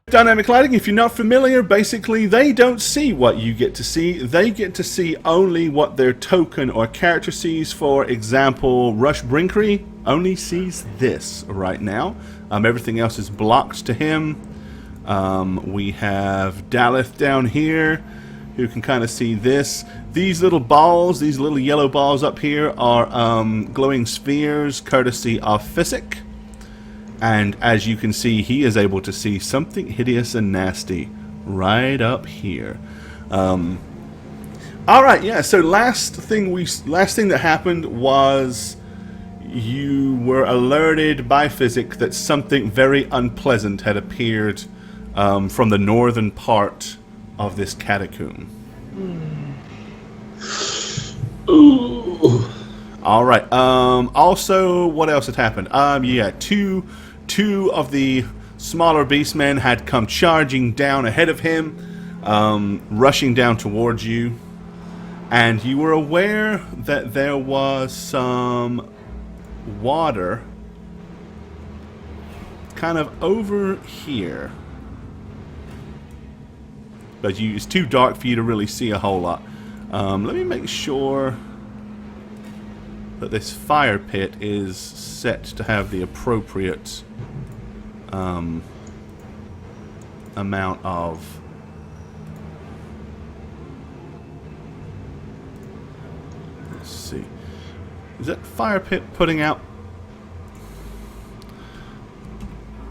Dynamic lighting, if you're not familiar, basically they don't see what you get to see. They get to see only what their token or character sees. For example, Rush Brinkery only sees this right now. Everything else is blocked to him. We have Daleth down here, who can kind of see this. These little balls, these little yellow balls up here are glowing spheres, courtesy of Physic. And as you can see, he is able to see something hideous and nasty right up here. All right, yeah. So last thing that happened was you were alerted by Physic that something very unpleasant had appeared from the northern part of this catacomb. Ooh. All right. Also, what else had happened? Yeah, two of the smaller beastmen had come charging down ahead of him, rushing down towards you, and you were aware that there was some water kind of over here, but it's too dark for you to really see a whole lot. Let me make sure that this fire pit is set to have the appropriate amount of let's see. Is that fire pit putting out?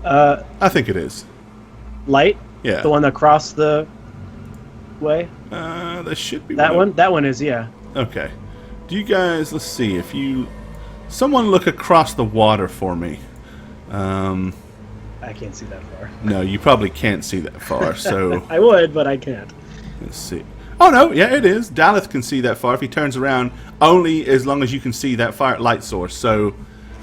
I think it is. Light? Yeah. The one across the way? There should be that one. That one is, yeah. Okay. Do you guys, let's see, if you... Someone look across the water for me. I can't see that far. No, you probably can't see that far, so... I would, but I can't. Let's see. Oh, no, yeah, it is. Daleth can see that far if he turns around, only as long as you can see that fire light source. So,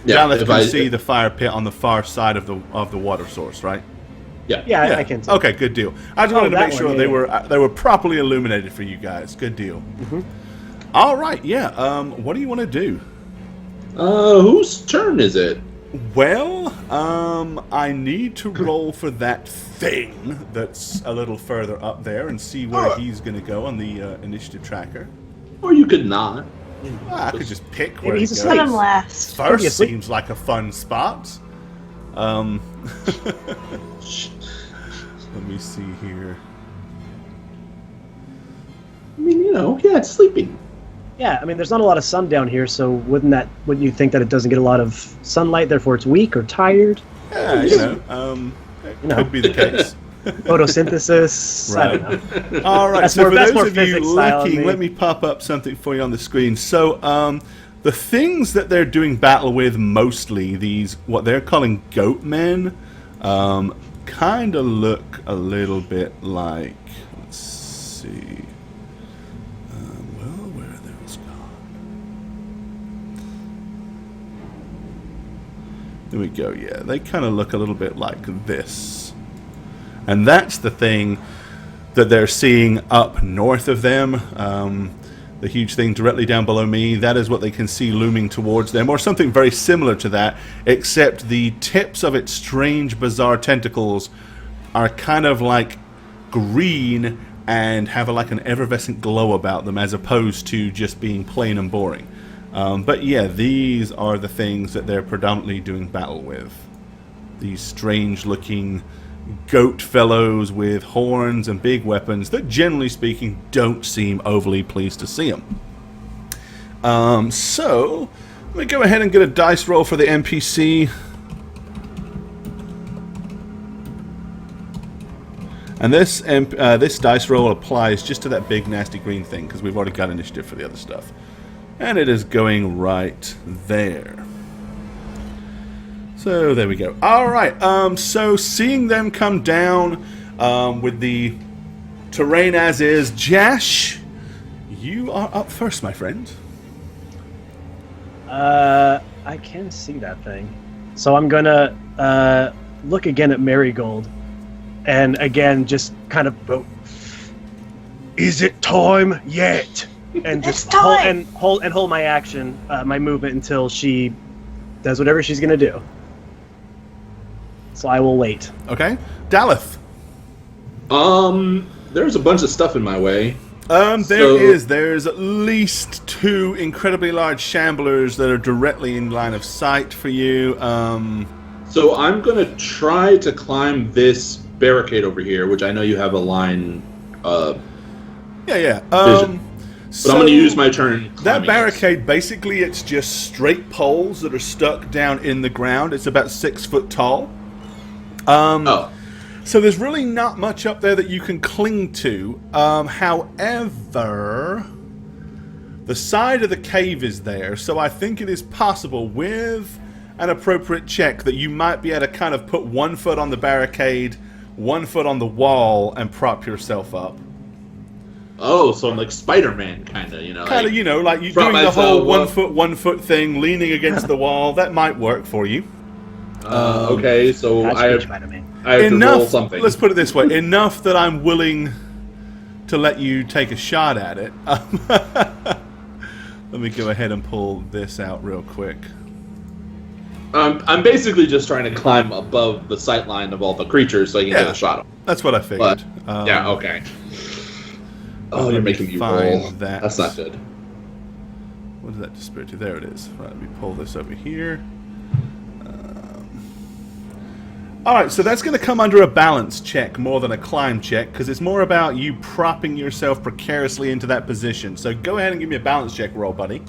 yeah, Daleth can see the fire pit on the far side of the water source, right? Yeah, I can see. Okay, good deal. I just wanted to make sure they were properly illuminated for you guys. Good deal. Mm-hmm. All right, yeah. What do you want to do? Whose turn is it? Well, I need to roll for that thing that's a little further up there and see where he's going to go on the initiative tracker. Or you could not. I could just pick where he He's goes. let him last. First seems like a fun spot. Let me see here. I mean, yeah, it's sleeping. Yeah, I mean, there's not a lot of sun down here, so wouldn't you think that it doesn't get a lot of sunlight, therefore it's weak or tired? Yeah, it could be the case. Photosynthesis. Right. I don't know. All right. That's So more, for those of you physics style looking, than let me pop up something for you on the screen. So the things that they're doing battle with, mostly these what they're calling goat men, kind of look a little bit like. Let's see. Where are those gone? There we go. Yeah, they kind of look a little bit like this. And that's the thing that they're seeing up north of them. The huge thing directly down below me, that is what they can see looming towards them, or something very similar to that, except the tips of its strange, bizarre tentacles are kind of like green and have like an effervescent glow about them, as opposed to just being plain and boring. But yeah, these are the things that they're predominantly doing battle with. These strange-looking goat fellows with horns and big weapons that, generally speaking, don't seem overly pleased to see them. So, let me go ahead and get a dice roll for the NPC. And this dice roll applies just to that big, nasty green thing, because we've already got initiative for the other stuff. And it is going right there. So there we go. All right. So seeing them come down with the terrain as is, Jash, you are up first, my friend. I can see that thing, so I'm gonna look again at Marigold, and again just kind of go, "Is it time yet?" And just hold my action, my movement until she does whatever she's gonna do. So I will wait. Okay. Daleth. There's a bunch of stuff in my way. There's at least 2 incredibly large shamblers that are directly in line of sight for you. So I'm gonna try to climb this barricade over here, which I know you have a line. Yeah. Vision. But I'm gonna use my turn. That barricade, basically, it's just straight poles that are stuck down in the ground. It's about 6 foot tall. So there's really not much up there that you can cling to. However, the side of the cave is there, so I think it is possible with an appropriate check that you might be able to kind of put 1 foot on the barricade, 1 foot on the wall, and prop yourself up. Oh, so I'm like Spider-Man, kind of, Kind of, like you doing the whole 1 foot thing, leaning against the wall. That might work for you. Okay, so I have to roll something. Let's put it this way: enough that I'm willing to let you take a shot at it. Let me go ahead and pull this out real quick. I'm basically just trying to climb above the sight line of all the creatures so I can get a shot. That's what I figured. Yeah, okay. Oh, you're making me roll. That's not good. What does that disappear to? There it is. Right, let me pull this over here. Alright, so that's going to come under a balance check more than a climb check, because it's more about you propping yourself precariously into that position. So go ahead and give me a balance check roll, buddy.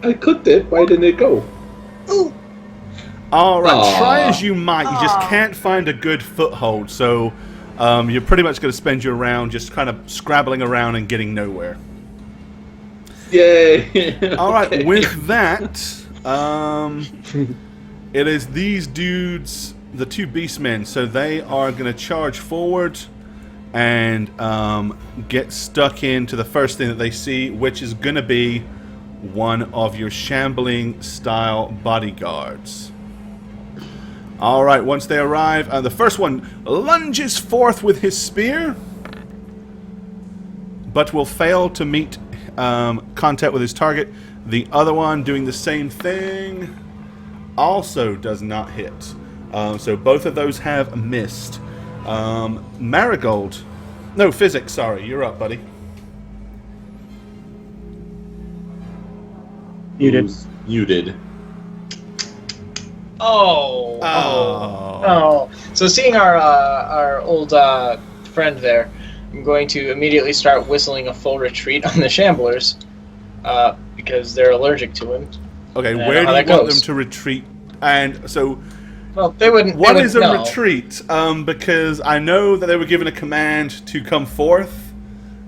I clicked it. Why didn't it go? Alright, try as you might, you just can't find a good foothold, so you're pretty much going to spend your round just kind of scrabbling around and getting nowhere. Yay! Alright, with that, it is these dudes, the 2 beastmen, so they are going to charge forward and get stuck into the first thing that they see, which is going to be one of your shambling style bodyguards. Alright, once they arrive, the first one lunges forth with his spear, but will fail to meet contact with his target. The other one doing the same thing also does not hit. So both of those have missed. Marigold. No, Physics, sorry. You're up, buddy. Muted. Oh. So seeing our old friend there, I'm going to immediately start whistling a full retreat on the Shamblers, because they're allergic to him. Okay, where do you want them to retreat? And so, well, they wouldn't. What is a retreat? Because I know that they were given a command to come forth,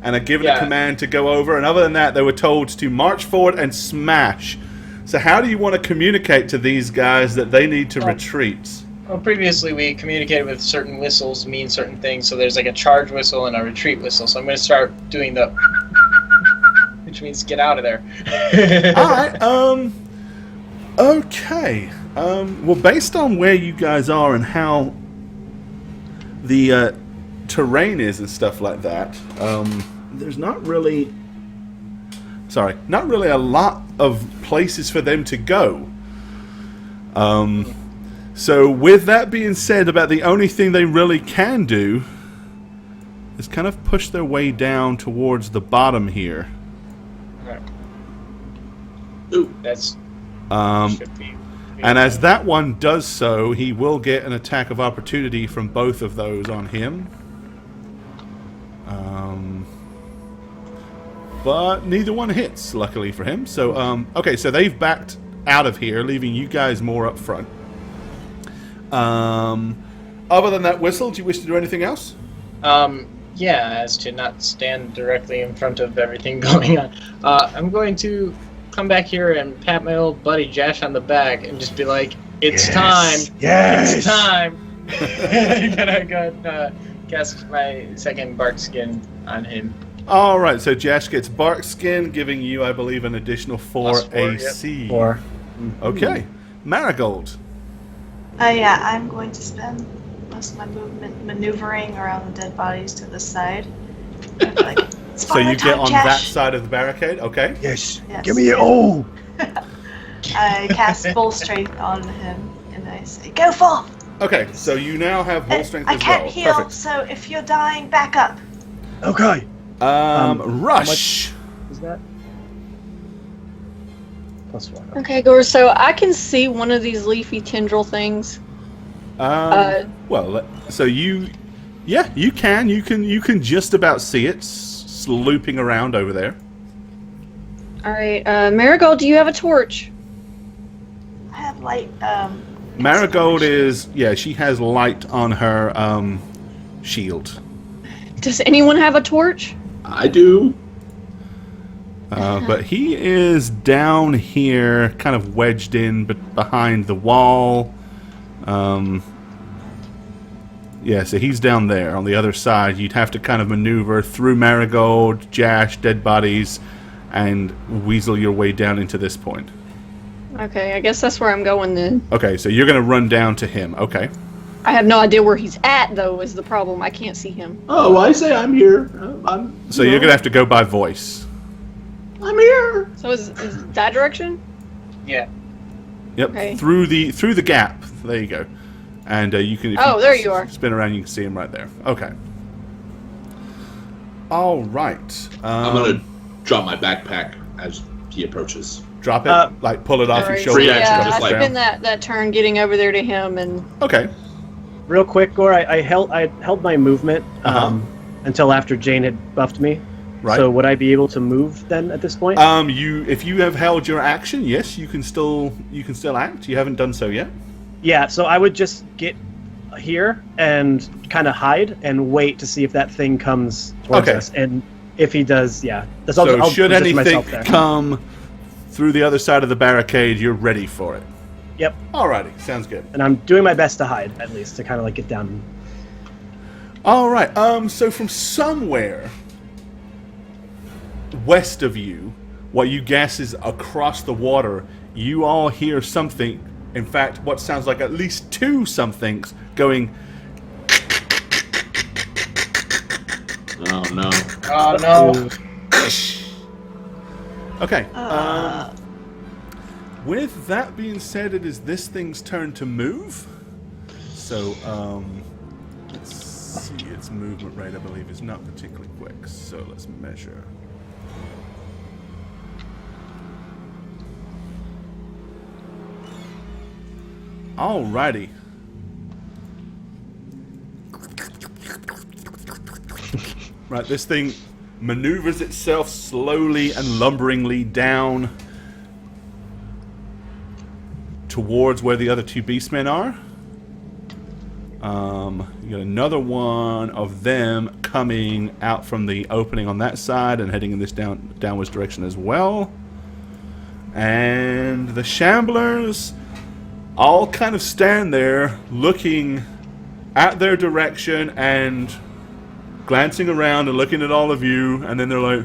and a command to go over, and other than that, they were told to march forward and smash. So how do you want to communicate to these guys that they need to retreat? Well, previously we communicated with certain whistles mean certain things, so there's like a charge whistle and a retreat whistle. So I'm going to start doing the, which means get out of there. Alright, okay. Well, based on where you guys are and how the terrain is and stuff like that, there's not really a lot of places for them to go. So with that being said, about the only thing they really can do is kind of push their way down towards the bottom here. Right. Ooh, that's should be. And as that one does so, he will get an attack of opportunity from both of those on him. But neither one hits, luckily for him. So, okay, so they've backed out of here, leaving you guys more up front. Other than that whistle, do you wish to do anything else? Yeah, as to not stand directly in front of everything going on. I'm going to come back here and pat my old buddy Josh on the back and just be like, "It's time! Yes! It's time!" I'm gonna go and cast my second bark skin on him. Alright, so Josh gets bark skin, giving you, I believe, an additional 4 +4, AC. Yep. 4. Okay. Marigold. Yeah, I'm going to spend most of my movement maneuvering around the dead bodies to the side. Like, So you get on that side of the barricade? Okay. Yes. Yes. Give me it all. I cast full strength on him and I say, "Go forth." Okay, so you now have hold strength I as can't well. heal, Perfect. so if you're dying, back up. Okay. Rush. Is that? +1. Okay, Gore, so I can see one of these leafy tendril things. Well, so you can. You can just about see it looping around over there. Alright, Marigold, do you have a torch? I have light. Marigold she has light on her shield. Does anyone have a torch? I do. But he is down here, kind of wedged in behind the wall. So he's down there on the other side. You'd have to kind of maneuver through Marigold, Jash, dead bodies, and weasel your way down into this point. Okay, I guess that's where I'm going then. Okay, so you're going to run down to him. Okay. I have no idea where he's at, though, is the problem. I can't see him. Oh, well, I say I'm here. So you're going to have to go by voice. I'm here. So is that direction? Yeah. Yep. Okay. Through the gap. There you go. And you can. Oh, there you are. Spin around, you can see him right there. Okay. All right. I'm gonna drop my backpack as he approaches. Drop it. Like pull it off your Alright, shoulder. Free action, yeah, just I like- spend that turn getting over there to him, and Okay. Real quick, Gore, I held my movement until after Jane had buffed me. Right. So would I be able to move then at this point? If you have held your action, yes, you can still act. You haven't done so yet. Yeah, so I would just get here and kind of hide and wait to see if that thing comes towards Okay. us. And if he does, yeah. So should position anything myself there. come through the other side of the barricade, you're ready for it. Yep. Alrighty, sounds good. And I'm doing my best to hide, at least, to kind of like get down. All right. So from somewhere west of you, what you guess is across the water, you all hear something. In fact, what sounds like at least two somethings going. Oh no. Oh no. Okay. With that being said, it is this thing's turn to move. So, let's see. Its movement rate, I believe, is not particularly quick. So let's measure. Alrighty. Right, this thing maneuvers itself slowly and lumberingly down towards where the other two beastmen are. You got another one of them coming out from the opening on that side and heading in this downwards direction as well. And the Shamblers all kind of stand there looking at their direction and glancing around and looking at all of you, and then they're like,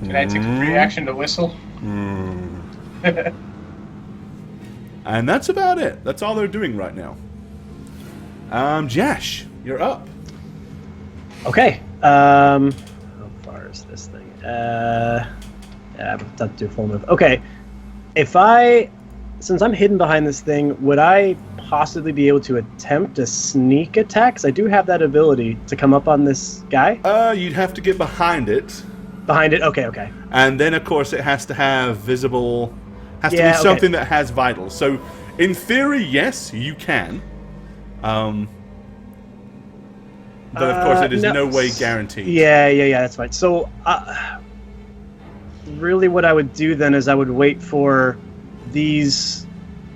Can I take a free action to whistle? and that's about it. That's all they're doing right now. Jash, you're up. Okay. How far is this thing? Yeah, I have to do full move. Okay. Since I'm hidden behind this thing, would I possibly be able to attempt a sneak attack? 'Cause I do have that ability to come up on this guy. You'd have to get behind it, Behind it? Okay. and then of course it has to have visible, has to Yeah, be okay. something that has vitals. So, in theory, yes, you can. But of course, it is no way guaranteed. Yeah, that's fine. So, really what I would do then is I would wait for these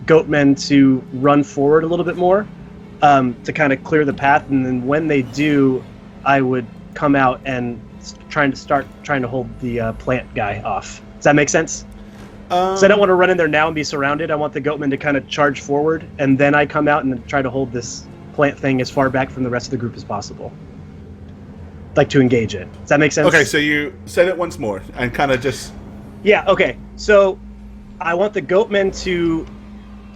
goatmen to run forward a little bit more to kind of clear the path, and then when they do, I would come out and trying to hold the plant guy off. Does that make sense? So I don't want to run in there now and be surrounded. I want the goatmen to kind of charge forward, and then I come out and try to hold this plant thing as far back from the rest of the group as possible. Like to engage it. Does that make sense? Okay, so you say that once more and kind of just. Yeah, okay. So I want the goatmen to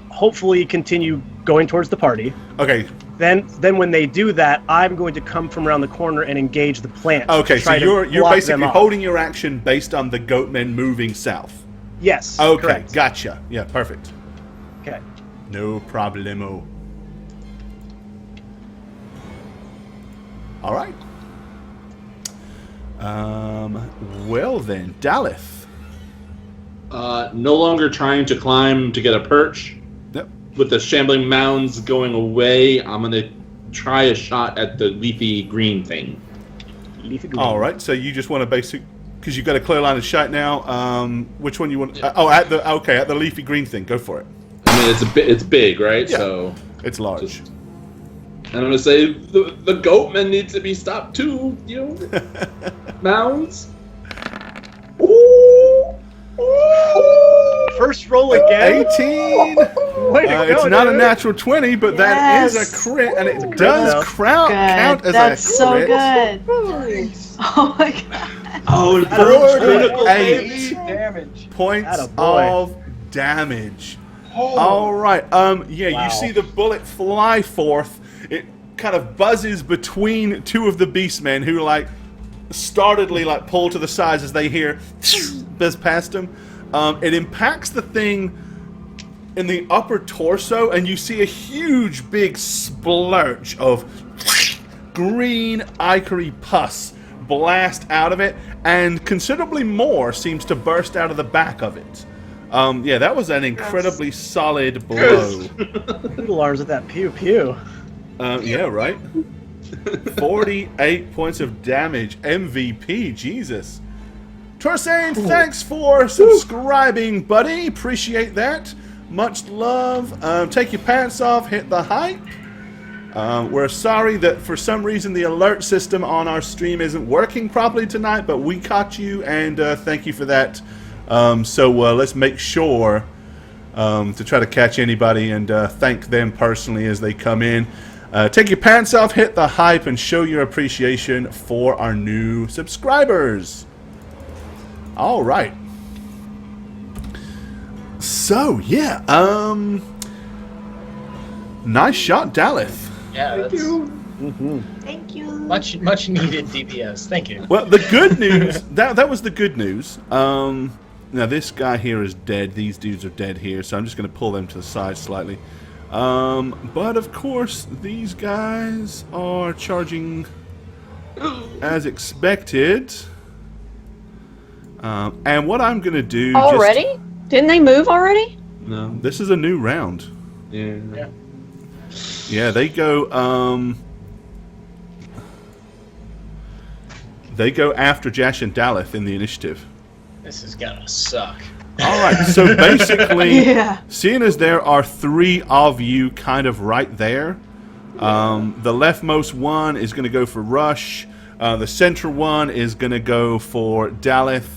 hopefully continue going towards the party. Okay. Then when they do that, I'm going to come from around the corner and engage the plant. Okay, so Try to you're block them basically off. holding your action based on the goatmen moving south. Yes. Okay, correct. gotcha. Yeah, perfect. Okay. No problemo. All right. Well then, Daleth. No longer trying to climb to get a perch. Yep. With the shambling mounds going away, I'm going to try a shot at the leafy green thing. Leafy green. All right. So you just want to because you've got a clear line of sight now. Which one you want? At the leafy green thing. Go for it. I mean, it's big, right? Yeah. So It's large. I'm going to say the goatman needs to be stopped too, mounds. Ooh. First roll again. 18. Way to go, It's not a dude. natural 20, but that is a Yes. crit, and it Crit, does though. count as That's a so crit. good. Oh my god. Oh, and Lord, critical, hey. baby. Damage. Points Attaboy. of damage. All right. Wow. You see the bullet fly forth. It kind of buzzes between two of the beastmen who startedly pull to the sides as they hear buzz past them. It impacts the thing in the upper torso, and you see a huge big splurge of green ivory pus blast out of it, and considerably more seems to burst out of the back of it. That was an incredibly solid blow. Little arms with that pew pew. Yeah, right. 48 points of damage. MVP, Jesus. Torsane, thanks for subscribing, buddy. Appreciate that. Much love. Take your pants off, hit the hype. We're sorry that for some reason the alert system on our stream isn't working properly tonight, but we caught you, and thank you for that. So let's make sure to try to catch anybody and thank them personally as they come in. Take your pants off, hit the hype, and show your appreciation for our new subscribers. All right. So, yeah. Nice shot, Daleth. Yeah, that's Thank you. much needed DPS. Thank you. Well, the good news, that was the good news. Now, this guy here is dead. These dudes are dead here, so I'm just going to pull them to the side slightly. But, of course, these guys are charging as expected. And what I'm going to do... Already? Didn't they move already? No. This is a new round. Yeah. Yeah, they go after Jash and Daleth in the initiative. This is gonna suck. All right, so basically, Yeah. seeing as there are three of you kind of right there, the leftmost one is going to go for Rush, the center one is going to go for Daleth,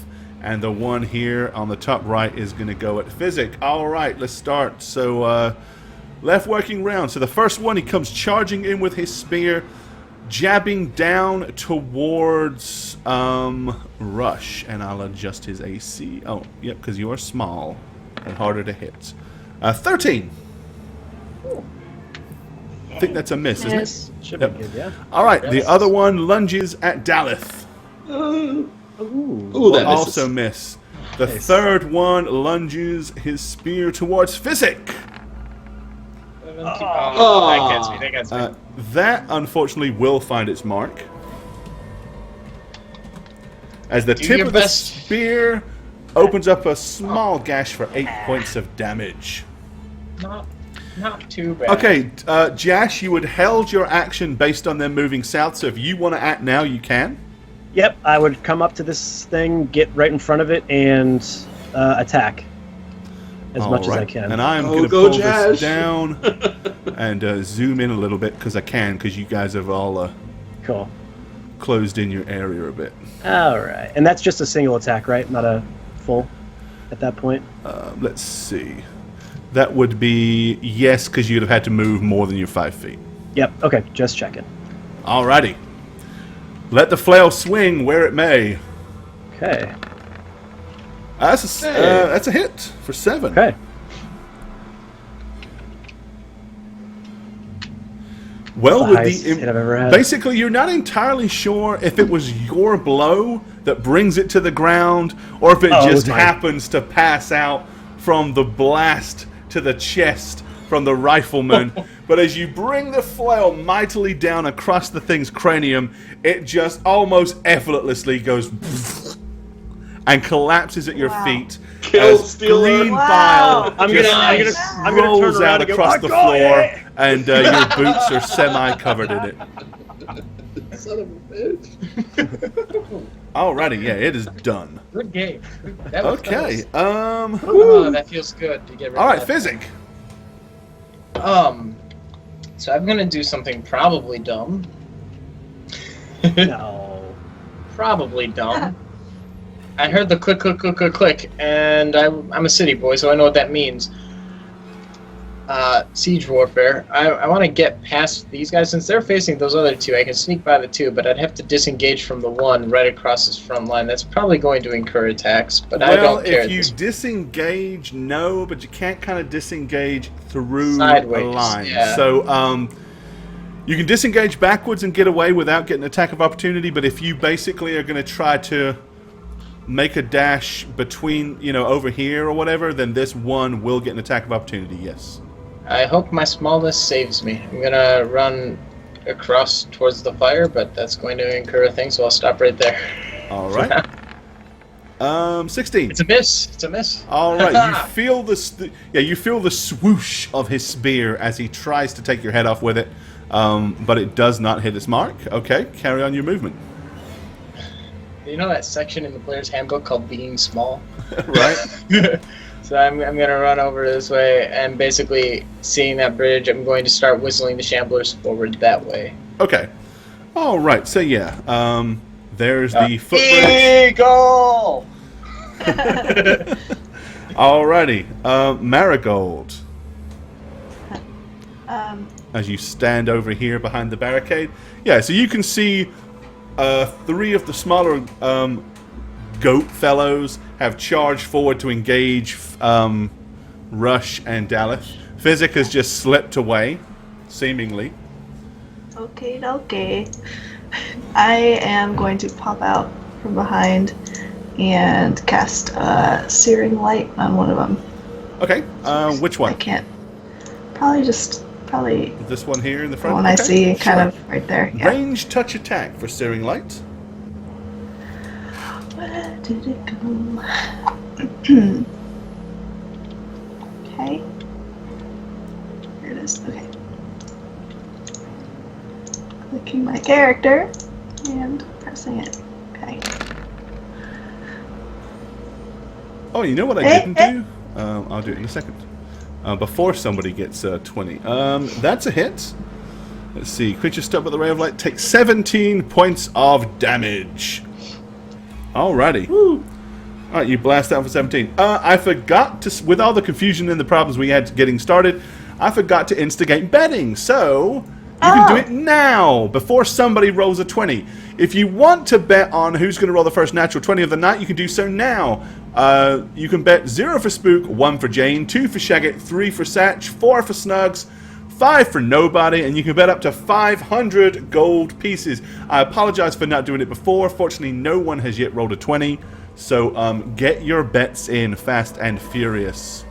and the one here on the top right is going to go at Physic. All right, let's start. So, left working round. So the first one, he comes charging in with his spear, jabbing down towards Rush, and I'll adjust his AC. Oh, yep, because you are small and harder to hit. 13. I think that's a miss, isn't it? Should Yep. be good, yeah. All right, the Yes. other one lunges at Daleth. Ooh. Ooh, Will that misses. also miss. The Nice. third one lunges his spear towards Physic. That gets me. That gets me. That, unfortunately, will find its mark. As the Do tip your of the best. spear opens up a small gash for 8 points of damage. Not too bad. Okay, Jash, you had held your action based on them moving south, so if you want to act now, you can. Yep, I would come up to this thing, get right in front of it, and attack as much as I Alright, can. And I'm Oh, going to go pull Jash. this down and zoom in a little bit because I can, because you guys have all Cool. closed in your area a bit. All right, and that's just a single attack, right? Not a full at that point. Let's see. That would be yes, because you'd have had to move more than your 5 feet. Yep. Okay, just checking. Alrighty. Let the flail swing where it may. Okay. That's a hit for 7. Okay. Well, The with highest hit I've ever had. basically, you're not entirely sure if it was your blow that brings it to the ground, or if it Oh, it just was mine. happens to pass out from the blast to the chest from the rifleman. But as you bring the flail mightily down across the thing's cranium, it just almost effortlessly goes and collapses at your feet. Kill as stealer. green Wow. bile I'm just gonna turn rolls around out and go, across "I the got floor, it!" and your boots are semi-covered in it. Son of a bitch. Alrighty, yeah, it is done. Good game. That was Okay, close. Oh, that feels good to get rid all right, of that. Physic. So I'm gonna do something probably dumb. No. Probably dumb. I heard the click, click, click, click, click, and I'm a city boy, so I know what that means. Siege warfare. I want to get past these guys. Since they're facing those other two, I can sneak by the two, but I'd have to disengage from the one right across his front line. That's probably going to incur attacks, but I Well, don't care. if you disengage, no, but you can't kind of disengage through Sideways, a line. yeah. So, you can disengage backwards and get away without getting an attack of opportunity, but if you basically are going to try to make a dash between, over here or whatever, then this one will get an attack of opportunity, yes. I hope my smallness saves me. I'm gonna run across towards the fire, but that's going to incur a thing, so I'll stop right there. All right. 16. It's a miss. It's a miss. All right, you feel you feel the swoosh of his spear as he tries to take your head off with it, but it does not hit its mark. Okay, carry on your movement. You know that section in the player's handbook called being small? Right? So I'm gonna run over this way, and basically seeing that bridge, I'm going to start whistling the shamblers forward that way. Okay. All right. So yeah, there's the footbridge. Eagle! Alrighty, Marigold. As you stand over here behind the barricade, yeah. So you can see 3 of the smaller goat fellows have charged forward to engage Rush and Daleth. Physic has just slipped away, seemingly. Okay. I am going to pop out from behind and cast Searing Light on one of them. Okay, which I one? can't. Probably This one here in the the front? one I Okay, see sure. kind of right there. Yeah. Range touch attack for Searing Light. Where did it go? Okay. Here it is. Okay. Clicking my character and pressing it. Okay. Oh, you know what I didn't do? I'll do it in a second. Before somebody gets 20. That's a hit. Let's see. Creature stuck with the ray of light takes 17 points of damage. Alrighty. Alright, you blast out for 17. I forgot to, with all the confusion and the problems we had getting started, I forgot to instigate betting. So, you can do it now, before somebody rolls a 20. If you want to bet on who's going to roll the first natural 20 of the night, you can do so now. You can bet 0 for Spook, 1 for Jane, 2 for Shagget, 3 for Satch, 4 for Snugs, 5 for Nobody, and you can bet up to 500 gold pieces. I apologize for not doing it before. Fortunately, no one has yet rolled a 20. So get your bets in fast and furious.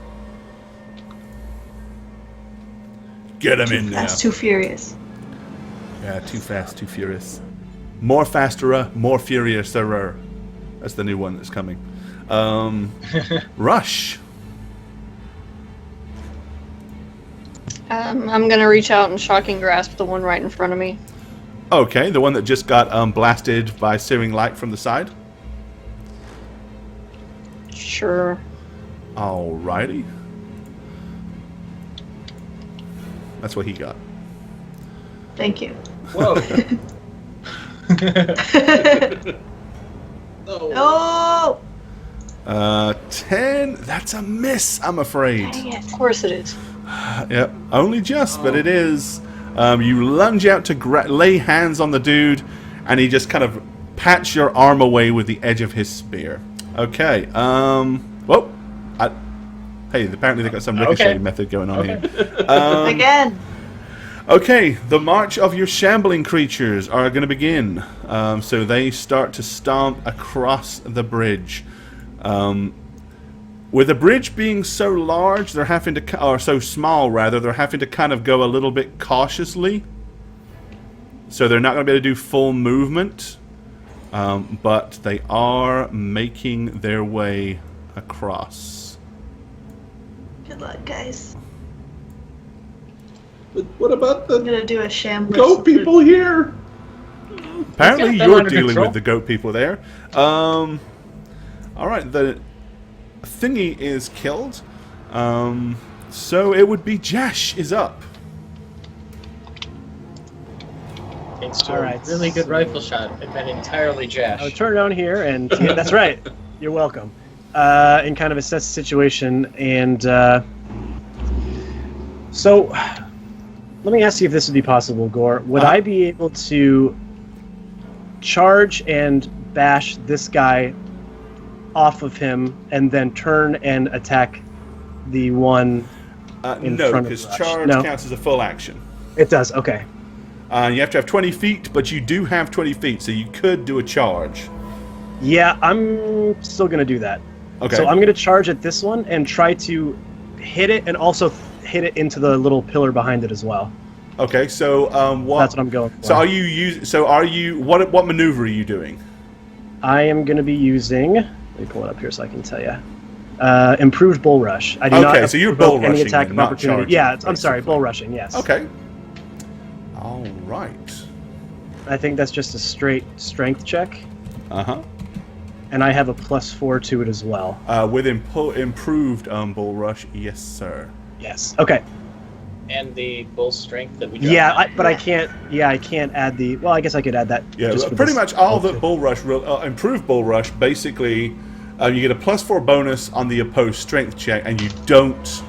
Get them in there. That's too furious. Yeah, too fast, too furious. More fasterer, more furiouser. That's the new one that's coming. Rush. I'm gonna reach out and shocking grasp the one right in front of me. Okay, the one that just got blasted by searing light from the side. Sure. Alrighty. That's what he got. Thank you. Whoa. Oh! 10. That's a miss, I'm afraid. Dang it. Of course it is. Yep, only just, but it is. You lunge out to lay hands on the dude, and he just kind of pats your arm away with the edge of his spear. Okay. Well, hey, apparently they got some ricochet method going on here. Again. Okay, the march of your shambling creatures are going to begin. So they start to stomp across the bridge. With the bridge being so large, they're having to, or so small rather, they're having to kind of go a little bit cautiously. So they're not going to be able to do full movement, but they are making their way across. Good luck, guys. But what about I'm the gonna do a sham. goat people here? Apparently He's got them you're under dealing control. with the goat people there. Alright, the thingy is killed. So it would be Jash is up. Thanks to All a right. really good rifle shot. I've been entirely Jash. I'll turn around here and yeah, that's right. You're welcome. And kind of assess the situation. And so, let me ask you if this would be possible, Gore. Would I be able to charge and bash this guy off of him, and then turn and attack the one in No, front of because Rush? charge No, counts as a full action. it does. Okay. You have to have 20 feet, but you do have 20 feet, so you could do a charge. Yeah, I'm still gonna do that. Okay. So I'm gonna charge at this one and try to hit it, and also hit it into the little pillar behind it as well. Okay, so what? That's what I'm going for. So are you what maneuver are you doing? I am gonna be using. Let me pull it up here so I can tell you. Improved bull rush. I do not Okay, so you're provoke bull any rushing attack then, of not opportunity. charging, Yeah, I'm sorry, basically. bull rushing. Yes. Okay. All right. I think that's just a straight strength check, Uh-huh. and I have a +4 to it as well. With improved bull rush, yes, sir. Yes. Okay. And the bull strength that we got. Yeah, but I can't. Yeah, I can't add the. Well, I guess I could add that. Yeah, just for pretty this. much all the Okay. bull rush, improved bull rush. Basically, you get a +4 bonus on the opposed strength check, and you don't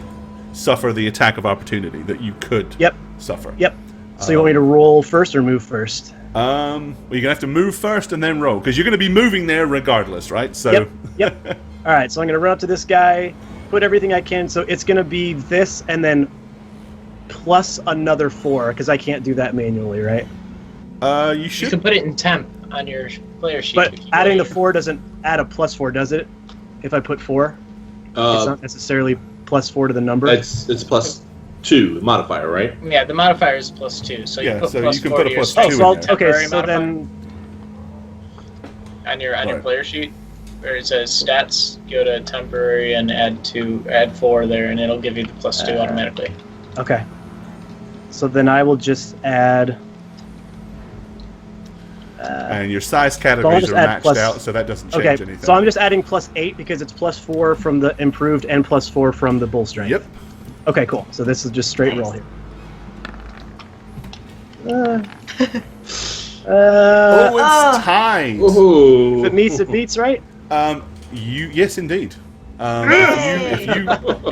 suffer the attack of opportunity that you could Yep. suffer. Yep. So you want me to roll first or move first? Well, you're gonna have to move first and then roll because you're gonna be moving there regardless, right? So. Yep. Yep. All right. So I'm gonna run up to this guy, put everything I can. So it's gonna be this, and then plus another 4 because I can't do that manually, right? You You should. can put it in temp on your player sheet. But if you adding the want. 4 doesn't add a +4, does it? If I put 4, it's not necessarily +4 to the number. It's +2 modifier, right? Yeah, the modifier is +2, so you Yeah, put so +4 you can to put a your +2 strength in so I'll, there. okay. temporary So modifier then, on your Right. player sheet, where it says stats, go to temporary and add 4 there, and it'll give you the +2 automatically. okay. So then I will just add. And your size So I'll categories just are add maxed plus- out, so that doesn't change Okay, anything. so I'm just adding +8 because it's +4 from the improved and +4 from the bull strength. Yep. Okay, cool. So this is just straight roll here. Oh, it's Oh. tied. Ooh. If it meets, it beats, right? Yes, indeed. Yay! If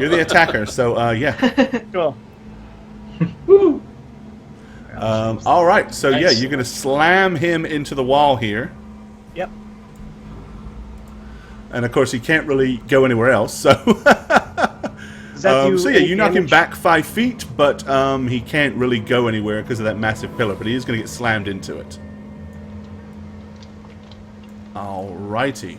you're the attacker, so yeah. Cool. Woo. All right, so yeah, Nice. you're gonna slam him into the wall here, Yep. and of course he can't really go anywhere else. So, Does that do so yeah, any you knock him damage? back 5 feet, but he can't really go anywhere because of that massive pillar. But he is gonna get slammed into it. All righty.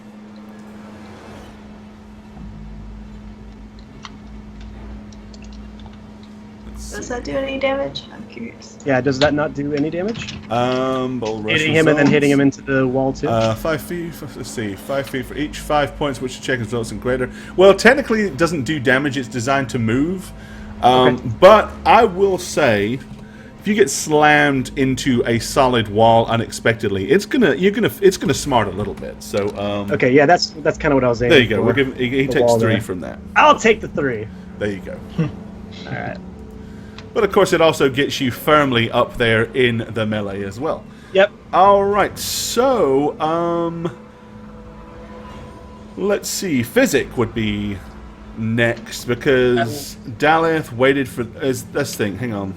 Does that do any damage? I'm curious. Yeah, does that not do any damage? Bull rush Hitting him and then results. hitting him into the wall too? 5 feet. Let's see, 5 feet for each 5 points, which the check results in greater. Well, technically, it doesn't do damage. It's designed to move. Okay. But I will say, if you get slammed into a solid wall unexpectedly, it's gonna smart a little bit. So Okay, yeah, that's kind of what I was aiming there you go. for. We'll give him, he The takes wall 3 there. from that. I'll take the 3. There you go. All right. But of course, it also gets you firmly up there in the melee as well. Yep. All right, so let's see. Physic would be next because Daleth waited for this thing. Hang on.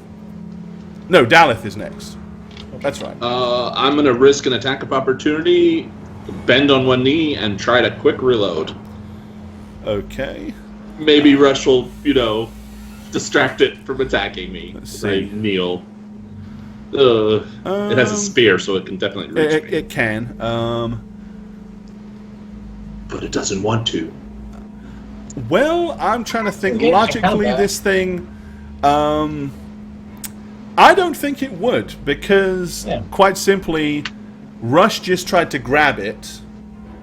No, Daleth is next. That's right. I'm gonna risk an attack of opportunity, bend on one knee, and try to quick reload. Okay. Maybe Rush will, distract it from attacking me. Let's as I see. kneel. It has a spear, so it can definitely reach me. It can. But it doesn't want to. Well, I'm trying to think Engage in logically. combat. This thing, I don't think it would because, Yeah. quite simply, Rush just tried to grab it,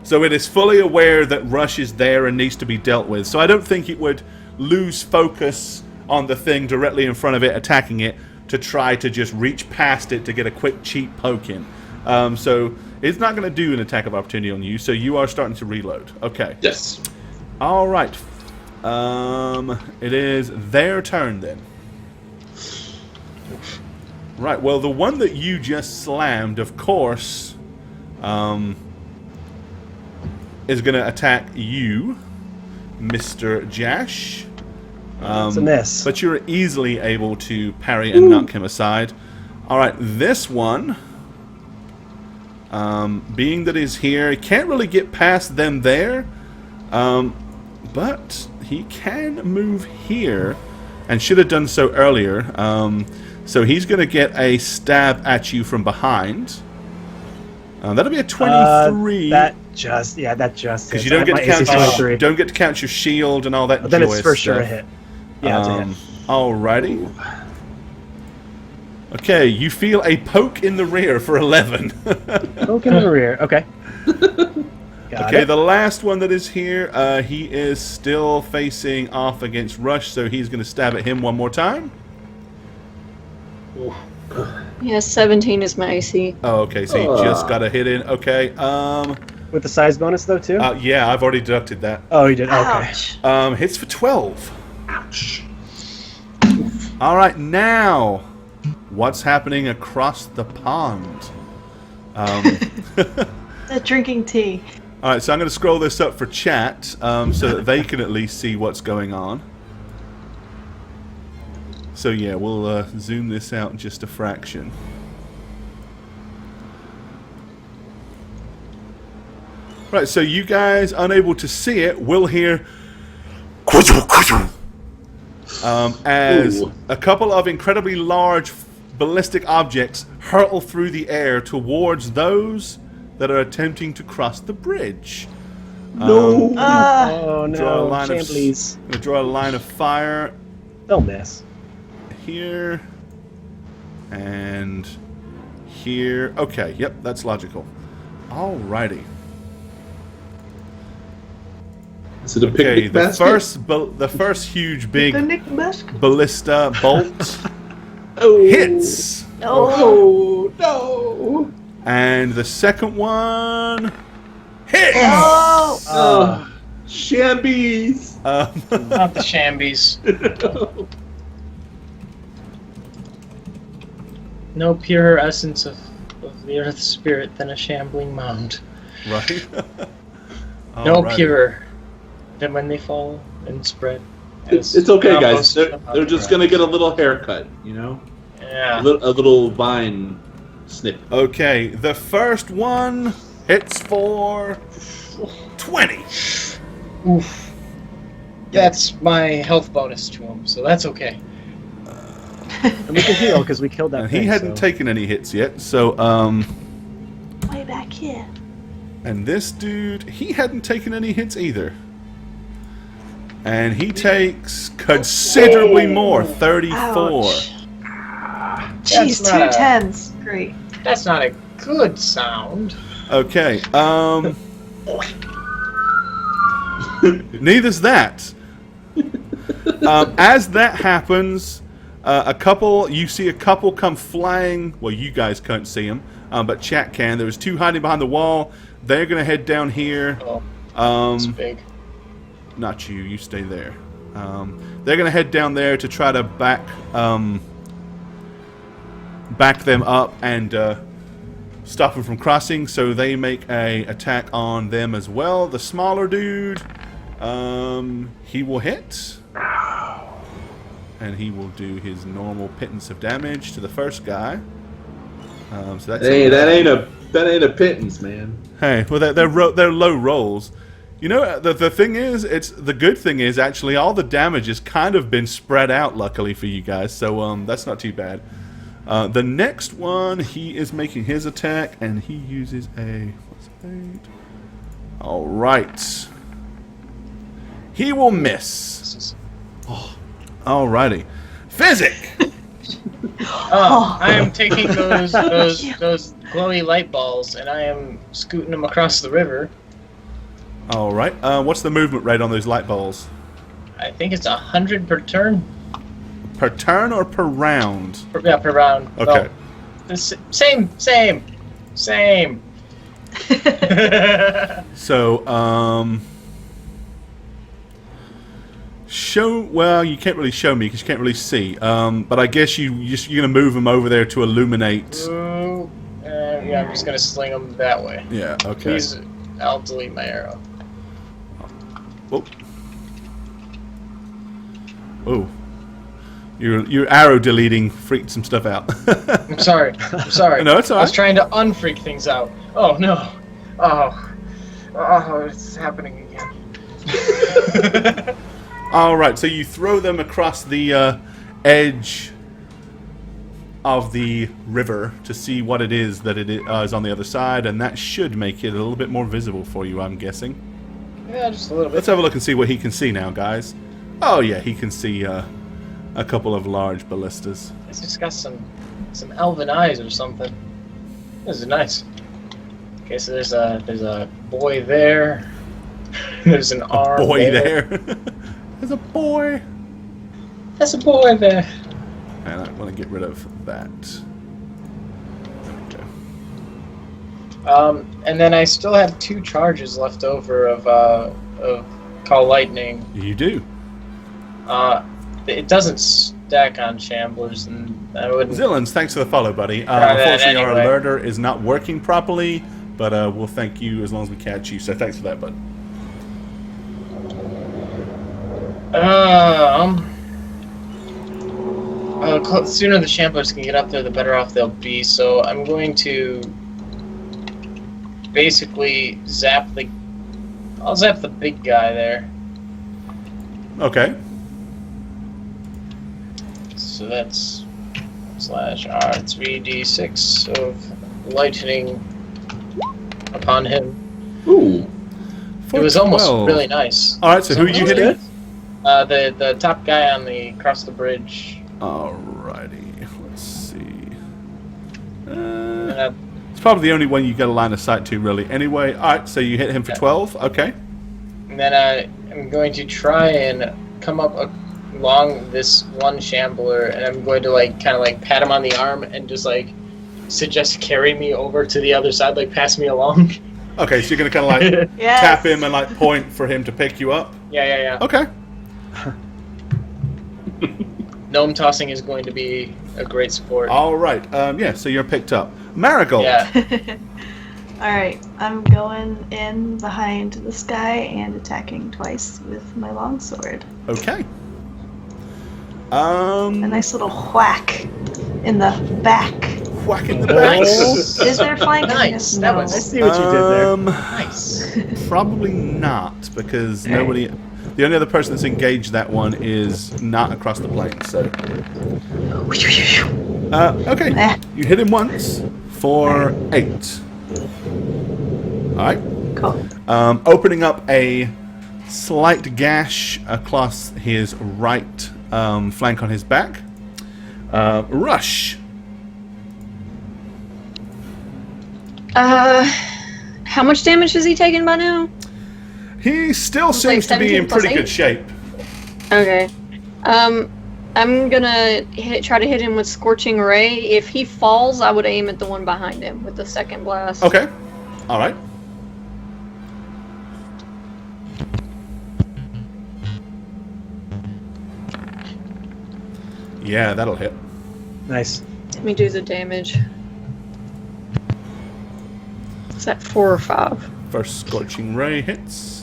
so it is fully aware that Rush is there and needs to be dealt with. So I don't think it would lose focus on the thing directly in front of it, attacking it, to try to just reach past it to get a quick cheap poke in. So it's not going to do an attack of opportunity on you. So you are starting to reload. Okay. Yes. All right. It is their turn then. Right. Well, the one that you just slammed, of course, is going to attack you, Mr. Jash. It's a miss. But you're easily able to parry and knock him aside. All right. This one, being that he's here, he can't really get past them there. But he can move here, and should have done so earlier. So he's going to get a stab at you from behind. That'll be a 23. That just because hits. you don't get My to count AC your, 23. don't get to count your shield and all that. But then it's joyous for sure a stuff. hit. Yeah, it's a hit. Alrighty. Okay, you feel a poke in the rear for 11. Poke in the rear. Okay. Got Okay, it. the last one that is here, he is still facing off against Rush, so he's going to stab at him one more time. Yeah, 17 is my AC. Oh, okay, so he just got a hit in. Okay, With the size bonus though too. yeah, I've already deducted that. Oh, you did. Okay. Ouch. Hits for 12. Ouch. All right, now, what's happening across the pond? The drinking tea. All right, so I'm going to scroll this up for chat so that they can at least see what's going on. So yeah, we'll zoom this out just a fraction. Right, so you guys, unable to see it, will hear as Ooh. a couple of incredibly large ballistic objects hurtle through the air towards those that are attempting to cross the bridge. No. Oh Draw a no, line Chamblies. I'm going to draw a line of fire They'll miss. here and here. Okay, yep, that's logical. Alrighty. Is it a Okay, picnic basket? the first huge big Picnic basket. ballista bolt Oh. hits, Oh no. and the second one hits. Oh! Oh. Shambies. Not the shambies. No purer essence of the earth's spirit than a shambling mound. Right. No Alrighty. purer than when they fall and spread. It's okay, guys. Compost They're on the just ground. gonna get a little haircut, you know, Yeah. a little vine snip. Okay, the first one hits for 20. Oof. That's my health bonus to him, so that's okay. And we can heal because we killed that And thing. he hadn't so. taken any hits yet, so Way back here. and this dude, he hadn't taken any hits either. And he takes considerably more, 34. Ouch. Jeez, not two a- tens. Great. That's not a good sound. Okay, neither's that. As that happens, you see a couple come flying. Well, you guys can't see them, but chat can. There was two hiding behind the wall. They're gonna head down here. Oh, it's big. Not you. You stay there. They're gonna head down there to try to back them up and stop them from crossing. So they make a attack on them as well. The smaller dude, he will hit, and he will do his normal pittance of damage to the first guy. So that's Hey, that ain't a pittance, man. Hey, well, they're low rolls. You know, the thing is, the good thing is actually all the damage has kind of been spread out, luckily for you guys. So that's not too bad. The next one, he is making his attack, and he uses a what's it? All right. He will miss. Alrighty. Physic! I am taking those glowy light balls and I am scooting them across the river. Alright. What's the movement rate on those light balls? I think it's 100 per turn. Per turn or per round? Yeah, per round. Okay. No, same. So, well, you can't really show me because you can't really see. But I guess you're going to move them over there to illuminate. Ooh, yeah, I'm just going to sling them that way. Yeah, okay. I'll delete my arrow. Oh. Your arrow deleting freaked some stuff out. I'm sorry. No, it's all right. I was trying to unfreak things out. Oh, no. Oh, it's happening again. Alright, so you throw them across the edge of the river to see what it is that is on the other side, and that should make it a little bit more visible for you, I'm guessing. Yeah, just a little bit. Let's have a look and see what he can see now, guys. Oh yeah, he can see a couple of large ballistas. It's just got some elven eyes or something. This is nice. Okay, so there's a boy there. There's an arm. Boy there. There's a boy. There's a boy there. And I want to get rid of that. Okay. And then I still have 2 charges left over of Call Lightning. You do. It doesn't stack on Shamblers, and I wouldn't. Zillins, thanks for the follow, buddy. Try that Unfortunately, our anyway. alerter is not working properly, but we'll thank you as long as we catch you. So thanks for that, bud. Sooner the Shamblers can get up there, the better off they'll be. So I'm going to basically I'll zap the big guy there. Okay. So that's /R 3d6 of lightning upon him. Ooh. It was almost 12. really nice. All right, so who are you hitting? The top guy on the across the bridge. Alrighty, let's see. And It's probably the only one you get a line of sight to, really. Anyway, alright, so you hit him for 12. Okay. then I'm going to try and come up along this one Shambler, and I'm going to kind of pat him on the arm and just suggest carry me over to the other side, pass me along. Okay, so you're gonna kind of Yes. tap him and point for him to pick you up. Yeah. Okay. Gnome tossing is going to be a great sport. All right. Yeah. So you're picked up. Marigold. Yeah. Alright, I'm going in behind this guy and attacking twice with my longsword. Okay. A nice little whack in the back. Whack in the back. Nice. Is there flank? Nice. No. That I was see what you did there. nice. Probably not, because nobody. The only other person that's engaged that one is not across the plane. So. Okay. You hit him once for 8. All right. Cool. Opening up a slight gash across his right flank on his back. Rush. How much damage is he taking by now? He still It's seems to be 17 in plus pretty 8. good shape. Okay. I'm gonna try to hit him with Scorching Ray. If he falls, I would aim at the one behind him with the second blast. Okay. All right. Yeah, that'll hit. Nice. Let me do the damage. Is that 4 or 5? First Scorching Ray hits.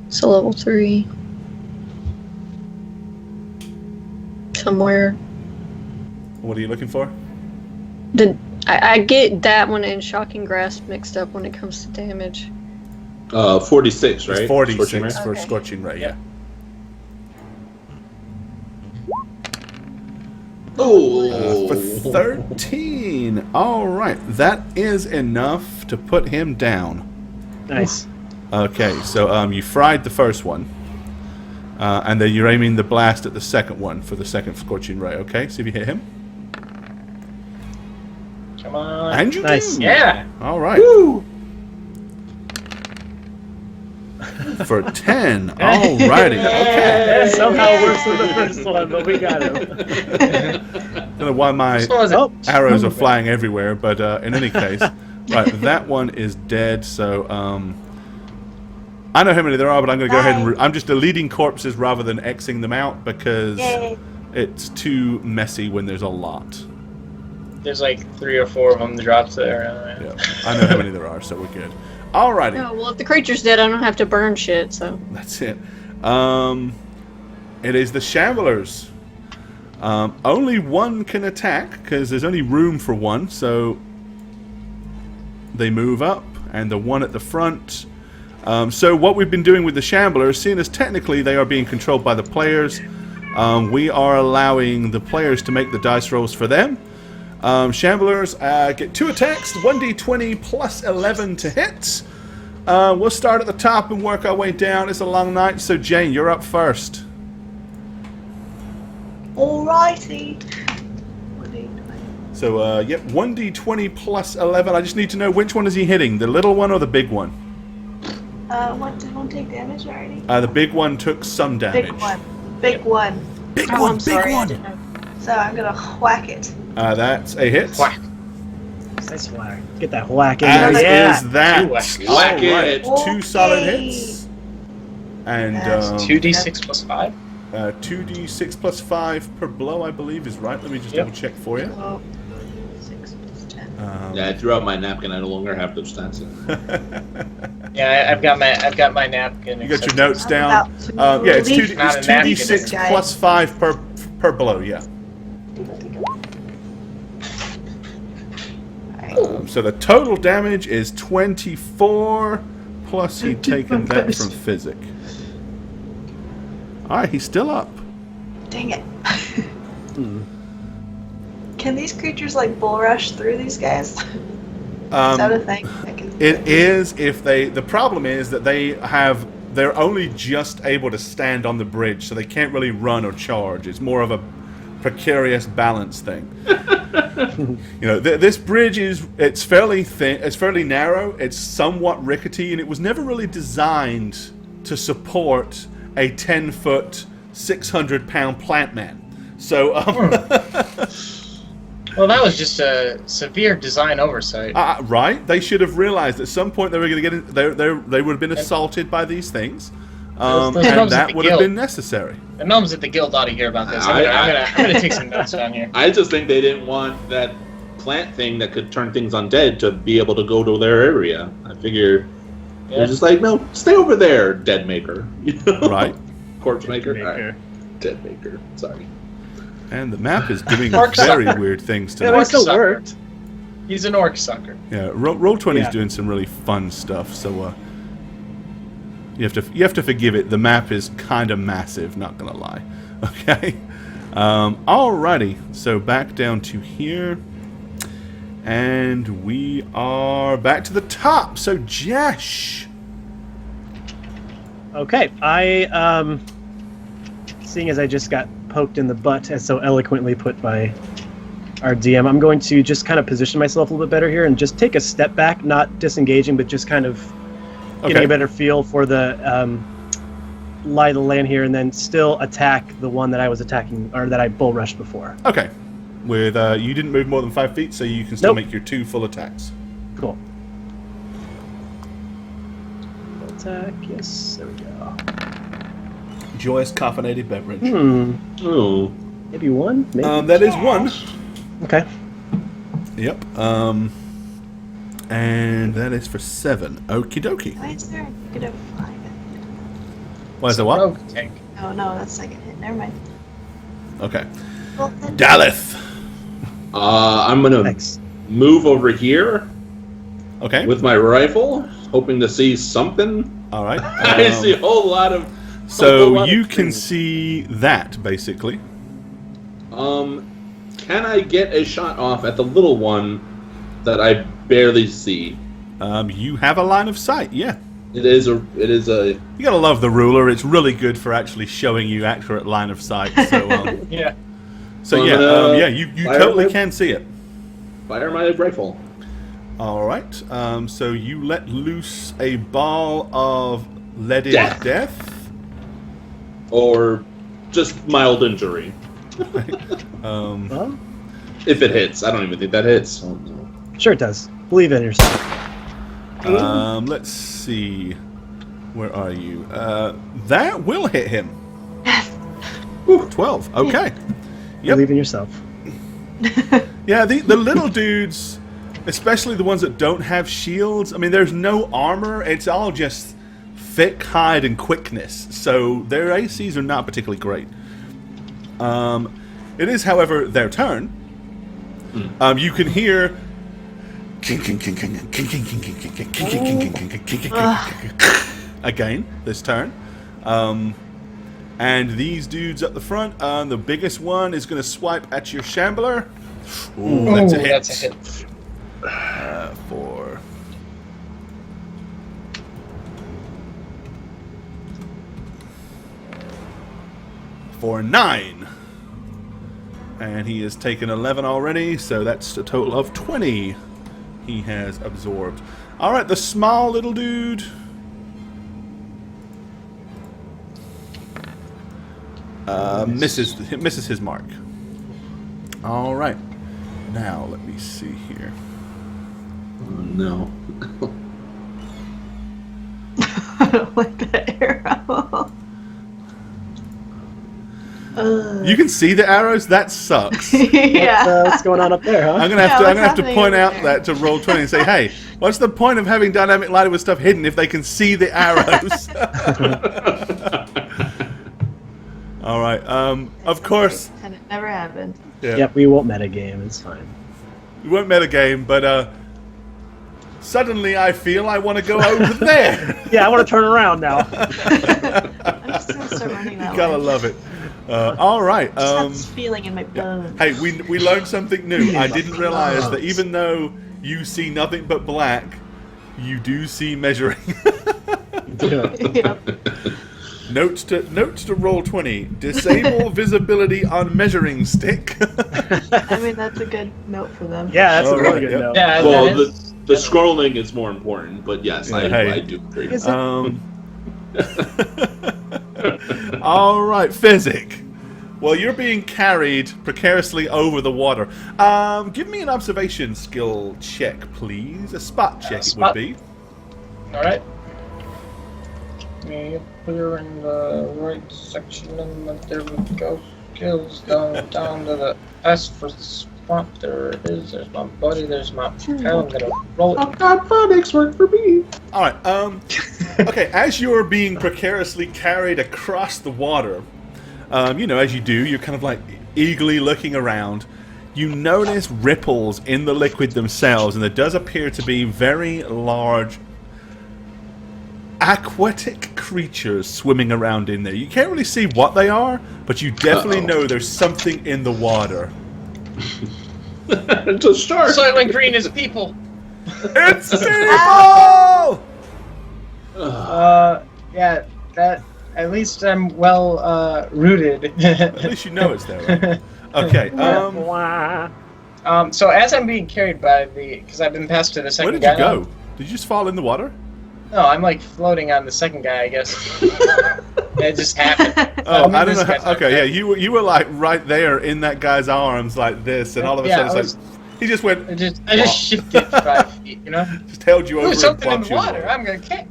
It's a level 3. Somewhere. What are you looking for? I get that one and Shocking Grasp mixed up when it comes to damage. 46, right? It's 46 Scorching Ray? for Okay. Scorching Ray, yeah. Oh, For 13. All right, that is enough enough to put him down. Nice. Okay, so you fried the first one. And then you're aiming the blast at the second one for the second scorching ray. Okay, see if you hit him. Come on. And you Nice. do. Yeah. All right. Woo! For 10. All righty. Okay. Somehow worse than the first one, but we got him. Don't know why my This one was Oh, arrows are flying everywhere, but in any case, right, that one is dead. So I know how many there are, but I'm going to go ahead and I'm just deleting corpses rather than Xing them out because Yay. it's too messy when there's a lot. There's like 3 or 4 of them drops there. Yeah, I know how many there are, so we're good. Alrighty, Oh, well, if the creature's dead, I don't have to burn shit, so. that's it. It is the Shamblers. Only one can attack because there's only room for one, so they move up, and the one at the front. So what we've been doing with the Shamblers, seeing as technically they are being controlled by the players, we are allowing the players to make the dice rolls for them. Shamblers get 2 attacks, 1d20 plus 11 to hit. We'll start at the top and work our way down. It's a long night, so Jane, you're up first. Alrighty. What do you do? So, yep, 1d20 plus 11. I just need to know which one is he hitting, the little one or the big one? What did one take damage already? The big one took some damage. Big one. Big one. Big Oh, one, I'm big sorry. I one. didn't know. So I'm gonna whack it. That's a hit. Whack. Nice whack. Get that whack in As there. Yeah. is that. Whack All right, it. 2 solid Okay. hits. And That's 2d6 plus 5? 2d6 plus 5 per blow, I believe, is right. Let me just Yep. double check for you. Oh, 6 plus 10. Yeah, I threw out my napkin. I no longer have those stats in. Yeah, I've got my napkin. You got your except- notes I'm down. about to Yeah, it's leave Not a it's napkin, 2d6 this guy. plus 5 per blow. Yeah. Alright. So the total damage is 24, plus he'd taken that from physic. Alright, he's still up. Dang it. Can these creatures like bull rush through these guys? Is that a thing? It is if they... The problem is that they're only just able to stand on the bridge, so they can't really run or charge. It's more of a precarious balance thing. You know, this bridge it's fairly thin, it's fairly narrow, it's somewhat rickety, and it was never really designed to support a 10-foot, 600-pound plant man. So, Well, that was just a severe design oversight. right? They should have realized at some point they were going to get they would have been assaulted by these things, Those and gnomes at that the would have guild. been necessary. The gnomes at the guild ought to hear about this. I'm gonna take some notes down here. I just think they didn't want that plant thing that could turn things undead to be able to go to their area. I figure they're just like, no, stay over there, dead maker. You know? Right. Corpse maker. Maker. All right. Dead maker. Sorry. And the map is doing Orc very sucker. weird things Yeah, tonight. that still Sucker. worked. He's an orc sucker. Yeah, Roll20's Yeah. doing some really fun stuff, so you have to forgive it. The map is kind of massive, not gonna lie. Okay. Alrighty, so back down to here, and we are back to the top. So Jash. Okay, seeing as I just got poked in the butt, as so eloquently put by our DM, I'm going to just kind of position myself a little bit better here and just take a step back, not disengaging, but just kind of getting Okay. a better feel for the lie of the land here, and then still attack the one that I was attacking, or that I bull rushed before. Okay. With you didn't move more than 5 feet, so you can still Nope. make your 2 full attacks. Cool. Attack, yes, there we go. Joyous caffeinated beverage. Oh. Maybe one? Maybe. That is 1. Okay. Yep. And that is for 7. Okie dokie. Why is there a negative 5? Why is that what? Rogue tank. Oh no, that's second hit. Never mind. Okay. Well, then, Daleth. I'm gonna Thanks. move over here Okay. with my rifle, hoping to see something. All right. I see a whole lot of. So you can see that basically. Can I get a shot off at the little one that I barely see? You have a line of sight, yeah. It is a. You gotta love the ruler. It's really good for actually showing you accurate line of sight. So, Yeah. you fire totally whip. can see it. Fire my rifle. All right. So you let loose a ball of leaded death. Or just mild injury. Well, If it hits. I don't even think that hits. Oh, no. sure it does. Believe in yourself. Let's see. Where are you? That will hit him. 12. Okay. Yep. Believe in yourself. Yeah, the little dudes, especially the ones that don't have shields, I mean, there's no armor. It's all just thick hide and quickness. So their ACs are not particularly great. It is, however, their turn. You can hear again this turn. And these dudes up the front, the biggest one is going to swipe at your shambler. Ooh, that's a hit. That's a hit. For 9. And he has taken 11 already, so that's a total of 20 he has absorbed. Alright, the small little dude. Misses his mark. Alright. Now, let me see here. Oh, no. I don't like that arrow. You can see the arrows? That sucks. Yeah. What's going on up there, huh? I'm gonna Yeah, have what's to happening point over out there? that to roll 20 and say, hey, what's the point of having dynamic lighting with stuff hidden if they can see the arrows? All right. Of course. And it never happened. Yeah. Yep, we won't metagame. It's fine. We won't metagame, but suddenly I feel I want to go over there. Yeah, I want to turn around now. I'm just gonna start running that You gotta way. love it. All right. Just have this feeling in my bones. Hey, we learned something new. I didn't realize that even though you see nothing but black, you do see measuring. Yep. Notes to roll 20. Disable visibility on measuring stick. I mean, that's a good note for them. Yeah, that's All a really right, good yep. note. Yeah, Well, that is- the scrolling is more important, but yes, Yeah, hey. I do agree. Is it? All right, Physic. Well, you're being carried precariously over the water. Give me an observation skill check, please. A spot check it would spot. be. Alright. Yeah, clear in the right section, and there we go. Skills down to the S for the spot. There it is. There's my buddy. There's my pal. I'm gonna roll Oh it. God, phonics work for me. All right. Okay, as you're being precariously carried across the water, as you do, you're kind of like eagerly looking around. You notice ripples in the liquid themselves, and there does appear to be very large aquatic creatures swimming around in there. You can't really see what they are, but you definitely know there's something in the water. It's a shark. Soylent Green is people. It's people! Yeah, that. At least I'm well rooted. At least you know it's there, right? Okay. So as I'm being carried by because I've been passed to the Where second did guy. you go? Did you just fall in the water? No, I'm like floating on the second guy, I guess. It just happened. Oh, I'm in I don't this know. guy's Okay, backpack. yeah, you were like right there in that guy's arms like this, and all of a Yeah, sudden it's like he just went, I just shifted 5 feet, you know? just held you over Ooh, and something in plopped the you water. I'm gonna kick.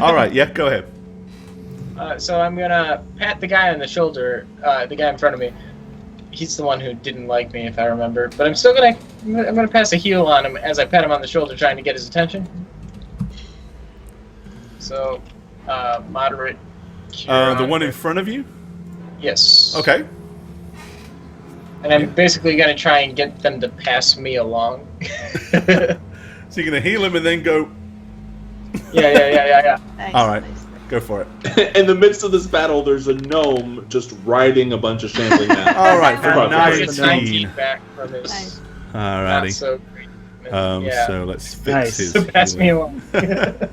All right, yeah, go ahead. So I'm gonna pat the guy on the shoulder, the guy in front of me. He's the one who didn't like me, if I remember. But I'm gonna pass a heel on him as I pat him on the shoulder, trying to get his attention. So, moderate. cure The on one in him. front of you? Yes. Okay. And I'm basically gonna try and get them to pass me along. So you're gonna heal him and then go. Yeah. Nice, All right. nice. Go for it. In the midst of this battle, there's a gnome just riding a bunch of shambling mats. All right, for Come on, He 19. gets 19 back from his Nice. not Alrighty. so great. Yeah. So let's fix Nice. his. So pass me healing. along.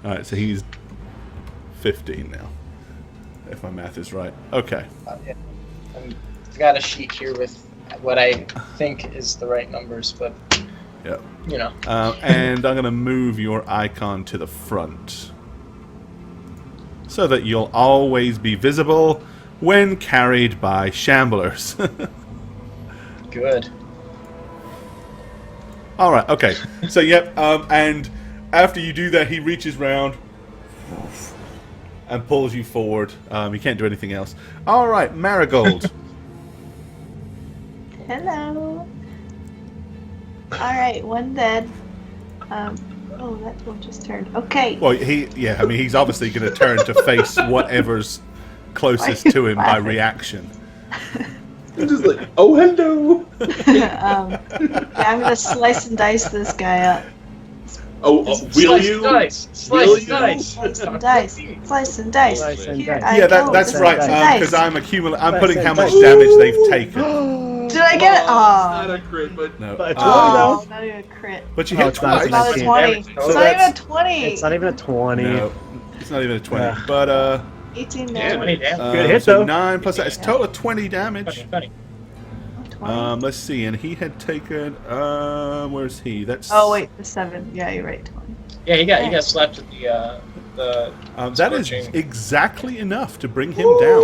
All right, so he's 15 now, if my math is right. Okay. Yeah. I've got a sheet here with what I think is the right numbers, but Yep. you know. And I'm going to move your icon to the front so that you'll always be visible when carried by shamblers. Good. All right, okay. So, yep, and after you do that, he reaches round and pulls you forward. You can't do anything else. All right, Marigold. Hello. Alright, one dead. Oh, that one just turned. Okay. Well, he's obviously going to turn to face whatever's closest to him by reaction. I'm just like, oh, hello. Yeah, I'm gonna slice and dice this guy up. Oh, will Slice you? and dice. Will Slice and you? dice. Slice and dice. Slice and dice. Slice and Here dice. I Yeah, go. that's Slice right, and dice. because I'm Slice putting and how much dice. damage they've taken. Did I get it? Not Oh. a crit, but No. But it's Oh, not even a crit. But you Oh, hit it's not twice. It's not a 19. 20. Damage. It's So not even that's- a 20. It's not even a 20. No, it's not even a 20. Yeah. But 18 Damn. 20 damage. damage. Good hit, so though. 9 plus that is total of 20 damage. 20. 20. Let's see, and he had taken. Where's he? That's. Oh wait, the 7. Yeah, you're right. 20. Yeah, he got slapped with the that is scorching. exactly enough to bring him down.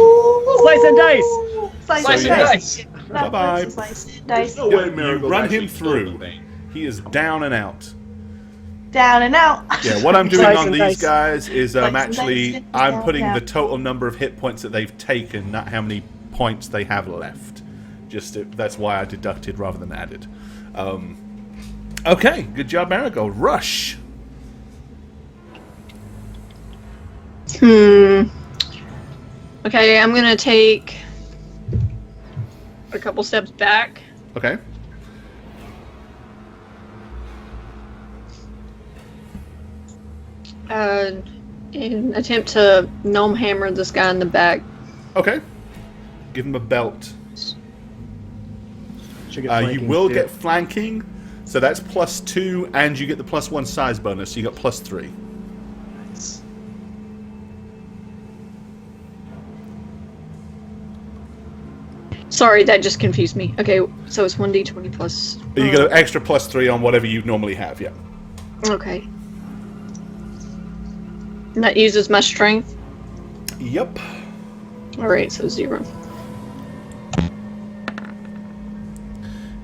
Slice and dice. Slice and dice. Bye-bye. Slice and dice. no way You Marigold run actually him killed through. the thing. He is down and out. Down and out. Yeah, what I'm doing Slice on and these dice. guys is Slice and actually dice. I'm putting Yeah. the total number of hit points that they've taken, not how many points they have left. That's why I deducted rather than added. Okay, good job, Marigold. Rush. Okay, I'm gonna take a couple steps back. Okay. And attempt to gnome hammer this guy in the back. Okay. Give him a belt. Should get You flanking will too. get flanking, so that's +2, and you get the +1 size bonus, so you got +3. Sorry, that just confused me. Okay, so it's 1d20 plus. You get an extra +3 on whatever you normally have, yeah. Okay. And that uses my strength. Yep. Alright, so 0.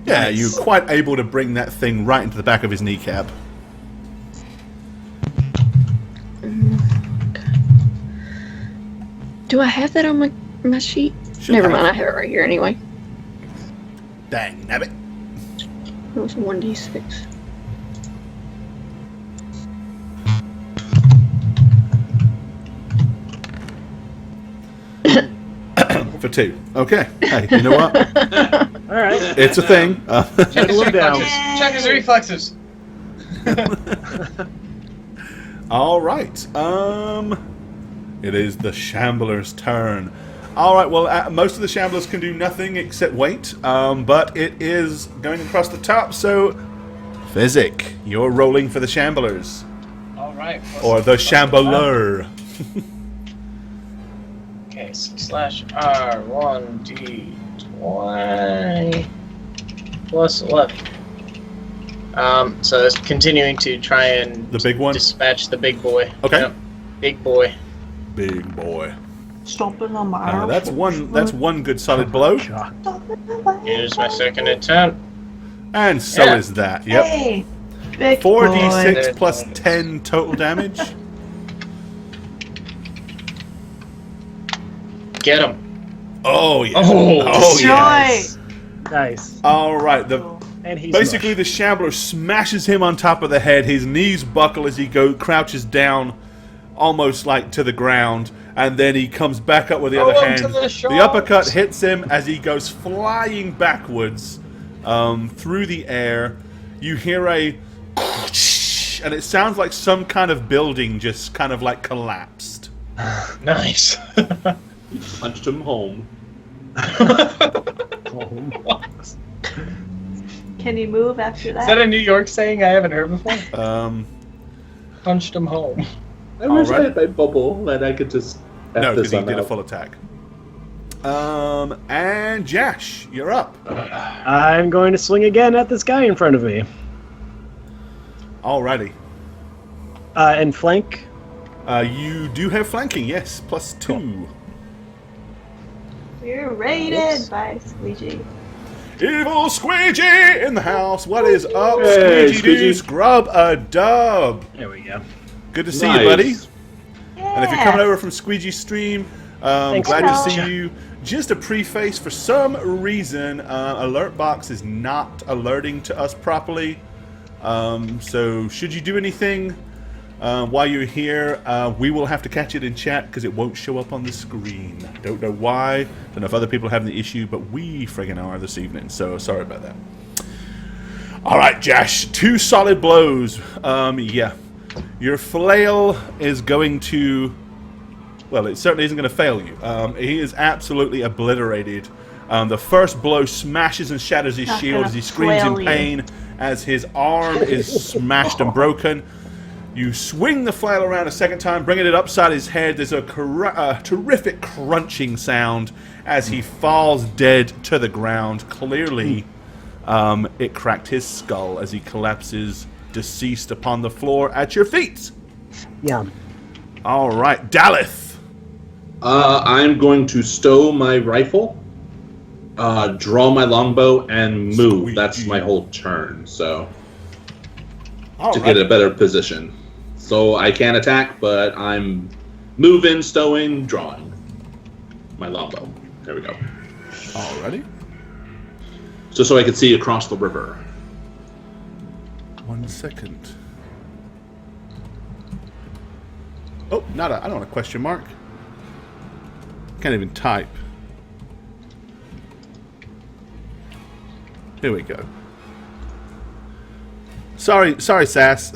Yeah, you're quite able to bring that thing right into the back of his kneecap. Do I have that on my sheet? Should Never have. mind, I have it right here anyway. Dang, nabbit. It was 1d6. For 2. Okay. Hey, you know what? All right. It's a thing. Check his Slow down. reflexes. Check his reflexes. All right. It is the Shambler's turn. All right. Well, most of the Shamblers can do nothing except wait. But it is going across the top. So, Physic, you're rolling for the Shamblers, All right. or the Shambler. Okay, /R 1d20 plus 11. So it's continuing to try and The big one. dispatch the big boy. Okay. Yep, big boy. Big boy. Stomping on my arm. That's one good solid blow, Here's my second attempt. and so Yeah. is that. Yep. Hey, big 4d6 boy. plus 10 total damage. Get him. Oh yeah. Oh. Oh Destroy. yes. Nice. All right. And he's Basically, the Shambler smashes him on top of the head. His knees buckle as he crouches down, almost like to the ground, and then he comes back up with the other hand. To the The uppercut hits him as he goes flying backwards through the air. You hear a, and it sounds like some kind of building just kind of like collapsed. Nice. Punched him home. Can he move after Is that a New York saying I haven't heard before? Punched him home. I wish I Alright. had my bubble and I could just. No, because he this did a out. full attack. And Jash, you're up. I'm going to swing again at this guy in front of me. Alrighty. And flank. You do have flanking, yes, +2. Cool. You're raided by Squeegee. Evil Squeegee in the house. What is up, Hey, Squeegee Doo? Squeegee. Scrub a dub. There we go. Good to see you, buddy. Yeah. And if you're coming over from Squeegee's stream, Thanks, glad to pal. see you. Just a preface, for some reason, Alert Box is not alerting to us properly. So should you do anything while you're here, we will have to catch it in chat because it won't show up on the screen. Don't know why. Don't know if other people are having the issue, but we friggin' are this evening. So sorry about that. All right, Josh. 2 solid blows. Yeah. Your flail is going to... Well, it certainly isn't going to fail you. He is absolutely obliterated. The first blow smashes and shatters his Not shield gonna as he screams in flail you. pain as his arm is smashed and broken. You swing the flail around a second time, bringing it upside his head. There's a terrific crunching sound as he falls dead to the ground. Clearly, it cracked his skull as he collapses deceased upon the floor at your feet. Yeah. All right, Daleth. I'm going to stow my rifle, draw my longbow, and move. Sweet. That's my whole turn, so All to right. get a better position. So I can attack, but I'm moving, stowing, drawing my longbow. There we go. Alrighty. Just so I can see across the river. 1 second. Oh, I don't want a question mark. Can't even type. Here we go. Sorry, Sass.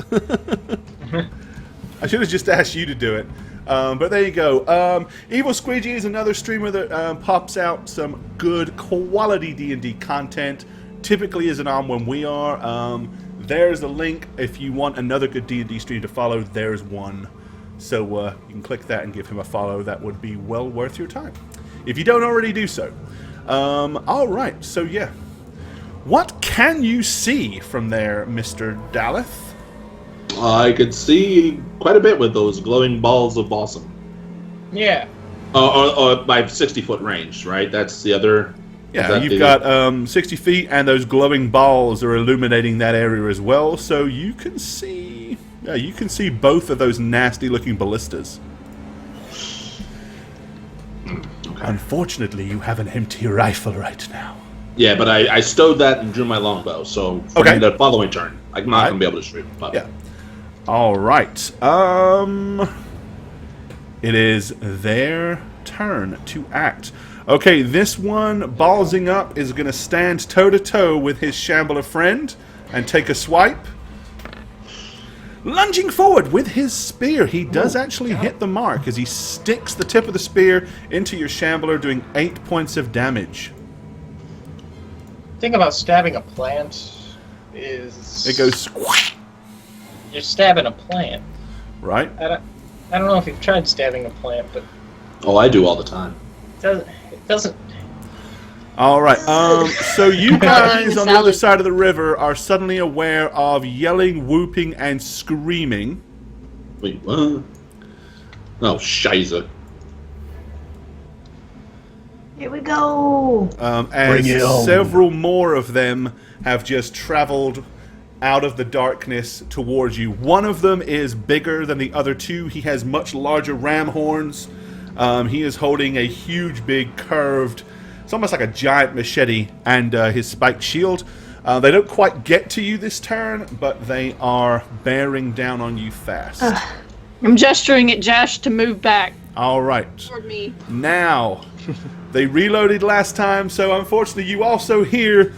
I should have just asked you to do it. But there you go. Evil Squeegee is another streamer that pops out some good quality D&D content. Typically isn't on when we are. There's a link if you want another good D&D stream to follow. There's one. So you can click that and give him a follow. That would be well worth your time, if you don't already do so. All right, so yeah. What can you see from there, Mr. Daleth? I could see quite a bit with those glowing balls of balsam. Yeah. Or by 60-foot range, right? That's the other... Yeah, that you've the- got 60 feet, and those glowing balls are illuminating that area as well. So you can see, you can see both of those nasty-looking ballistas. Unfortunately, you have an empty rifle right now. Yeah, but I stowed that and drew my longbow, so for Okay. the following turn, I'm not Alright. going to be able to shoot. But Yeah. All right. It is their turn to act. Okay, this one, ballsing up, is going to stand toe-to-toe with his shambler friend and take a swipe. Lunging forward with his spear, he does actually hit the mark as he sticks the tip of the spear into your shambler, doing 8 points of damage. Thing about stabbing a plant is It goes squash, you're stabbing a plant. right? I don't know if you've tried stabbing a plant, but oh, I do all the time. it doesn't. All right. So you guys the on the other salad. side of the river are suddenly aware of yelling, whooping, and screaming. Wait, what? Oh, shiza. Here we go. As Bring it on. several more of them have just traveled out of the darkness towards you. One of them is bigger than the other two. He has much larger ram horns. He is holding a huge, big, curved, it's almost like a giant machete, and his spiked shield. They don't quite get to you this turn, but they are bearing down on you fast. I'm gesturing at Josh to move back All right. toward me. Now, they reloaded last time, so unfortunately you also hear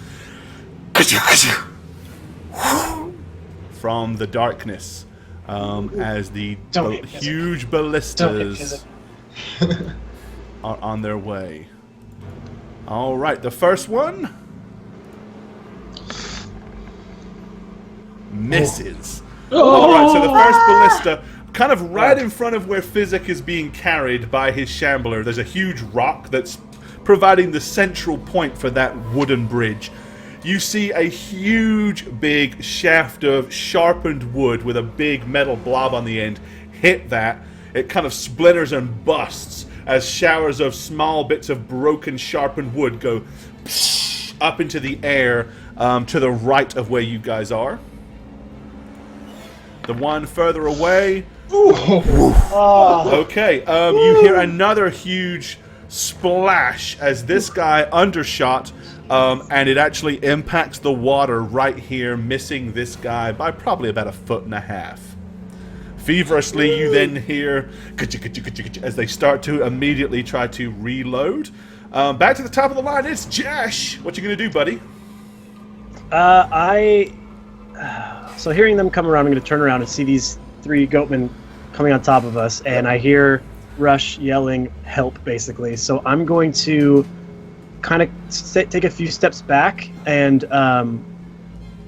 from the darkness as the Don't get physical. huge Don't get ballistas physical. are on their way. All right, the first one misses. All right, so the first ballista, kind of right in front of where Physic is being carried by his shambler, there's a huge rock that's providing the central point for that wooden bridge. You see a huge, big shaft of sharpened wood with a big metal blob on the end hit that. It kind of splinters and busts as showers of small bits of broken, sharpened wood go up into the air to the right of where you guys are. The one further away. Okay, you hear another huge splash as this guy undershot, and it actually impacts the water right here, missing this guy by probably about 1.5 feet. Feverishly, you then hear as they start to immediately try to reload. Back to the top of the line, it's Josh. What you gonna do, buddy? So hearing them come around, I'm going to turn around and see these 3 goatmen coming on top of us, and I hear Rush yelling, help, basically. So I'm going to kind of take a few steps back and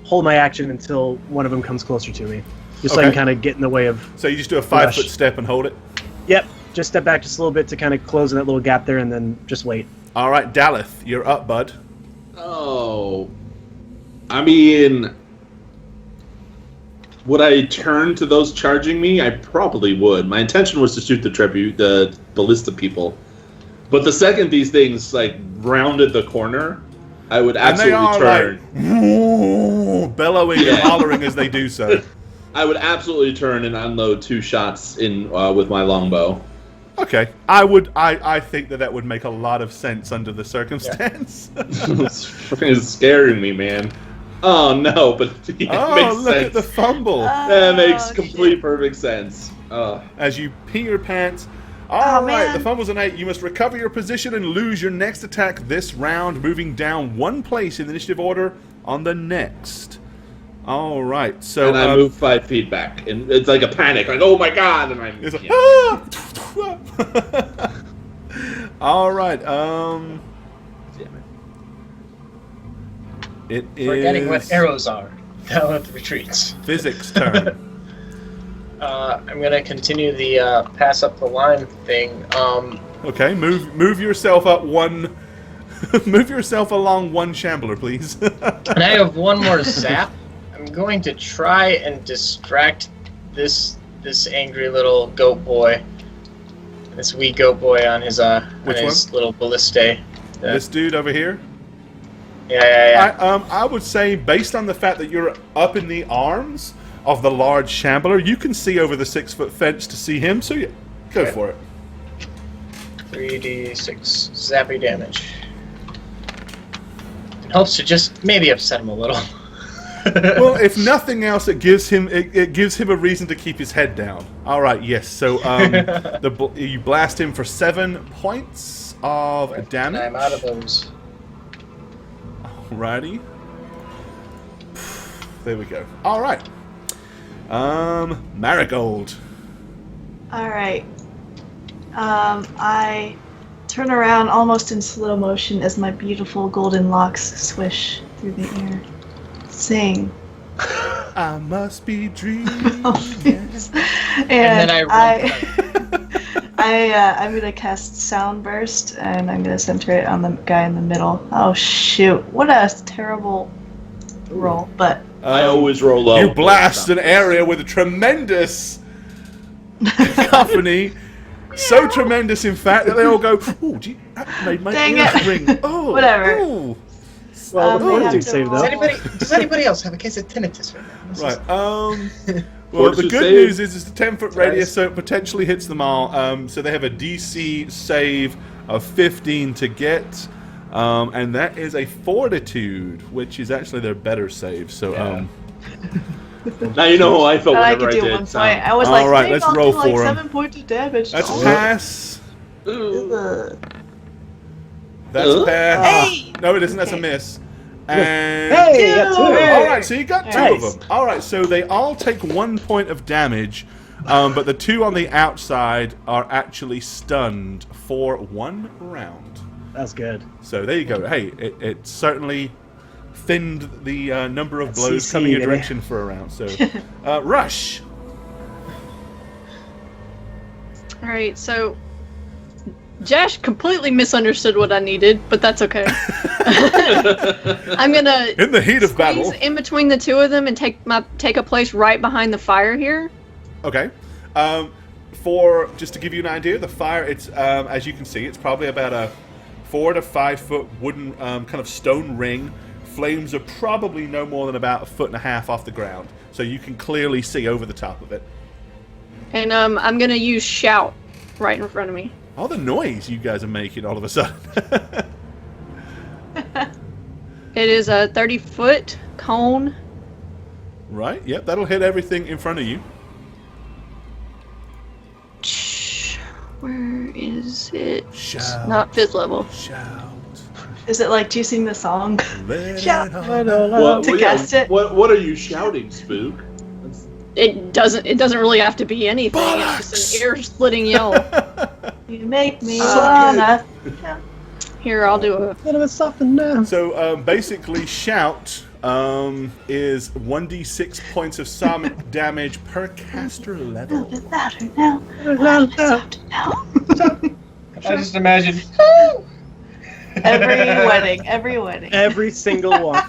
hold my action until one of them comes closer to me. Just so I can kind of get in the way of... So you just do a 5-foot step and hold it? Yep. Just step back just a little bit to kind of close in that little gap there, and then just wait. All right, Daleth, you're up, bud. Oh. I mean... Would I turn to those charging me? I probably would. My intention was to shoot the ballista people. But the second these things, like, rounded the corner, I would absolutely turn. Like, bellowing and hollering as they do so. I would absolutely turn and unload 2 shots in with my longbow. Okay. I think that would make a lot of sense under the circumstance. Yeah. It's scaring me, man. Oh no, but it makes look sense. At the fumble. That makes perfect sense. As you pee your pants. All right, man. the fumble's an 8. You must recover your position and lose your next attack this round, moving down 1 place in the initiative order on the next. All right, so and I move 5 feet back, and it's like a panic, like oh my god, and I'm. It's all right. It Forgetting is what arrows are. Now it retreats. Physics turn. I'm gonna continue the pass up the line thing. Okay, move yourself up one. Move yourself along 1 shambler, please. And I have 1 more zap. I'm going to try and distract this angry little goat boy, this wee goat boy on his little ballista. This dude over here. Yeah. I would say, based on the fact that you're up in the arms of the large shambler, you can see over the 6-foot fence to see him. So yeah, go for it. 3d6 zappy damage. In hopes to just maybe upset him a little. Well, if nothing else, it gives him a reason to keep his head down. All right, yes. So you blast him for 7 points of damage. I'm out of those. Alrighty. There we go. All right. Marigold. All right. I turn around almost in slow motion as my beautiful golden locks swish through the air. Sing. I must be dreaming. And then I'm gonna cast Sound Burst, and I'm gonna center it on the guy in the middle. Oh shoot! What a terrible roll, but I always roll low. You blast an area with a tremendous cacophony. So tremendous, in fact, that they all go, "Oh, that made my Dang ears it." ring." Oh, Whatever. Ooh. Well, they the have fortitude to save, roll. though. Does anybody else have a case of tinnitus right now? This Right. is- Well, the Fortitude good save. news is it's a 10-foot radius, so it potentially hits them all. So they have a DC save of 15 to get, and that is a Fortitude, which is actually their better save. So, Now you know how I felt I whenever could I do did. 1 point. I was like, Alright, maybe let's I'll roll do like for 'em. 7 points of damage. that's a Oh. pass. Ugh. That's a pass. Hey! No, it isn't. That's a Okay. miss. And Hey, you got 2. all right, so you got 2 of Nice. them. All right, so they all take 1 point of damage, but the 2 on the outside are actually stunned for 1 round. That's good. So there you go. Hey, it certainly thinned the number of That's blows CC, coming your baby. direction for a round. So, Rush. All right, so Josh completely misunderstood what I needed, but that's okay. I'm gonna In the heat of battle. squeeze in between the two of them and take a place right behind the fire here. Okay. For just to give you an idea, the fire, it's as you can see, it's probably about a 4 to 5 foot wooden kind of stone ring. Flames are probably no more than about 1.5 feet off the ground, so you can clearly see over the top of it. And I'm gonna use shout right in front of me. All the noise you guys are making all of a sudden. It is a 30-foot cone. Right? Yep, that'll hit everything in front of you. Where is it? Shout. Not 5th level. Shout. Is it like, do you sing the song? Let Shout. it all Well, To yeah, cast it. What are you shouting, Spook? It doesn't really have to be anything. It's just an ear-splitting yell. You make me wanna. Here, I'll do a. little bit softer now. So basically, shout is 1d6 points of sonic damage per caster A little level. bit louder now. A little bit softer now. I just imagine. Every wedding. Every single one.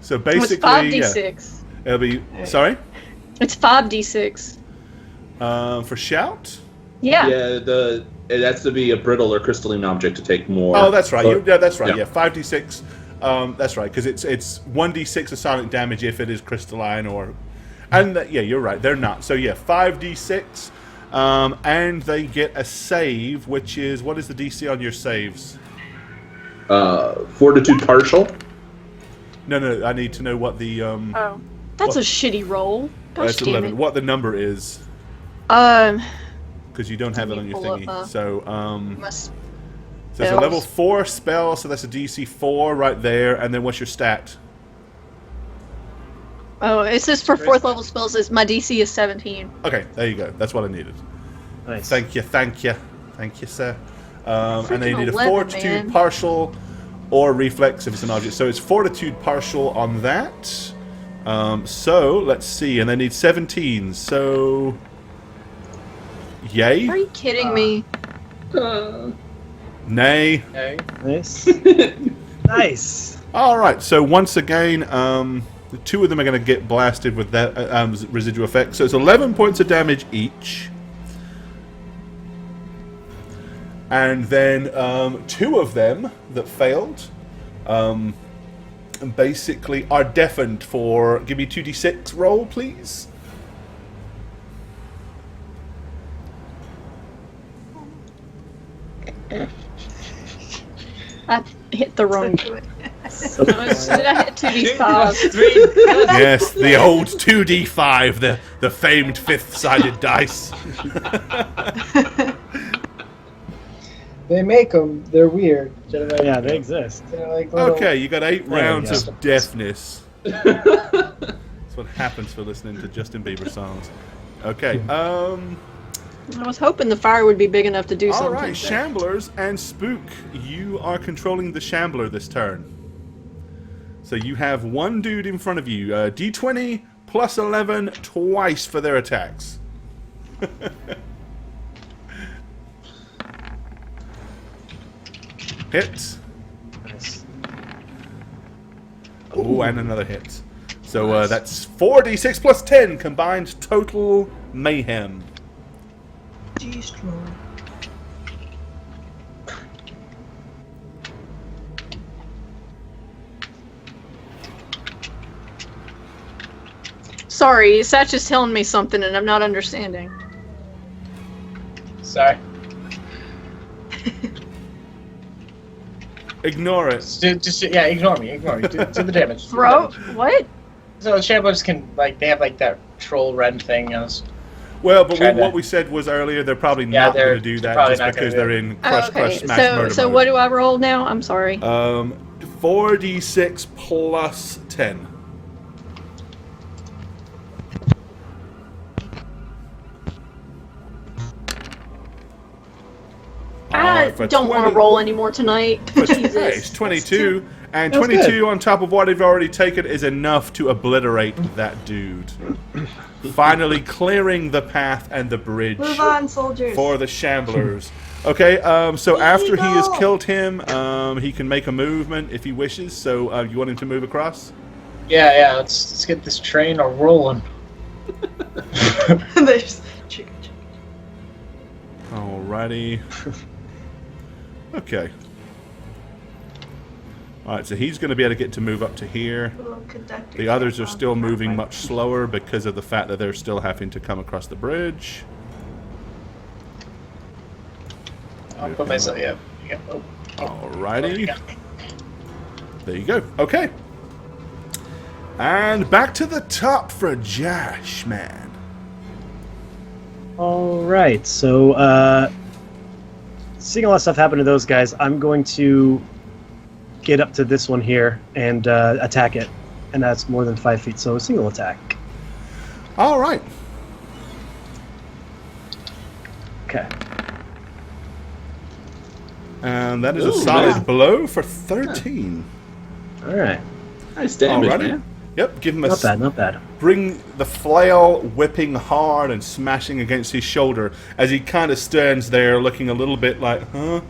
So It's basically, 5d6. it'll be sorry It's 5d6. for shout. Yeah. It has to be a brittle or crystalline object to take more. Oh, that's right. But- Yeah, that's right. yeah. Yeah, 5d6. That's right, because it's 1d6 of sonic damage if it is crystalline or, and yeah, you're right. They're not. So yeah, 5d6, and they get a save, which is what is the DC on your saves? Fortitude partial. No, I need to know what the Oh, that's a shitty roll. Gosh that's damn 11. it. What the number is, Um, because you don't have it on your pull up, thingy. So must. so it's a spells. level 4 spell, so that's a DC 4 right there. And then what's your stat? Oh, it says for 4th level spells. My DC is 17. Okay, there you go. That's what I needed. Nice. Thank you, sir. And they Freaking need a 11, fortitude man. partial or reflex if it's an object. So it's fortitude partial on that. So let's see, and they need 17. So, yay, Are you kidding me? nay. Okay. Nice. Nice. All right. So once again, the two of them are going to get blasted with that residual effect. So it's 11 points of damage each. And then two of them that failed basically are deafened for... Give me 2d6 roll, please. I hit the wrong. So I hit 2d5. Yes, the old 2d5, the famed fifth-sided dice. They make them. They're weird. yeah, they exist. They're like little- Okay, you got 8 There we rounds go. of deafness. That's what happens for listening to Justin Bieber songs. Okay, I was hoping the fire would be big enough to do all something. right, Shamblers and Spook, you are controlling the Shambler this turn. So you have one dude in front of you. D20 plus 11 twice for their attacks. Hit. Nice. Oh, and another hit. So that's 4d6 plus 10 combined total mayhem. G-strong. Sorry, Satch is telling me something and I'm not understanding. Sorry. Ignore it. Just yeah, ignore me. Do the damage. Throw? What? So Shamblers can they have like that troll rend thing. Well, but Try to- what we said was earlier, they're probably Yeah, not going they're to do that probably just not because gonna they're do in crush, crush, smash, murder so mode. what do I roll now? I'm sorry. 4d6 plus 10. I for don't want 20 to roll anymore tonight. But hey, Jesus. it's 22, And That's 22 good. on top of what he've already taken is enough to obliterate that dude. Finally clearing the path and the bridge Move on, soldiers. for the Shamblers. Okay, so after he has Eagle! killed him, he can make a movement if he wishes. So you want him to move across? Yeah. Let's get this train a rolling. There's chicken. Alrighty. Okay. Alright, so he's going to be able to get to move up to here. Little conductor. The others are still moving much slower because of the fact that they're still having to come across the bridge. I'll put myself. Yeah. Oh. Alrighty. There you go. Okay. And back to the top for Josh, man. All right. So, seeing a lot of stuff happen to those guys, I'm going to get up to this one here and attack it, and that's more than 5 feet. So a single attack. All right. Okay. And that is a Ooh, solid nice. blow for 13. All right. Nice damage, Alrighty. man. Yep, give him a Not bad. Not bad. bring the flail whipping hard and smashing against his shoulder as he kind of stands there looking a little bit like, huh?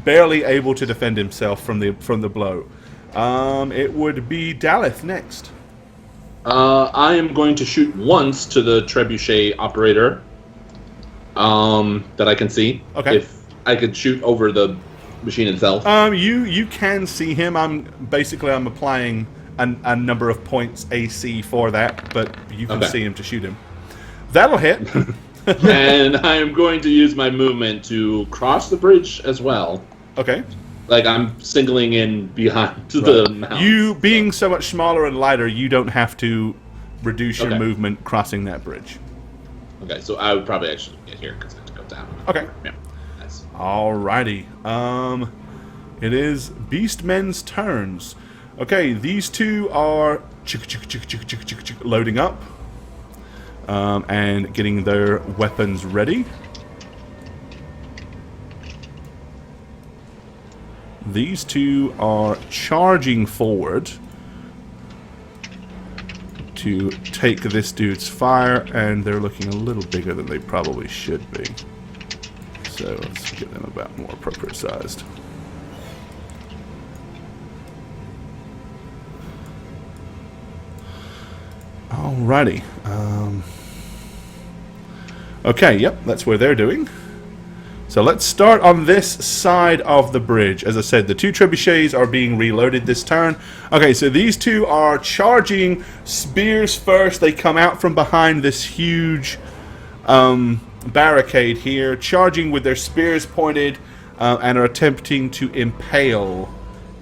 Barely able to defend himself from the blow. It would be Daleth next. I am going to shoot once to the trebuchet operator. That I can see. Okay. If I could shoot over the machine itself. You can see him. I'm applying a number of points AC for that, but you can Okay. see him to shoot him. That'll hit. And I am going to use my movement to cross the bridge as well. Okay. Like I'm singling in behind to the mountain. You being so much smaller and lighter, you don't have to reduce your Okay. movement crossing that bridge. Okay, so I would probably actually get here because I have to go down. Okay. Yeah. Nice. Alrighty. It is Beastmen's turns. Okay, these two are loading up and getting their weapons ready. These two are charging forward to take this dude's fire, and they're looking a little bigger than they probably should be. So let's get them about more appropriate sized. Alrighty. Okay, yep, that's where they're doing. So let's start on this side of the bridge. As I said, the two trebuchets are being reloaded this turn. Okay, so these two are charging spears first. They come out from behind this huge barricade here, charging with their spears pointed, and are attempting to impale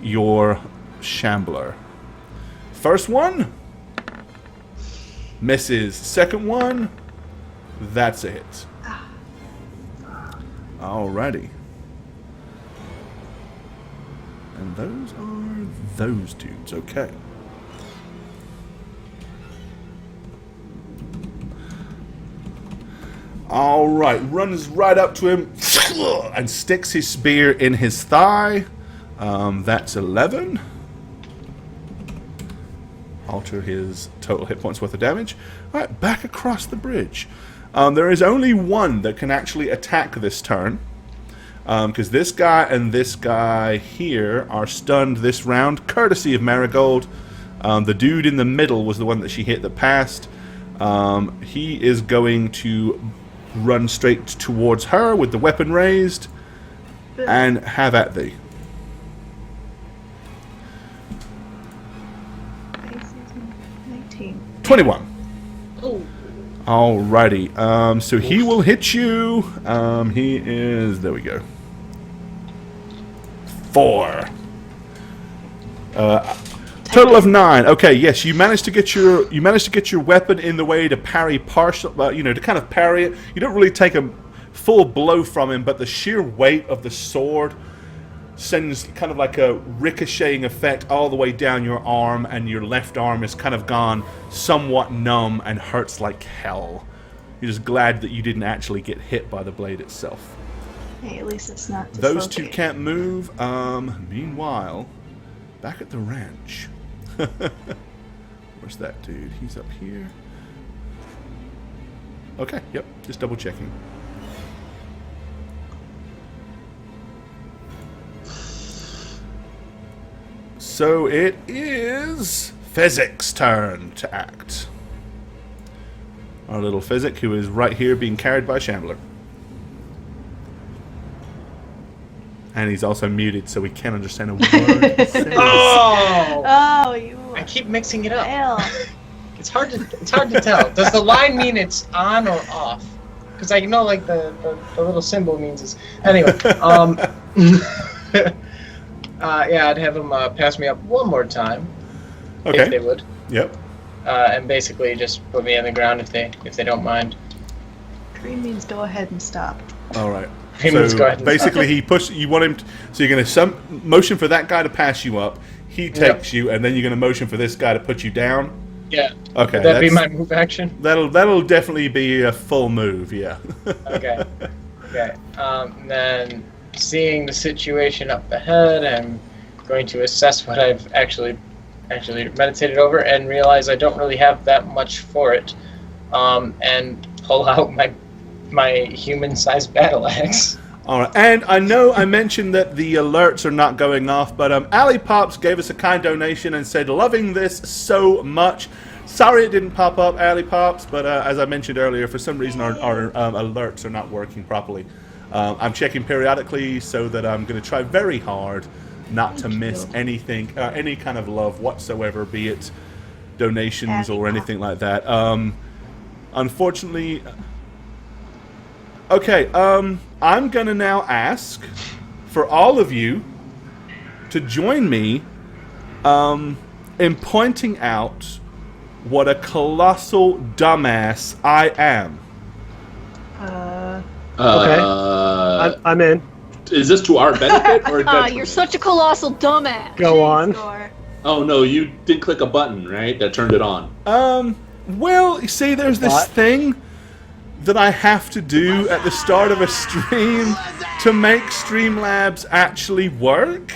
your shambler. First one misses. Second one, that's a hit. Alrighty. And those are those dudes. Okay. Alright, runs right up to him and sticks his spear in his thigh. That's 11. Alter his total hit points worth of damage. Alright, back across the bridge. There is only one that can actually attack this turn. Because this guy and this guy here are stunned this round, courtesy of Marigold. The dude in the middle was the one that she hit that passed. He is going to run straight towards her with the weapon raised and have at thee. 19. 21. Oh. Alrighty, so he will hit you. He is, there we go. 4. Total of 9. Okay, yes, you managed to get your weapon in the way to parry partial, to kind of parry it. You don't really take a full blow from him, but the sheer weight of the sword sends kind of like a ricocheting effect all the way down your arm, and your left arm is kind of gone somewhat numb and hurts like hell. You're just glad that you didn't actually get hit by the blade itself. Hey, at least it's not Those two dislocated. can't move. Meanwhile, Back at the ranch. Where's that dude? He's up here. Okay, yep, just double checking. So it is Fezzik's turn to act. Our little Fezzik, who is right here being carried by Shambler. And he's also muted, so we can't understand a word he says. Oh! Oh, you. I keep mixing it up. Fail. It's hard to tell. Does the line mean it's on or off? Because I know like the little symbol means it's anyway. Yeah, I'd have them pass me up one more time. Okay. If they would. Yep. And basically just put me on the ground if they don't mind. Green means go ahead and stop. All right. Green means go ahead So and basically, he push. You want him. So you're going to motion for that guy to pass you up. He takes you, and then you're going to motion for this guy to put you down. Yeah. Okay. Would that be my move action? That'll definitely be a full move. Yeah. Okay. Okay. Then seeing the situation up ahead, I'm going to assess what I've actually meditated over and realize I don't really have that much for it, and pull out my human-sized battle axe. All right, and I know I mentioned that the alerts are not going off, but Ali Pops gave us a kind donation and said, loving this so much. Sorry it didn't pop up, Ali Pops, but as I mentioned earlier, for some reason our alerts are not working properly. I'm checking periodically, so that I'm going to try very hard not to miss anything, any kind of love whatsoever, be it donations or anything like that. Unfortunately... Okay, I'm gonna now ask for all of you to join me in pointing out what a colossal dumbass I am. Okay. I'm in. Is this to our benefit or detriment? You're such a colossal dumbass. Go on. Score. Oh no, you did click a button, right? That turned it on. Well, you see, there's this What? thing that I have to do at the start of a stream to make Streamlabs actually work.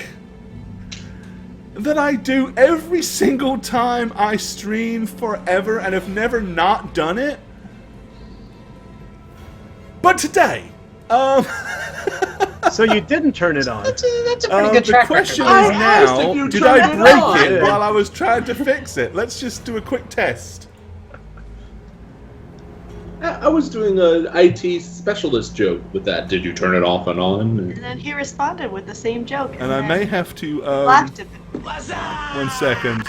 That I do every single time I stream forever and have never not done it. But today, So you didn't turn it on. That's a pretty good the track question record. is asked if now, you did turned I it break on. it while I was trying to fix it? Let's just do a quick test. I was doing a IT specialist joke with that. Did you turn it off and on? And then he responded with the same joke. And I then may have to, laughed at it. 1 second.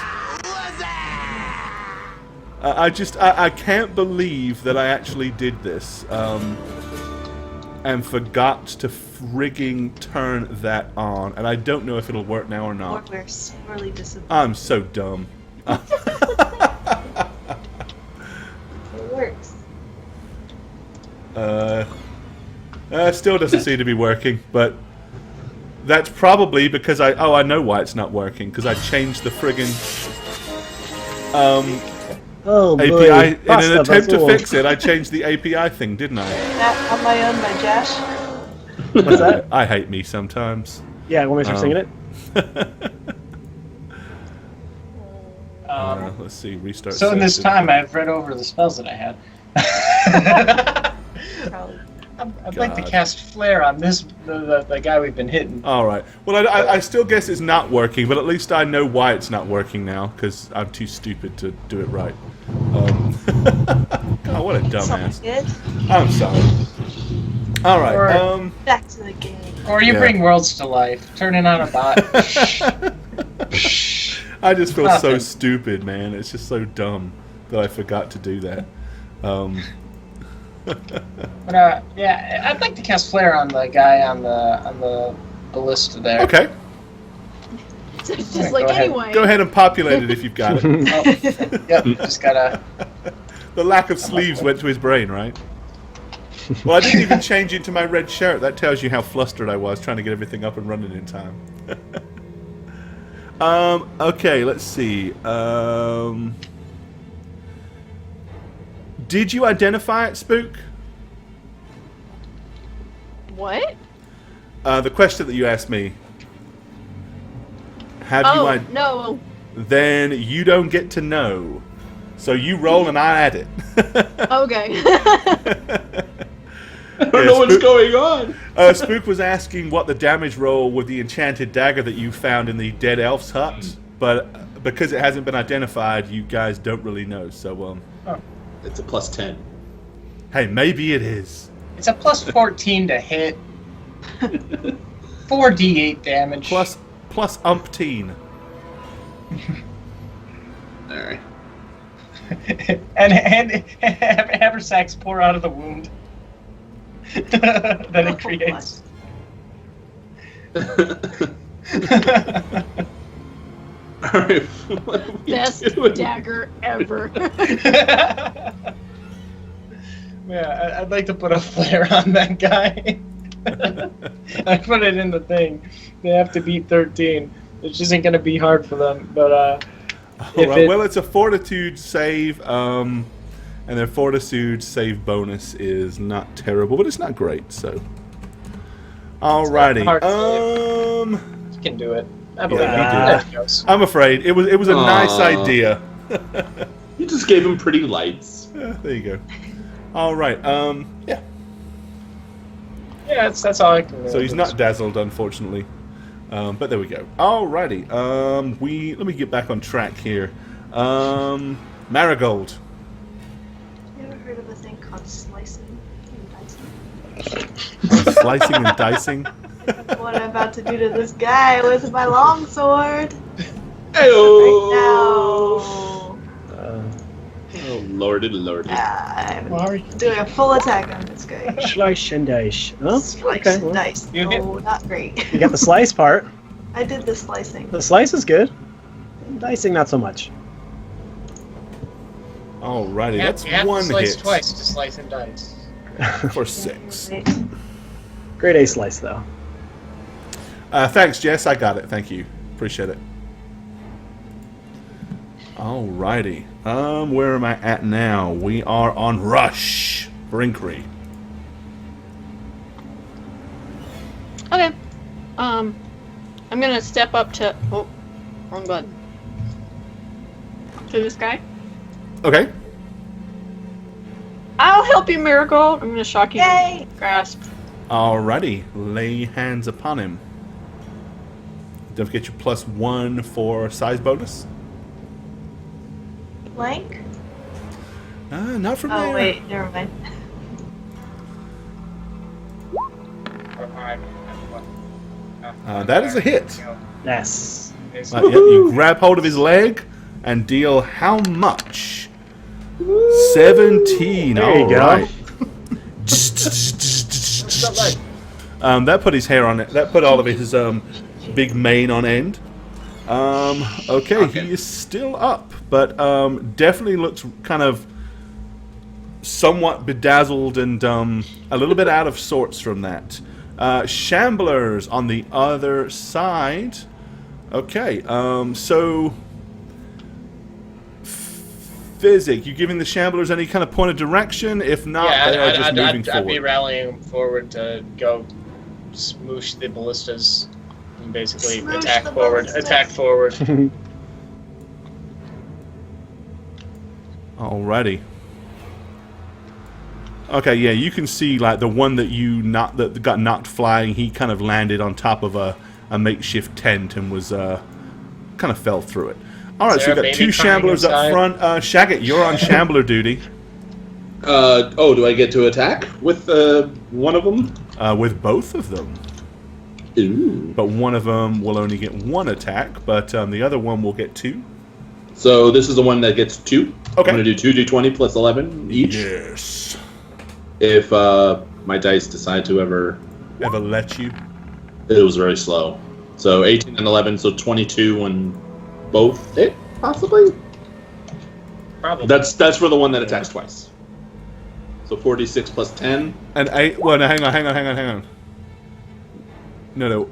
I can't believe that I actually did this, and forgot to frigging turn that on. And I don't know if it'll work now or Or not. we're sorely disappointed. I'm so dumb. It works. Still doesn't seem to be working, but that's probably because I know why it's not working, because I changed the friggin' Oh boy. API in Basta, an attempt to Basul. fix it. I changed the API thing, didn't I? That on my own by Josh. What's that? I hate me sometimes. Yeah, want me to start singing it? Let's see, restart. So in this session. time, I've read over the spells that I had. Probably. I'd like to God. cast Flare on the guy we've been hitting. All right. Well, I still guess it's not working, but at least I know why it's not working now, because I'm too stupid to do it right. God, what a dumbass. Something good. I'm sorry. All right. Or- Back to the game. Or you Yeah. bring worlds to life, turning on a bot. I just feel so Nothing. stupid, man. It's just so dumb that I forgot to do that. But yeah, I'd like to cast Flare on the guy on the ballista there. Okay. So it's Yeah, just like go ahead. anyway. Go ahead and populate it if you've got it. Oh, yep, just gotta. The lack of sleeves went to his brain, right? Well, I didn't even change into my red shirt. That tells you how flustered I was trying to get everything up and running in time. Okay, let's see. Did you identify it, Spook? What? The question that you asked me. Have Oh, you? no. Then you don't get to know. So you roll and I add it. Okay. I don't know what's going on. Spook was asking what the damage roll with the enchanted dagger that you found in the dead elf's hut, but because it hasn't been identified, you guys don't really know. So, It's a +10. hey, maybe it is. It's a +14 to hit. 4d8 damage. Plus umpteen. All right. and haversacks pour out of the wound that it creates. All right. What are we Best doing? dagger ever. Yeah, I'd like to put a flare on that guy. I put it in the thing. They have to beat 13. Which isn't going to be hard for them, but All right, well, it's a fortitude save, and their fortitude save bonus is not terrible, but it's not great. So, alrighty, you can do it. I believe Yeah, it. I'm afraid it was a nice idea. You just gave him pretty lights. There you go. All right, yeah. Yeah, that's all I can do. So he's not dazzled, unfortunately. But there we go. Alrighty. Let me get back on track here. Marigold. You ever heard of a thing called slicing and dicing? Slicing and dicing. That's what I'm about to do to this guy with my longsword. Hey-oh! Right now. Oh, lordy, lordy. I'm Sorry. doing a full attack on this guy. Slice and dice. Oh, Slice okay. and dice. You hit- No, not great. You got the slice part. I did the slicing. The slice is good. Dicing, not so much. Alrighty, that's you have one to slice hit twice to slice and dice. for 6. Great A slice, though. Thanks, Jess. I got it. Thank you. Appreciate it. Alrighty. Where am I at now? We are on Rush Brinkery. Okay. I'm gonna step up to. Oh, wrong button. To this guy. Okay. I'll help you, Miracle. I'm gonna shock you. Yay! Grasp. Alrighty. Lay hands upon him. Don't forget your +1 for size bonus. Blank? Not from Oh, there. wait, never mind. That is a hit. Yes. Yeah, you grab hold of his leg and deal how much? 17. There you go. Alright. That put his hair on it. That put all of his big mane on end. Okay, he is still up, but definitely looks kind of somewhat bedazzled and a little bit out of sorts from that. Shamblers on the other side. Okay, so Physic, you giving the Shamblers any kind of point of direction? If not, they are just moving forward. I'd be rallying forward to go smoosh the ballistas and basically Smoosh attack the forward. ballistas. Attack forward. Alrighty. Okay, yeah, you can see like the one that that got knocked flying. He kind of landed on top of a makeshift tent and was kind of fell through it. All right, Is so there we've a got baby 2 crying Shamblers up inside? front. Shagget, you're on Shambler duty Do I get to attack with one of them? with both of them. Ooh. But one of them will only get 1 attack, but the other one will get 2. So this is the one that gets 2. Okay. I'm going to do 2d20 plus 11 each. Yes. If my dice decide to ever... Ever let you? It was very slow. So 18 and 11, so 22 when both hit, possibly? Probably. That's for the one that attacks twice. So 46 plus 10. And 8. Well, no, hang on. No.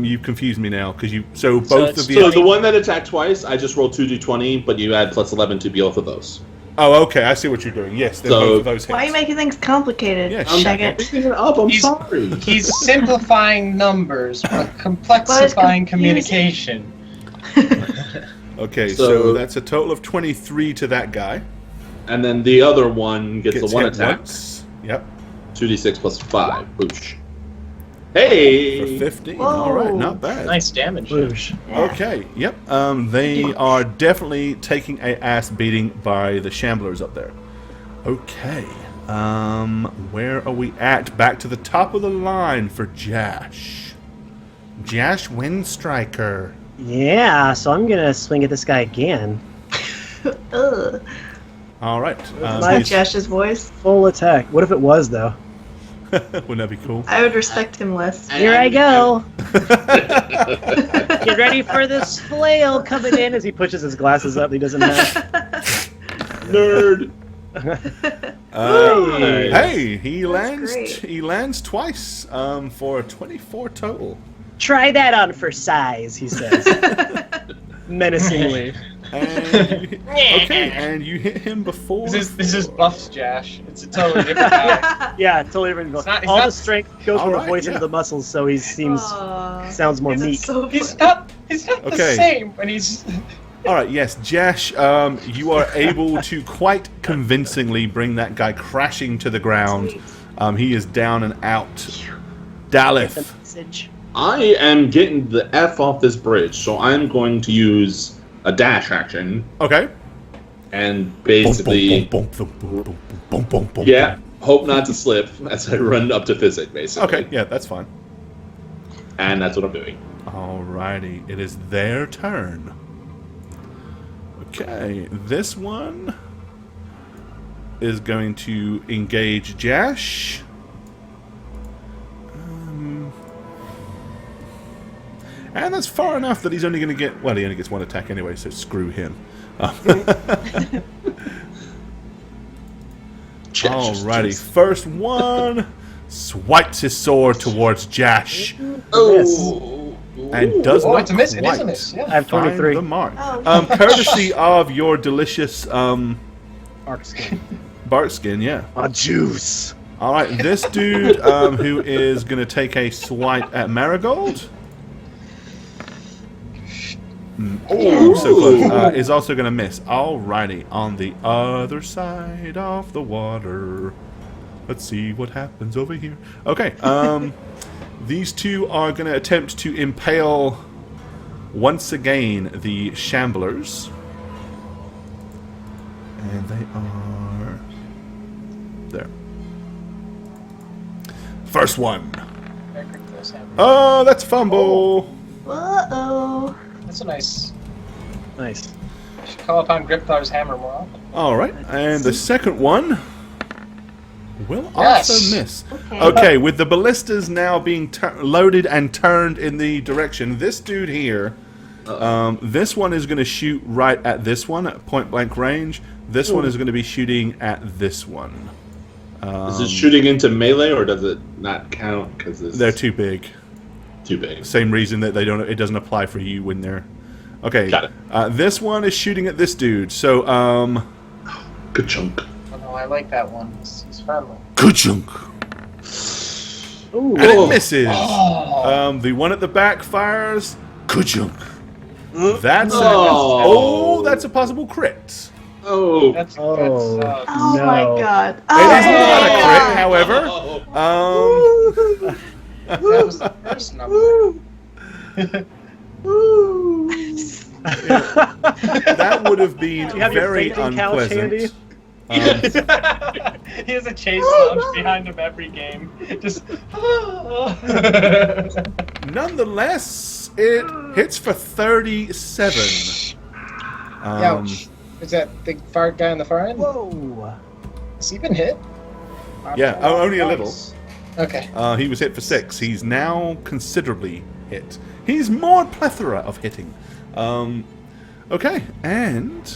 You confused me now because you. So both it's of the. So the one that attacked twice, I just rolled 2d20, but you add plus 11 to both of those. Oh, okay. I see what you're doing. Yes, they're So- both of those hits. Why are you making things complicated? Yeah, I'm Check it. picking it up. I'm sorry. He's simplifying numbers, but complexifying communication. Okay, So- so that's a total of 23 to that guy. And then the other one gets the one hit attack. once. Yep. 2d6 plus 5. Boosh. For Hey! 15. Whoa. All right, not bad. Nice damage. Whoosh. Yeah. Okay, yep. They are definitely taking a ass beating by the shamblers up there. Okay. Where are we at? Back to the top of the line for Jash. Jash Windstriker. Yeah, so I'm gonna swing at this guy again. Ugh. All right. Like he's- Josh's voice. Full attack. What if it was though? Wouldn't that be cool? I would respect him less. Here I go. Get ready for this flail coming in as he pushes his glasses up. He doesn't have. Nerd! Hey, he lands. great. He lands twice. For a 24 total. Try that on for size, he says, menacingly. And okay, and you hit him before. This is Buff's Josh. It's a totally different guy. Yeah, totally different. It's not- All it's the not- strength goes from the Alright, voice yeah. into the muscles, so he seems Aw. sounds more Isn't meek. so He's fun. not the Okay. same when he's. All right, yes, Jash, you are able to quite convincingly bring that guy crashing to the ground. He is down and out. Daleth. Message. I am getting the F off this bridge, so I'm going to use a dash action Okay. and basically, yeah, hope not to slip as I run up to Physic, basically. Okay, yeah, that's fine. And that's what I'm doing. Alrighty, it is their turn. Okay, this one is going to engage Jash. And that's far enough that he's only going to get... Well, he only gets one attack anyway, so screw him. Alrighty, first one swipes his sword towards Jash Oh, and does Oh, not it's a miss. It is a quite miss. I Yeah. have find 23. the mark. Oh. Courtesy of your delicious Arc skin. bark skin, yeah. A juice. All right, this dude who is going to take a swipe at Marigold. Oh, so close. Is also going to miss. Alrighty, on the other side of the water. Let's see what happens over here. Okay, these two are going to attempt to impale once again the Shamblers. And they are there. First one. Oh, that's fumble. Uh-oh. That's a nice. Nice. Should call upon Gripthar's hammer more often. All right, and the second one will Yes. also miss. Okay. Okay, with the ballistas now being loaded and turned in the direction, this dude here, this one is going to shoot right at this one at point blank range. This one is going to be shooting at this one. is it shooting into melee or does it not count because it's They're too big. too big? Same reason that they don't. It doesn't apply for you when they're. Okay. Got it. This one is shooting at this dude. So Good chunk. Oh no, I like that one. He's friendly. Kuchunk. Ooh. And it misses. Oh. The one at the back fires. Kuchunk. That's Oh. that's a possible crit. Oh. That's Oh. Oh No. my god. It Oh is my not a crit, god. however. that was the first number. That would have been Do you have your very fainting couch handy? unpleasant. He has a chase lounge behind him every game. Just. Nonetheless, it hits for 37. Ouch. Is that the far guy on the far end? Whoa. Has he been hit? Yeah, only a little. Okay. He was hit for 6. He's now considerably hit. He's more plethora of hitting. Okay, and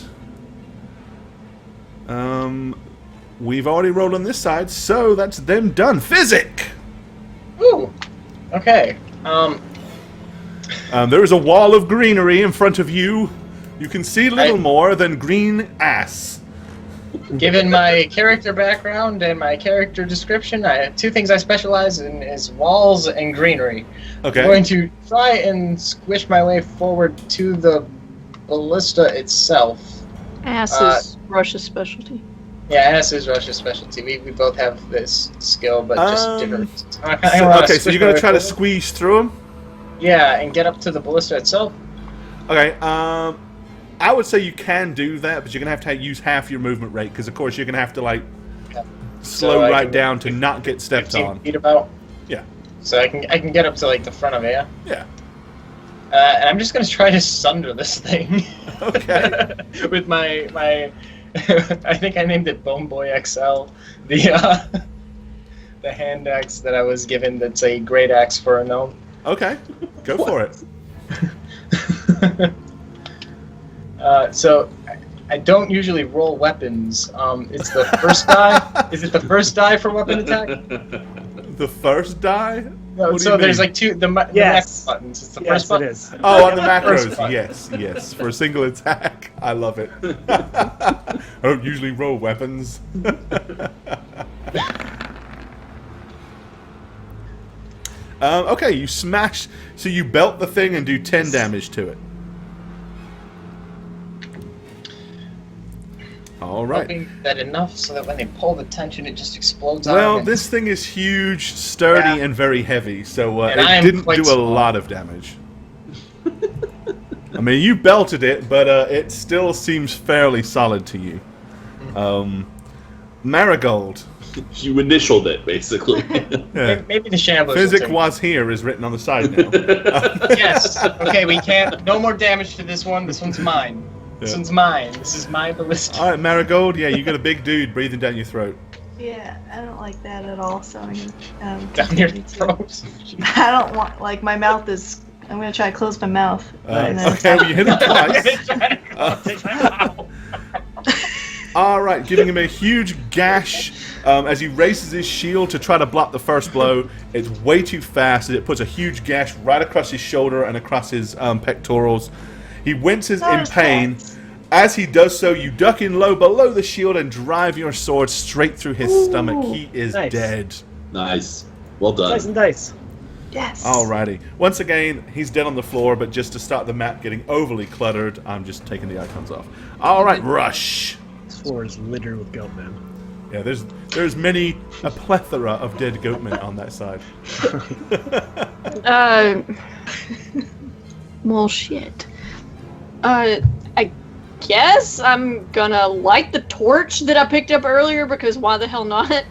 we've already rolled on this side, so that's them done. Physic. Ooh. Okay. There is a wall of greenery in front of you. You can see little I- more than green ass. Given my character background and my character description, I have 2 things I specialize in is walls and greenery. Okay. I'm going to try and squish my way forward to the ballista itself. Ass is Russia's specialty. Yeah, ass is Russia's specialty. We both have this skill, but just different. Okay, so you're going to try to squeeze through them? Yeah, and get up to the ballista itself. Okay, I would say you can do that, but you're going to have use half your movement rate, because of course you're going to have to, like, slow So right down to not get stepped 15 on. feet about. Yeah. So I can get up to, like, the front of it, yeah? Yeah. And I'm just going to try to sunder this thing. Okay. With my I think I named it Bone Boy XL. The hand axe that I was given that's a great axe for a gnome. Okay, go for it. So I don't usually roll weapons. It's the first die. Is it the first die for weapon attack? The first die? No, What do so you there's mean? like 2 the Yes. macro buttons. It's the Yes, first it button. is. Oh, on the First macros, button. yes, for a single attack. I love it. I don't usually roll weapons. Okay, you smash, so you belt the thing and do 10 damage to it. All right. Hoping that enough so that when they pull the tension, it just explodes out. Well, and- this thing is huge, sturdy, Yeah. and very heavy, so And I it am didn't quite do a small. lot of damage. I mean, you belted it, but it still seems fairly solid to you. Marigold. You initialed it, basically. Yeah. Maybe the shamblers. will Physic take- was here is written on the side now. Yes. Okay, we can't. No more damage to this one. This one's mine. This Yeah. one's mine. This is my ballista. All right, Marigold. Yeah, you got a big dude breathing down your throat. Yeah, I don't like that at all. So I'm gonna Down your continue to- throat. I don't want like my mouth is. I'm gonna try to close my mouth. and then Okay, well, you hit him twice. Ow. All right, giving him a huge gash as he raises his shield to try to block the first blow. It's way too fast, and it puts a huge gash right across his shoulder and across his pectorals. He winces in Those pain. guys. As he does so, you duck in low below the shield and drive your sword straight through his stomach. He is nice. dead. Nice. Well done. Dice and dice. Yes. Alrighty. Once again, he's dead on the floor, but just to stop the map getting overly cluttered, I'm just taking the icons off. Alright, Rush. This floor is littered with goatmen. Yeah, there's a plethora of dead goatmen on that side. Well, shit. I guess I'm gonna light the torch that I picked up earlier because why the hell not? And,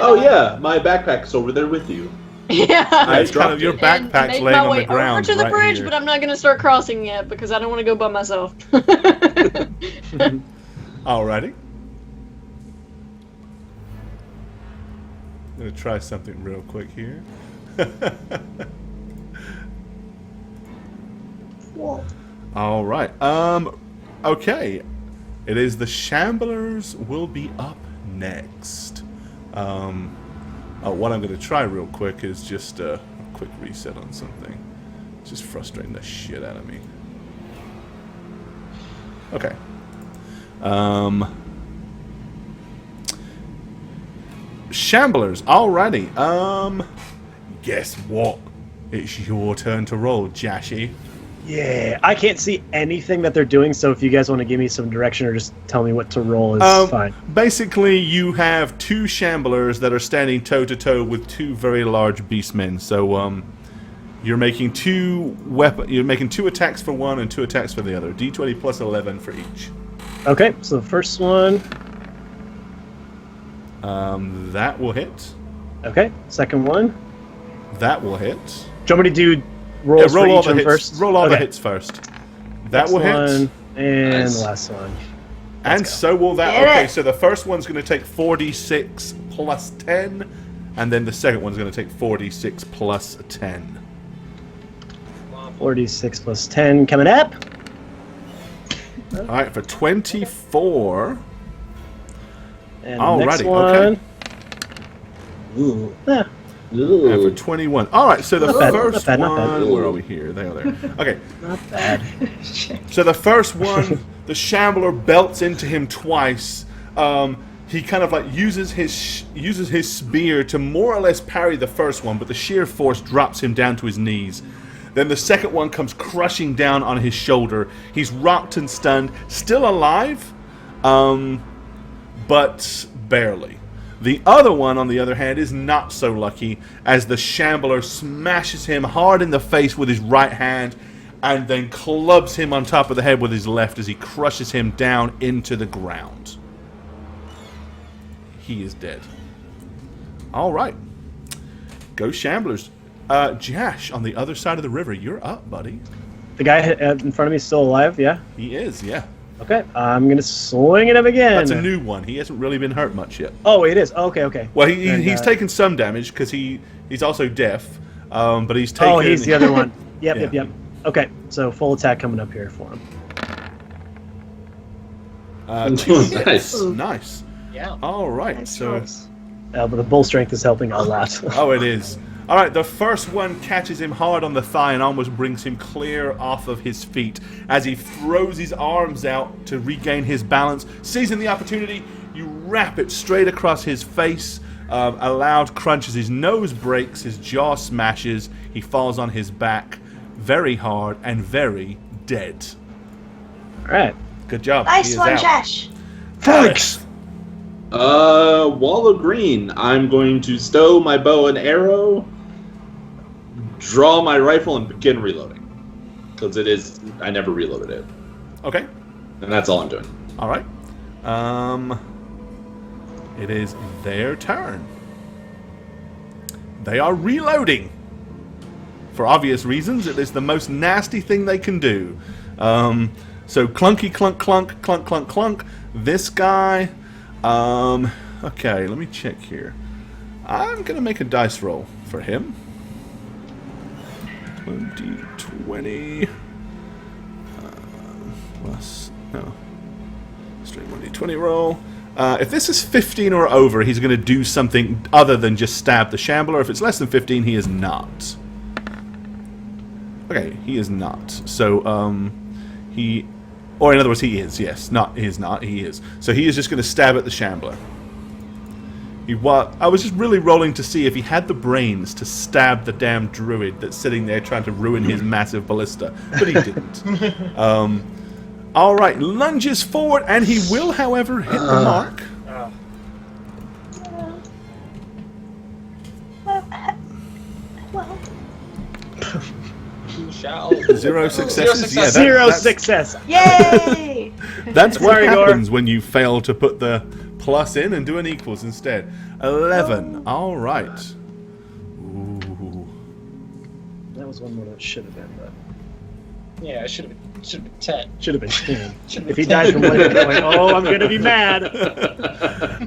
Oh yeah, my backpack's over there with you. Yeah. I It's kind of dropped your it. And backpack's make laying my on way the ground over to the right bridge, here. but I'm not gonna start crossing yet because I don't want to go by myself. Alrighty. I'm gonna try something real quick here. Alright. Okay. It is the Shamblers will be up next. What I'm gonna try real quick is just a quick reset on something. It's just frustrating the shit out of me. Okay. Shamblers, alrighty. Guess what? It's your turn to roll, Jashi. Yeah, I can't see anything that they're doing, so if you guys want to give me some direction or just tell me what to roll is fine. Basically, you have two Shamblers that are standing toe to toe with two very large beastmen. So, you're making You're making 2 attacks for one and 2 attacks for the other. D20 plus 11 for each. Okay, so the first one. That will hit. Okay, second one. That will hit. Do you want me to do rolls for roll all each the one hits. first? Roll all the Okay. hits first. That Next will hit. one, and Nice. the last one. And go. so will that. Get Okay, it. so the first one's going to take 46 plus 10, and then the second one's going to take 46 plus 10. 46 plus 10 coming up. All right, for 24. And the next Alrighty, one. okay. Ooh. And for 21. All right, so the Not bad, first not bad, not bad. one. Where are we here? They are there. Okay, Not bad. so the first one The Shambler belts into him twice. He kind of like uses his spear to more or less parry the first one, but the sheer force drops him down to his knees. Then the second one comes crushing down on his shoulder. He's rocked and stunned, still alive, but barely. The other one, on the other hand, is not so lucky, as the Shambler smashes him hard in the face with his right hand, and then clubs him on top of the head with his left as he crushes him down into the ground. He is dead. All right. Go Shamblers. Jash, on the other side of the river, you're up, buddy. The guy in front of me is still alive, yeah? He is, yeah. Okay, I'm going to swing at him again. That's a new one. He hasn't really been hurt much yet. Oh, it is. Okay. Well, he's taken some damage because he's also deaf, but he's taken... Oh, he's the other one. Yep, Yeah. yep. Okay, so full attack coming up here for him. 2 hits. Nice. Nice. Yeah. All right, Nice so... rolls. But the bull strength is helping a lot. Oh, it is. All right, the first one catches him hard on the thigh and almost brings him clear off of his feet. As he throws his arms out to regain his balance, seizing the opportunity, you wrap it straight across his face. A loud crunch as his nose breaks, his jaw smashes, he falls on his back, very hard and very dead. All right. Good job. He Nice is one, out. Josh. Thanks. Wall of Green. I'm going to stow my bow and arrow, draw my rifle, and begin reloading. Because I never reloaded it. Okay. And that's all I'm doing. All right. It is their turn. They are reloading. For obvious reasons, it is the most nasty thing they can do. So clunky, clunk, clunk, clunk, clunk, clunk. This guy. Okay, let me check here. I'm gonna make a dice roll for him. 20. Plus no. Straight 1d20 roll. If this is 15 or over, he's going to do something other than just stab the Shambler. If it's less than 15, he is not. Okay, he is not. So, or in other words, he is, yes. He is. So he is just going to stab at the Shambler. I was just really rolling to see if he had the brains to stab the damn druid that's sitting there trying to ruin his massive ballista. But he didn't. All right, lunges forward, and he will, however, hit the mark. Well, Zero successes. Yeah, Zero that's- success. yay! That's what Sorry, Gore. happens when you fail to put the plus in and do an equals instead. 11. All right. Ooh. That was one more than it should have been, but Yeah, it should have been 10. should have been 10. Should've If been he died 10. from one hit point, oh, I'm gonna be mad.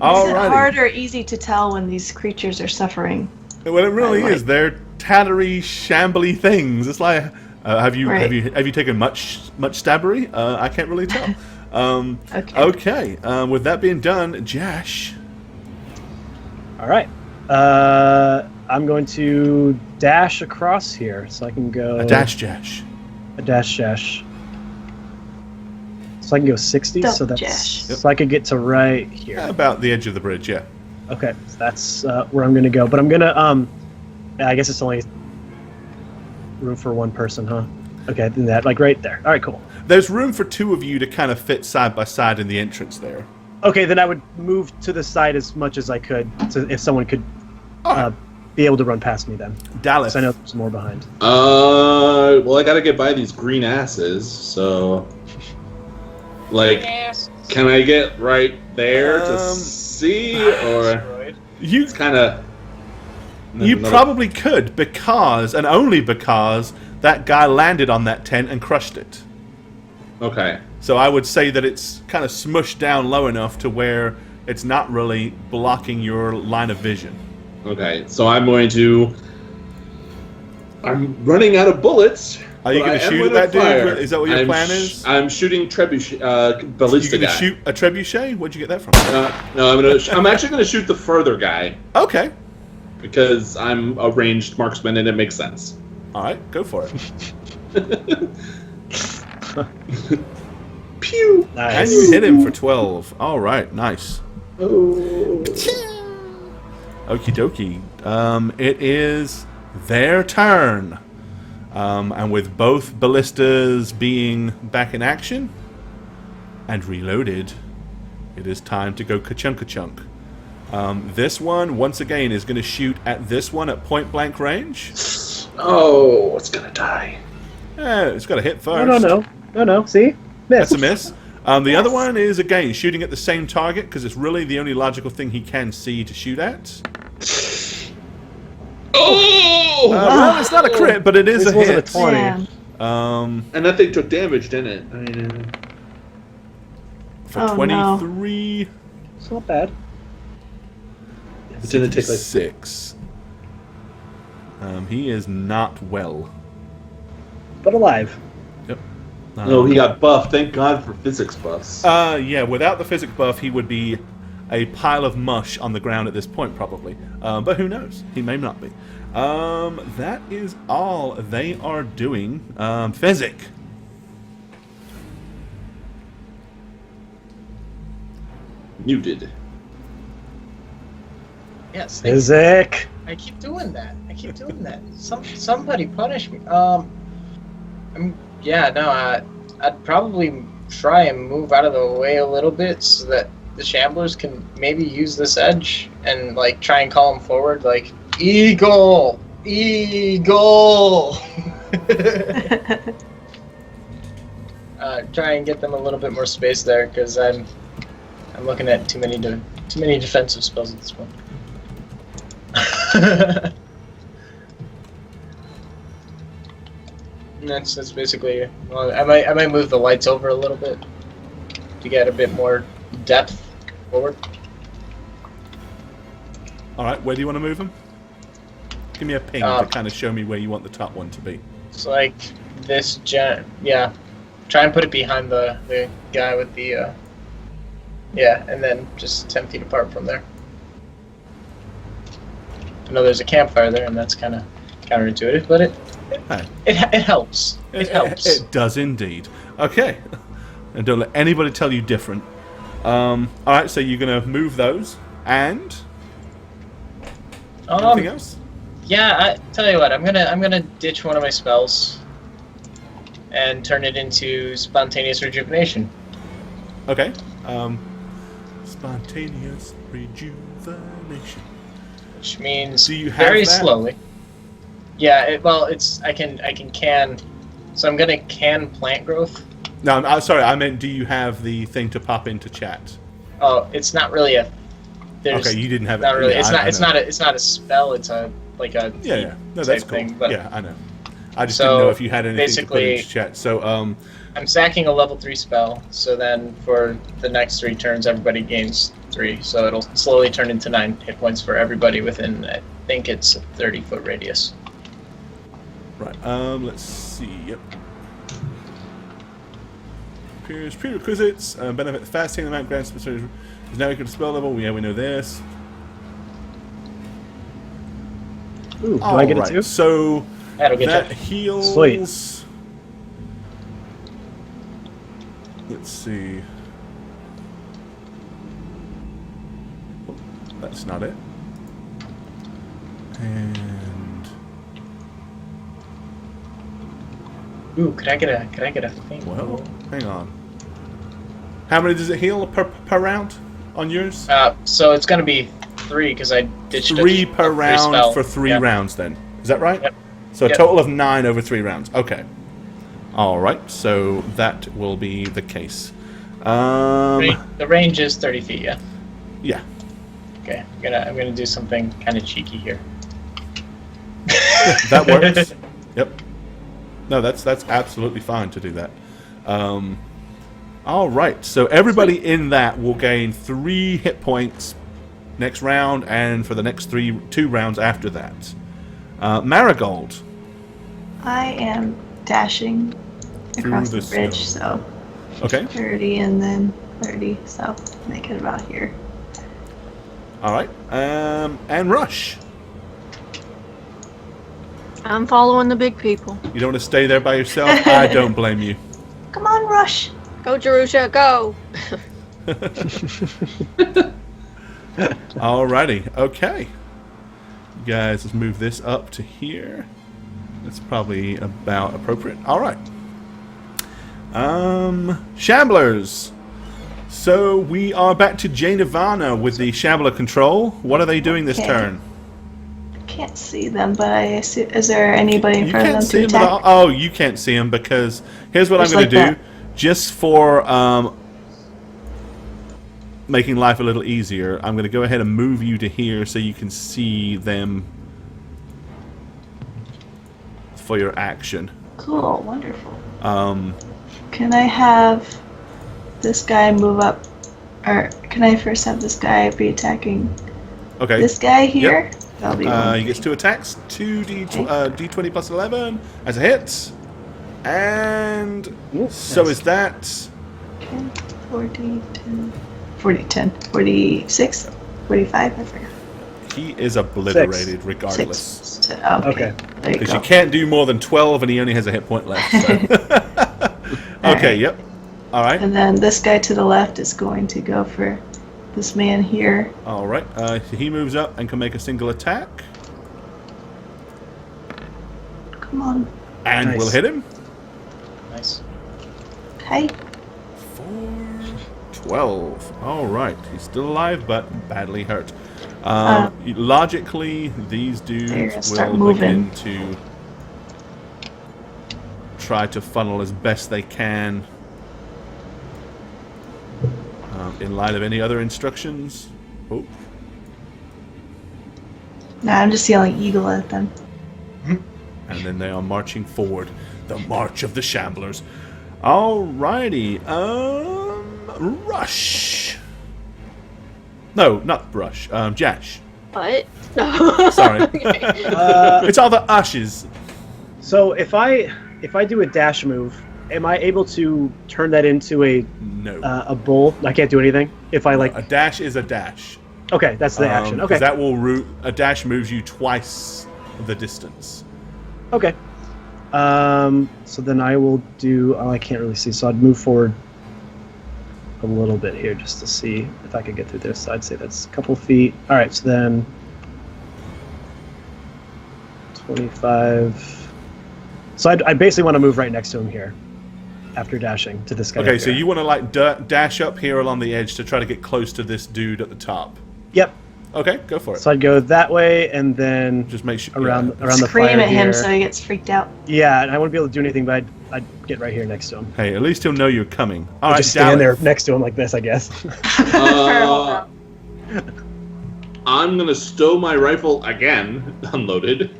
All Is it right. hard or easy to tell when these creatures are suffering? Well, it really Right. is. They're tattery, shambly things. It's like, have you Right. taken much stabbery? I can't really tell. Okay. Okay. With that being done, Jash. All right. I'm going to dash across here, so I can go A dash, Jash. a dash. So I can go 60. So Double that's dash. so I could get to right here. About the edge of the bridge, yeah. Okay, so that's where I'm gonna go. But I'm gonna I guess it's only room for one person, huh? Okay, then that like right there. All right, cool. There's room for two of you to kind of fit side by side in the entrance there. Okay, then I would move to the side as much as I could, so if someone could All right. be able to run past me then. Dallas. 'Cause I know there's more behind. Well, I gotta get by these green asses, so... Like, Yes. can I get right there to Um, see, or... Asteroid. You It's kind of... You probably could, because, and only because, that guy landed on that tent and crushed it. Okay. So I would say that it's kind of smushed down low enough to where it's not really blocking your line of vision. Okay, so I'm going to... I'm running out of bullets. Are you but going I to am shoot gonna at that dude? fire. Is that what your plan is? I'm shooting trebuchet, You ballista going to guy. shoot a trebuchet? Where'd you get that from? No, I'm actually going to shoot the further guy Okay. because I'm a ranged marksman and it makes sense. All right, go for it. Pew! Nice. And you hit him for 12. All right, nice. Oh. Okie dokie. It is their turn. And with both ballistas being back in action and reloaded, it is time to go ka-chunk. This one, once again, is going to shoot at this one at point blank range. Oh, it's gonna die. It's got to hit first. No. See? Miss. That's a miss. The other one is, again, shooting at the same target because it's really the only logical thing he can see to shoot at. Oh! Well, it's not a crit, but it is a This wasn't a hit. 20. Man. And that thing took damage, didn't it? I mean, For Oh, no. 23, It's not bad. it didn't take like 6. He is not well. But alive. Yep. no, he got buffed. Thank God for physics buffs. Yeah, without the physics buff, he would be a pile of mush on the ground at this point, probably. But who knows? He may not be. That is all they are doing. Physic. Muted. Yes. Physic. I keep doing that. Somebody punish me. I'd probably try and move out of the way a little bit so that the Shamblers can maybe use this edge and like try and call them forward, like eagle. Try and get them a little bit more space there because I'm looking at too many defensive spells at this point. And that's basically. Well, I might move the lights over a little bit to get a bit more depth forward. All right, where do you want to move him? Give me a ping to kind of show me where you want the top one to be. It's like this yeah. Try and put it behind the guy with the and then just 10 feet apart from there. I know there's a campfire there, and that's kind of counterintuitive, but it helps. It helps. It does indeed. Okay. And don't let anybody tell you different. All right, so you're going to move those, and anything else? Yeah, I tell you what, I'm gonna ditch one of my spells and turn it into spontaneous rejuvenation. Okay. Spontaneous rejuvenation. Which means Do you have very that? slowly. Yeah, I can. So I'm gonna can plant growth. No, I'm sorry. I meant, do you have the thing to pop into chat? Oh, it's not really a. Okay, you didn't have it. Not really. Yeah, It's not a spell. It's a like a Yeah. No, type that's cool. thing, but- Yeah, I know. I just So, didn't know if you had anything to put basically- into chat. So, I'm sacking a level 3 spell, so then for the next 3 turns, everybody gains 3. So it'll slowly turn into 9 hit points for everybody within, I think it's a 30-foot radius. right. Let's see. Yep. Appears prerequisites. Benefit fasting the amount grants specific is now equal to spell level. Yeah, we know this. Ooh, do I get it Alright, too? So That'll get that you. heals. Sweet. Let's see. That's not it. And Ooh, could I get a thing? well, hang on. How many does it heal per round on yours? So it's gonna be 3 because I ditched 3 a per round spell. for 3 Yeah. rounds. Then is that right? Yep. So a Yep. total of 9 over 3 rounds. Okay. All right. So that will be the case. The range is 30 feet. Yeah. Yeah. Okay. I'm gonna do something kind of cheeky here. That works. Yep. No, that's absolutely fine to do that. All right. So everybody in that will gain 3 hit points next round, and for the next 2 rounds after that. Marigold. I am dashing across Through the the bridge, snow. so Okay. 30 and then 30, so make it about here. All right. And Rush. I'm following the big people. You don't want to stay there by yourself? I don't blame you. Come on, Rush. Go, Jerusha, go! Alrighty, okay. You guys, let's move this up to here. That's probably about appropriate. Alright. Shamblers. So we are back to Jane Ivana with the Shambler control. What are they doing this Okay. turn? I can't see them, but I assume, is there anybody in You front of can't them see to them at all. attack? Oh, you can't see them because here's what Just I'm going like to do. Just for making life a little easier, I'm going to go ahead and move you to here so you can see them for your action. Cool, wonderful. Um, Can I have this guy move up? Or can I first have this guy be attacking okay. this guy here? That'll be He gets 2 attacks, 2d20 plus 11 as a hit. And so nice. is that... 40, 10, 40, 10, 46, 45, I forgot. He is obliterated 6. regardless. 6. Okay. Okay. There you Because go. you can't do more than 12 and he only has a hit point left. So. Okay, Alright. yep. Alright. And then this guy to the left is going to go for this man here. Alright. He moves up and can make a single attack. Come on. And Nice. we'll hit him. Nice. Hey. 12. Alright. He's still alive, but badly hurt. Uh, Logically, these They're gonna dudes start will moving. begin to try to funnel as best they can. In light of any other instructions. Oh. Nah, I'm just yelling eagle at them. And then they are marching forward. The March of the Shamblers. Alrighty. Rush. No, not Brush. Jash. What? Sorry. Okay. It's all the ushes. So if I do a dash move, am I able to turn that into No. a bull? I can't do anything if I like. A dash is a dash. Okay, that's the action. 'Cause Okay. that will a dash moves you twice the distance. Okay. So then I will do. Oh, I can't really see, so I'd move forward a little bit here just to see if I could get through this. I'd say that's a couple feet. All right, so then 25. So I basically want to move right next to him here after dashing to this guy. Okay, up so here. you want to like dash up here along the edge to try to get close to this dude at the top. Yep. Okay, go for it. So I'd go that way and then Just make sure around yeah. around the Scream fire at him here. so he gets freaked out. Yeah, and I wouldn't be able to do anything, but I'd get right here next to him. Hey, at least he'll know you're coming. All I'd right, just stand Dallas. there next to him like this, I guess. I'm gonna stow my rifle again, unloaded,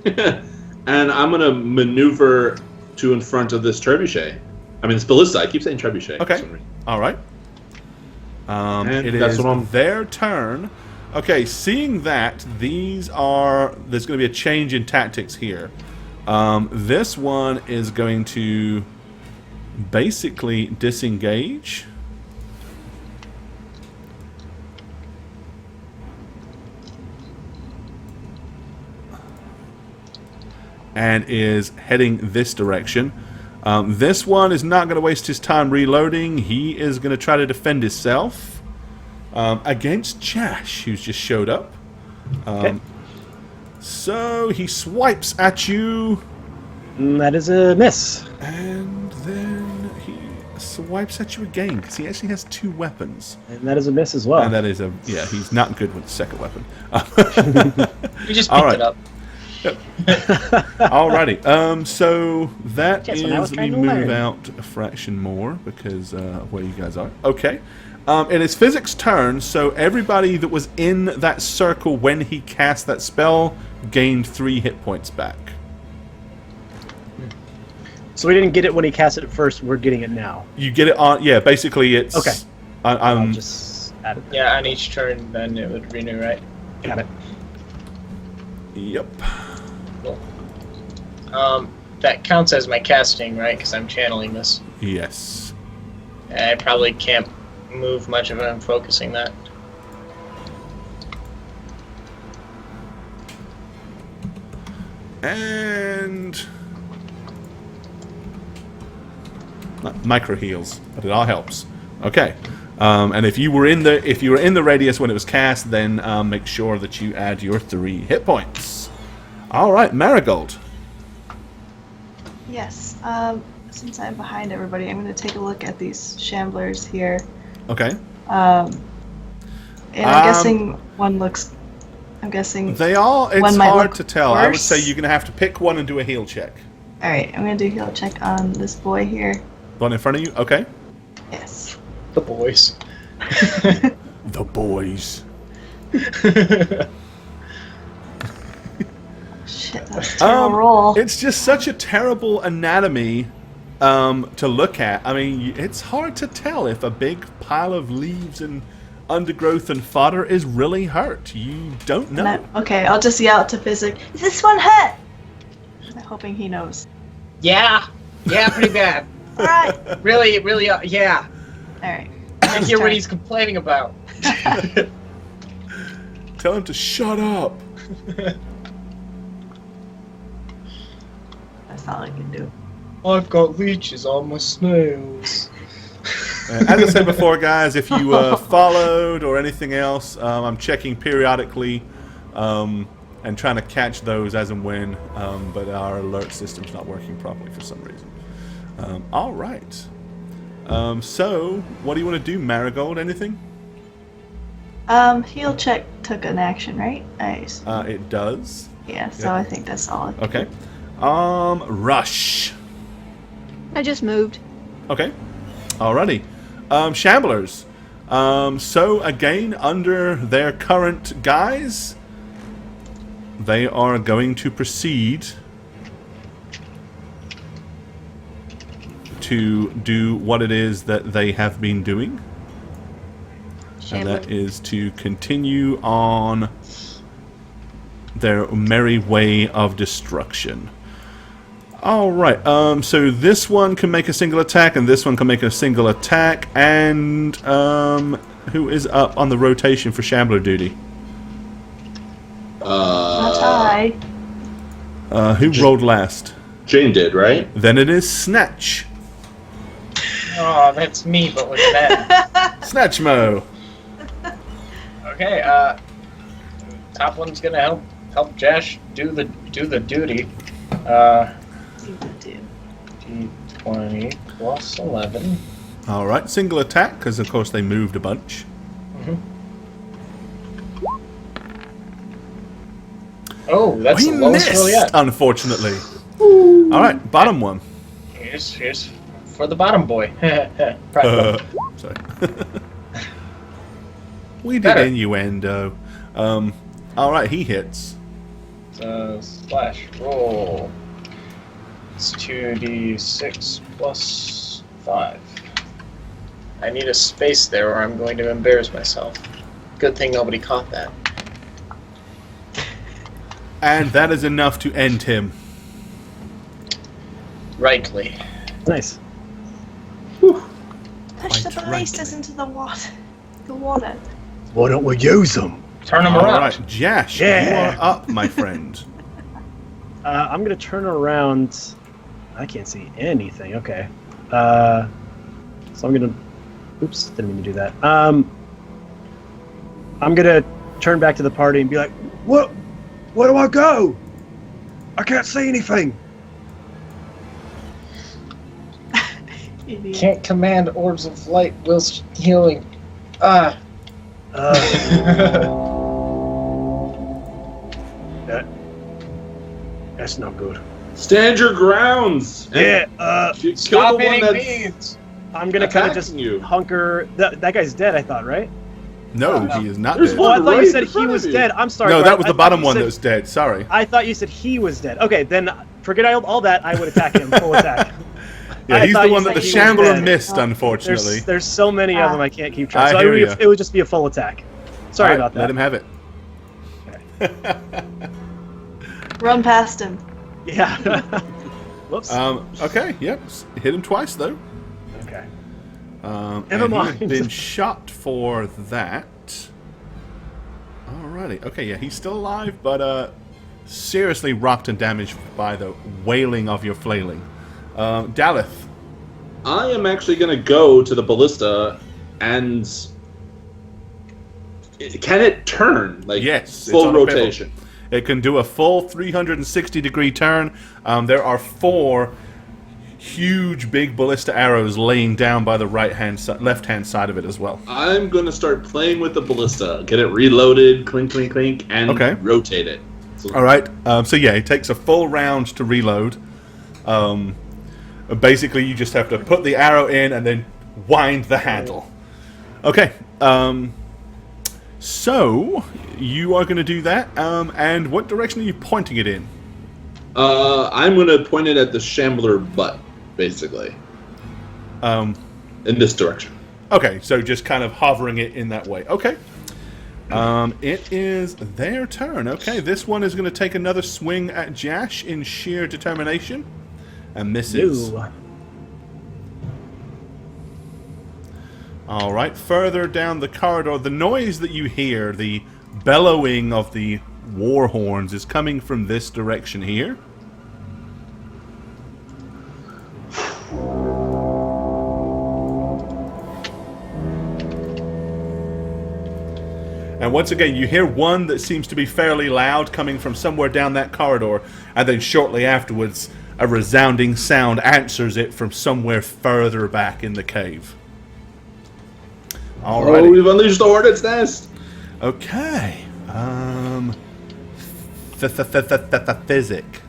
and I'm gonna maneuver to in front of this trebuchet. I mean, it's ballista. I keep saying trebuchet. Okay. for some reason. All right. And It that's is what I'm- their turn. Okay, seeing that there's going to be a change in tactics here. This one is going to basically disengage. And is heading this direction. This one is not going to waste his time reloading. He is going to try to defend himself against Jash, who's just showed up. Okay. So he swipes at you, That is a miss. and then he swipes at you again because he actually has 2 weapons. And that is a miss as well. And that is he's not good with the second weapon. You just All picked right. it up. Alrighty. So that Yes, is when I was let me trying to move learn. out a fraction more because of where you guys are. Okay. It is Physic's turn, so everybody that was in that circle when he cast that spell gained 3 hit points back. So we didn't get it when he cast it at first. We're getting it now. You get it on. Yeah, basically it's. Okay. I'm I'll just add it. Yeah, on each turn, then it would renew, right? Got it. Yep. Cool. That counts as my casting, right? Because I'm channeling this. Yes. I probably can't move much of it. I'm focusing that. And micro heals, but it all helps. Okay. And if you were in the radius when it was cast, then make sure that you add your 3 hit points. All right, Marigold. Yes. Since I'm behind everybody, I'm going to take a look at these shamblers here. Okay. And I'm guessing one looks. I'm guessing They all. It's one might hard look to tell. I would worse. say you're going to have to pick one and do a heal check. All right, I'm going to do a heal check on this boy here. The one in front of you. Okay. Yes. The boys. The boys. Shit, that's a terrible roll. It's just such a terrible anatomy to look at. I mean, it's hard to tell if a big pile of leaves and undergrowth and fodder is really hurt. You don't know. Okay, I'll just yell to Physic. Is this one hurt? I'm hoping he knows. Yeah, pretty bad. All right. Really, yeah. All right. I hear what he's complaining about. Tell him to shut up. That's all I can do. I've got leeches on my snails. As I said before, guys, if you followed or anything else, I'm checking periodically and trying to catch those as and when, but our alert system's not working properly for some reason. All right. So, what do you want to do, Marigold? Anything? Heal check took an action, right? Nice. It does. Yeah, so I think that's all. Okay. Rush. I just moved. Okay. Alrighty. Shamblers. So again, under their current guise, they are going to proceed to do what it is that they have been doing. And that is to continue on their merry way of destruction. Alright, so this one can make a single attack, and this one can make a single attack, and who is up on the rotation for Shambler duty? Not I. Who rolled last? Jane did, right? Then it is Snatch. Oh, that's me, but with that. Snatchmo. Okay, top one's gonna help Josh do the duty. D20 plus 11. Alright, single attack, because of course they moved a bunch. Oh, that's We the lowest roll missed, yet. unfortunately. Alright, bottom one. Here's for the bottom boy. Sorry. We did Better. innuendo. Alright, he hits. Slash roll. It's 2d6 plus 5. I need a space there or I'm going to embarrass myself. Good thing nobody caught that. And that is enough to end him. Rightly. Nice. Push the Quite ballistas into the water. The water. Why don't we use them? Turn them around. Alright, Jash, you Yeah. are up, my friend. I'm gonna turn around. I can't see anything. Okay. So I'm gonna. Oops, didn't mean to do that. I'm gonna turn back to the party and be like, "What? Where do I go? I can't see anything." Idiot. Can't command orbs of light whilst healing. That's not good. Stand your grounds. And kill Stop the one hitting that's beads. I'm gonna kind of attacking just you. hunker. That guy's dead, I thought, right? No, No. he is not There's dead. Oh, I one thought right you said in he front was of you. dead. I'm sorry. No, Brian. that was I the thought bottom you one said- that was dead. Sorry. I thought you said he was dead. Okay, then forget all that. I would attack him full attack. Yeah, I he's thought the you one that said the he was Shambler dead. missed, unfortunately. There's so many of them I can't keep track. I So hear it ya. would just be a full attack. Sorry Alright, about that. let him have it. Run past him. Yeah. Whoops. Okay, yep. Hit him twice, though. Okay. And Never he mind. had been shot for that. Alrighty. Okay, yeah, he's still alive, but seriously rocked and damaged by the wailing of your flailing. Daleth. I am actually going to go to the ballista and... Can it turn? Like, Yes, full it's on a pivot. rotation. It can do a full 360-degree turn. There are 4 huge, big ballista arrows laying down by the left-hand side of it as well. I'm going to start playing with the ballista. Get it reloaded, clink, clink, clink, and Okay. rotate it. So, All right. So yeah, it takes a full round to reload. Basically, you just have to put the arrow in and then wind the handle. Okay. So you are going to do that. And what direction are you pointing it in? I'm going to point it at the shambler butt, basically. In this direction. Okay, so just kind of hovering it in that way. Okay. It is their turn. Okay, this one is going to take another swing at Jash in sheer determination. And misses. Ew. All right, further down the corridor, the noise that you hear, the bellowing of the war horns, is coming from this direction here. And once again, you hear one that seems to be fairly loud coming from somewhere down that corridor, and then shortly afterwards, a resounding sound answers it from somewhere further back in the cave. Alrighty. Oh, we've unleashed the hornet's nest! Okay. Physic.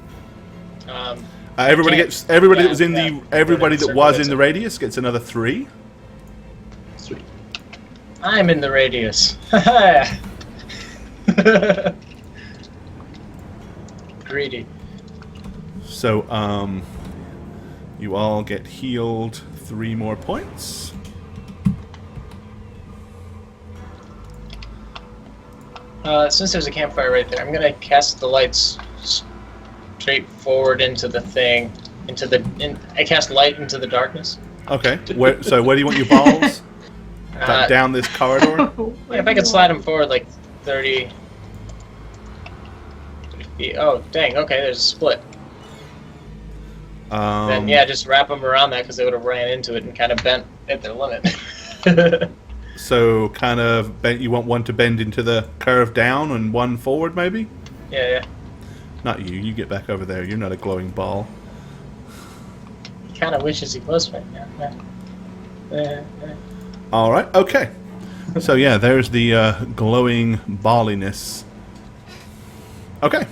Everybody gets that was in everybody that was in the radius gets another 3. Sweet. I'm in the radius. Greedy. So you all get healed 3 more points. Since there's a campfire right there, I'm gonna cast the lights straight forward into the thing. I cast light into the darkness. Okay. So where do you want your balls? Down this corridor? Yeah, if I could slide them forward like 30 feet. Oh, dang. Okay, there's a split. Then yeah, just wrap them around that because they would have ran into it and kind of bent at their limit. So kind of bent. You want one to bend into the curve down and one forward, maybe? Yeah. Not you. You get back over there. You're not a glowing ball. He kind of wishes he was right now. All right. Okay. So yeah, there's the glowing balliness. Okay.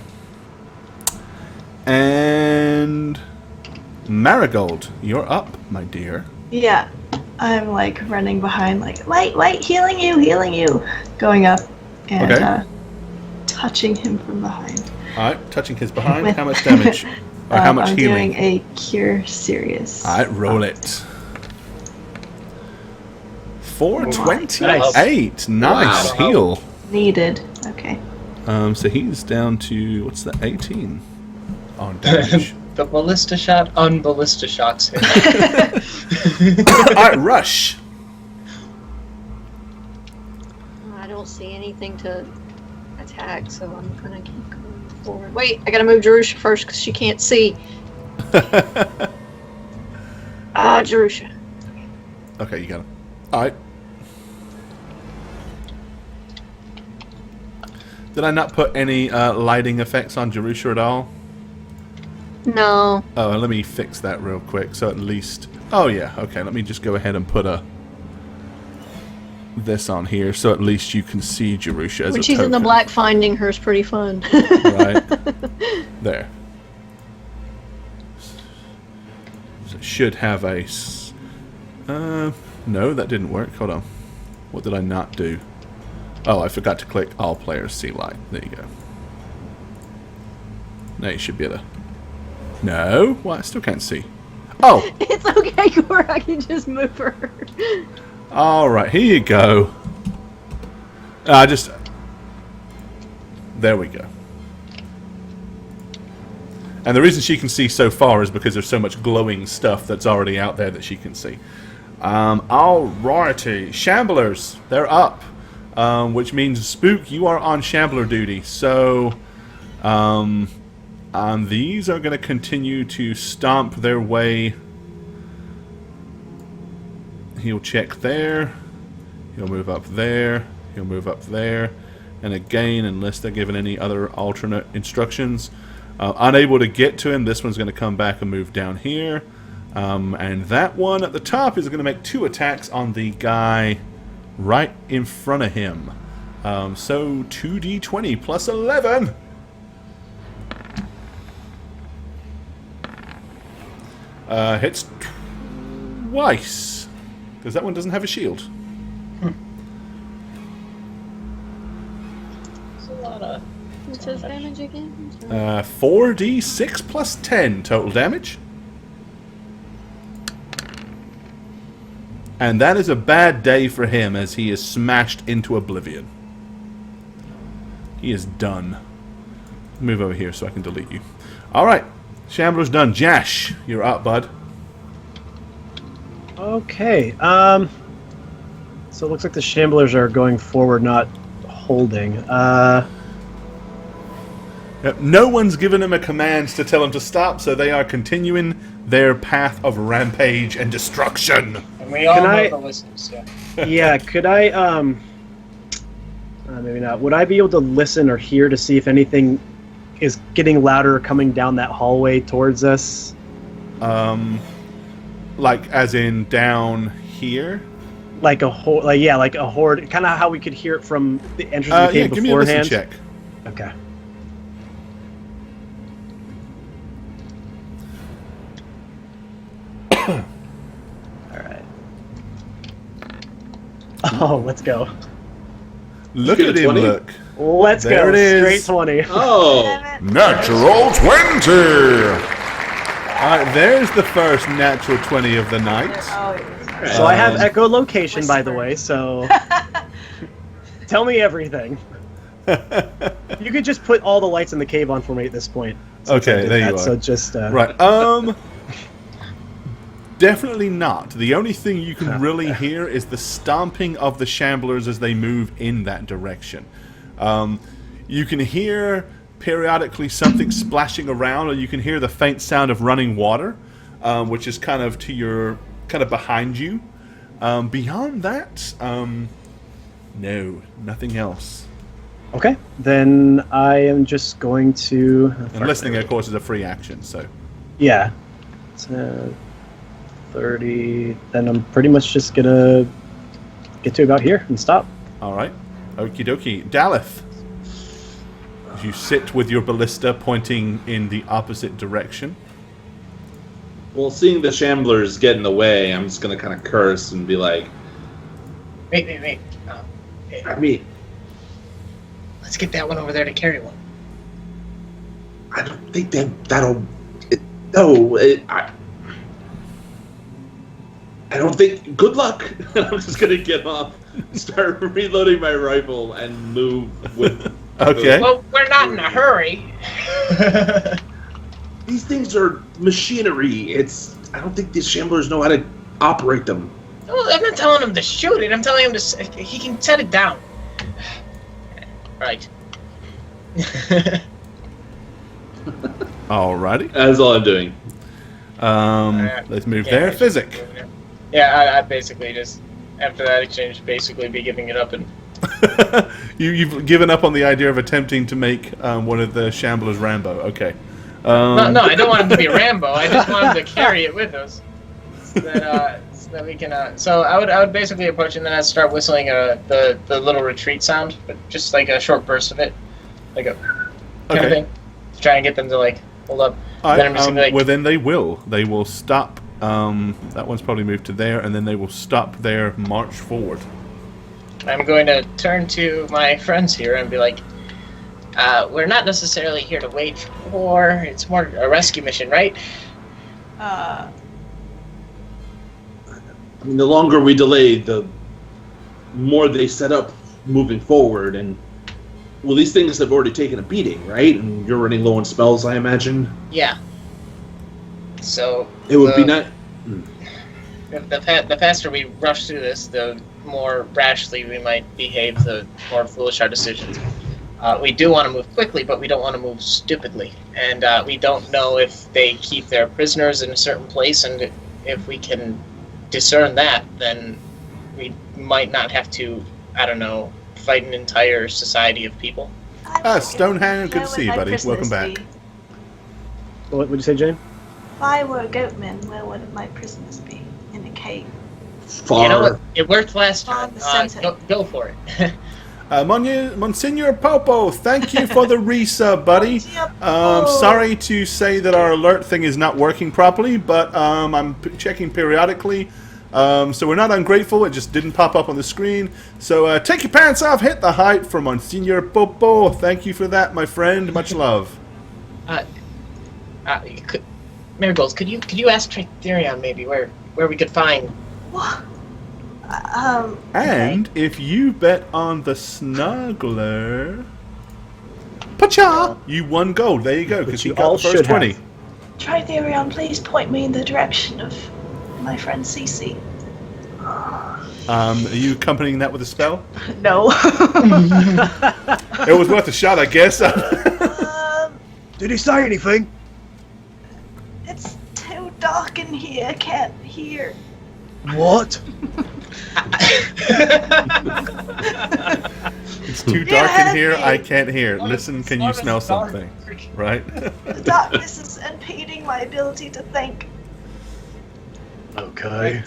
And Marigold, you're up, my dear. Yeah, I'm like running behind, like, light, healing you, going up and Okay. Touching him from behind. All right, touching his behind. How much damage? Or how much I'm healing? doing a Cure Serious. All right, roll it. 428. Nice. Wow. Heal. Needed. Okay. So he's down to, what's that, 18 on damage. The ballista shot unballista shocks him. Alright, Rush. I don't see anything to attack, so I'm gonna keep going forward. Wait, I gotta move Jerusha first because she can't see. Jerusha. Okay, you got him. Alright. Did I not put any lighting effects on Jerusha at all? No. Oh, let me fix that real quick, so at least... Oh, yeah, okay, let me just go ahead and put this on here, so at least you can see Jerusha as When a she's in the token. black, finding her's pretty fun. Right. There. So it should have a... no, that didn't work. Hold on. What did I not do? Oh, I forgot to click all players see light. There you go. Now you should be able to... No? What? I still can't see. Oh! It's okay, Cora. I can just move her. Alright, here you go. There we go. And the reason she can see so far is because there's so much glowing stuff that's already out there that she can see. Alrighty. Shamblers, they're up. Which means, Spook, you are on Shambler duty. So, these are going to continue to stomp their way he'll check there. He'll move up there. He'll move up there. And again, unless they're given any other alternate instructions, unable to get to him, this one's going to come back and move down here. And that one at the top is going to make 2 attacks on the guy right in front of him. So 2d20 plus 11. Hits twice, because that one doesn't have a shield. It's a lot of... What's his damage again? 4d6 plus 10 total damage. And that is a bad day for him as he is smashed into oblivion. He is done. Move over here so I can delete you. Alright. Shambler's done. Jash, you're up, bud. Okay. So it looks like the Shamblers are going forward, not holding. Yep, no one's given him a command to tell him to stop, so they are continuing their path of rampage and destruction. And we all Can know I- the listeners, yeah. Yeah, could I, maybe not. Would I be able to listen or hear to see if anything is getting louder coming down that hallway towards us? Like, as in down here? Like a like a horde, kind of how we could hear it from the entrance of the cave give me a listen beforehand. check. Okay. All right. Oh, let's go. Look Get at a him 20? look. Let's There go. it is. Straight 20. Oh, Damn it. Natural 20! Alright, there's the first natural 20 of the night. Oh, yes. So I have echolocation, by the way, so Whisper. tell me everything. You could just put all the lights in the cave on for me at this point. since I Okay, did there you that, are. So just Right, definitely not. The only thing you can really hear is the stomping of the Shamblers as they move in that direction. You can hear periodically something splashing around, or you can hear the faint sound of running water, which is kind of to your, kind of behind you. Beyond that, no, nothing else. Okay, then I am just going to. And listening, of course, is a free action, so. Yeah. So 30. Then I'm pretty much just gonna get to about here and stop. Alright. Okie dokie. Daleth. As you sit with your ballista pointing in the opposite direction. well, seeing the Shamblers get in the way, I'm just gonna kind of curse and be like, Wait. I mean, Let's get that one over there to carry one. I don't think that'll. I don't think. Good luck. I'm just gonna get off, start reloading my rifle, and move with. Okay. Well, we're not in a hurry. These things are machinery. I don't think these Shamblers know how to operate them. Well, I'm not telling him to shoot it. I'm telling him he can set it down. Right. Alrighty. That's all I'm doing. Let's move there. Physic. Yeah, I basically just, after that exchange, basically be giving it up and... You've given up on the idea of attempting to make one of the Shamblers Rambo. Okay. No, I don't want him to be Rambo. I just want him to carry it with us. So that we can... So I would basically approach it, and then I'd start whistling the little retreat sound, but just like a short burst of it. Like a kind of thing. To try and get them to, like, hold up. Then I'm just gonna be like, well, then they will. They will stop. That one's probably moved to there, and then they will stop their march forward. I'm going to turn to my friends here and be like, we're not necessarily here to wage war. It's more a rescue mission, right? I mean, the longer we delay, the more they set up moving forward. And well, these things have already taken a beating, right? And you're running low on spells, I imagine. Yeah. So It would be not. the faster we rush through this, the more rashly we might behave, the more foolish our decisions. We do want to move quickly, but we don't want to move stupidly. And we don't know if they keep their prisoners in a certain place, and if we can discern that, then we might not have to, I don't know, fight an entire society of people. Stonehand, good to see you, buddy. Welcome back. What would you say, Jane? If I were a goatman, where would my prisoners be? In a cave. Far. You know what? It worked last Far time. in the center. Go for it. Monsignor Popo, thank you for the resub, buddy. Sorry to say that our alert thing is not working properly, but I'm checking periodically. So we're not ungrateful, it just didn't pop up on the screen. So take your pants off, hit the height for Monsignor Popo. Thank you for that, my friend. Much love. Marigolds, could you ask Tritherion maybe where we could find? What? And if you bet on the snuggler, pacha, you won gold. There you go, because you got the first 20. Tritherion, please point me in the direction of my friend Cece. Are you accompanying that with a spell? No. It was worth a shot, I guess. Did he say anything? It's too dark in here. I can't hear. What? It's too dark in here, I can't hear. Listen, can you smell something? Right? The darkness is impeding my ability to think. Okay.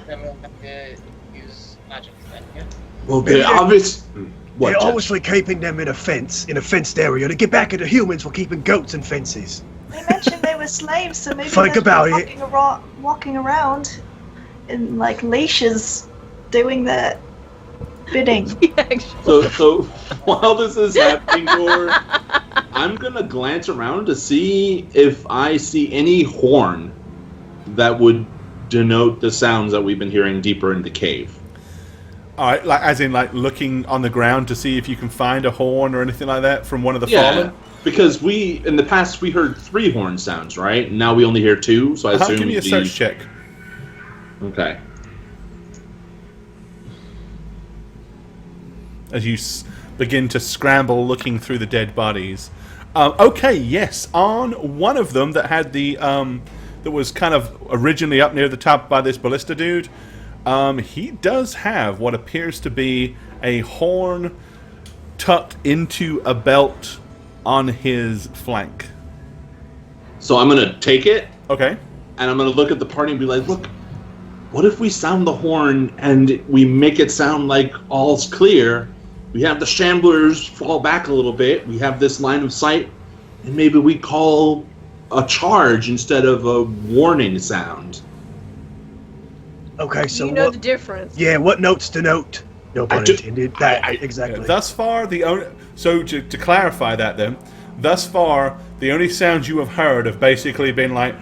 Then we'll have to use magic then, yeah? Well, they're obvious. What, They're Judge? obviously keeping them in a fenced area to get back at the humans for keeping goats in fences. They mentioned they were slaves, so maybe Think they're about walking around in like leashes, doing their bidding. So while this is happening, Gor, I'm gonna glance around to see if I see any horn that would denote the sounds that we've been hearing deeper in the cave. All right, like as in like looking on the ground to see if you can find a horn or anything like that from one of the fallen. Because in the past we heard 3 horn sounds, right? Now we only hear 2, so I assume. Give me a search check. Okay. As you begin to scramble looking through the dead bodies. Okay, yes, on one of them that had the that was kind of originally up near the top by this ballista dude, he does have what appears to be a horn tucked into a belt on his flank. So I'm gonna take it. Okay. And I'm gonna look at the party and be like, look, what if we sound the horn and we make it sound like all's clear? We have the shamblers fall back a little bit. We have this line of sight, and maybe we call a charge instead of a warning sound. Okay, so you know what? the difference. Yeah, what notes denote? No pun intended. Exactly. Thus far, to clarify that then, thus far, the only sounds you have heard have basically been like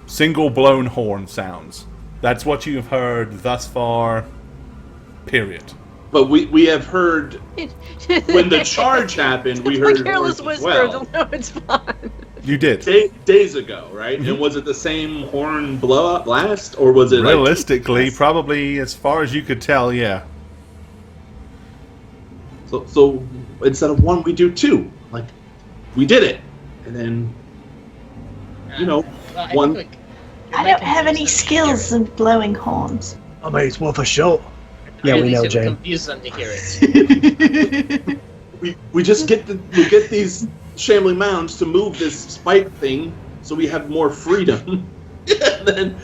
single blown horn sounds. That's what you have heard thus far, period. But we have heard when the charge happened, we heard careless horns as whisper. well. No, it's fine. You did. Days ago, right? And was it the same horn blast, or was it realistically, like, probably as far as you could tell, yeah. So instead of 1, we do 2. Like, we did it, and then one. I don't have any skills in blowing horns. I mean, it's worth a shot. Yeah, we know, Jane. Confuse them to hear it. we just get these shambling mounds to move this spike thing, so we have more freedom. And then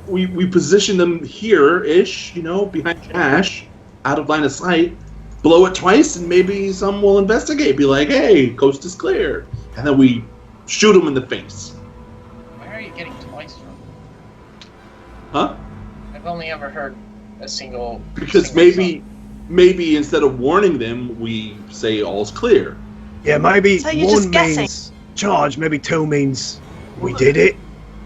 we position them here-ish, behind Ash, out of line of sight. Blow it twice, and maybe some will investigate. Be like, "Hey, coast is clear," and then we shoot them in the face. Where are you getting twice from? Huh? I've only ever heard a single. Because maybe instead of warning them, we say all's clear. Yeah, maybe So you're 1 just guessing. means charge, maybe 2 means we did it.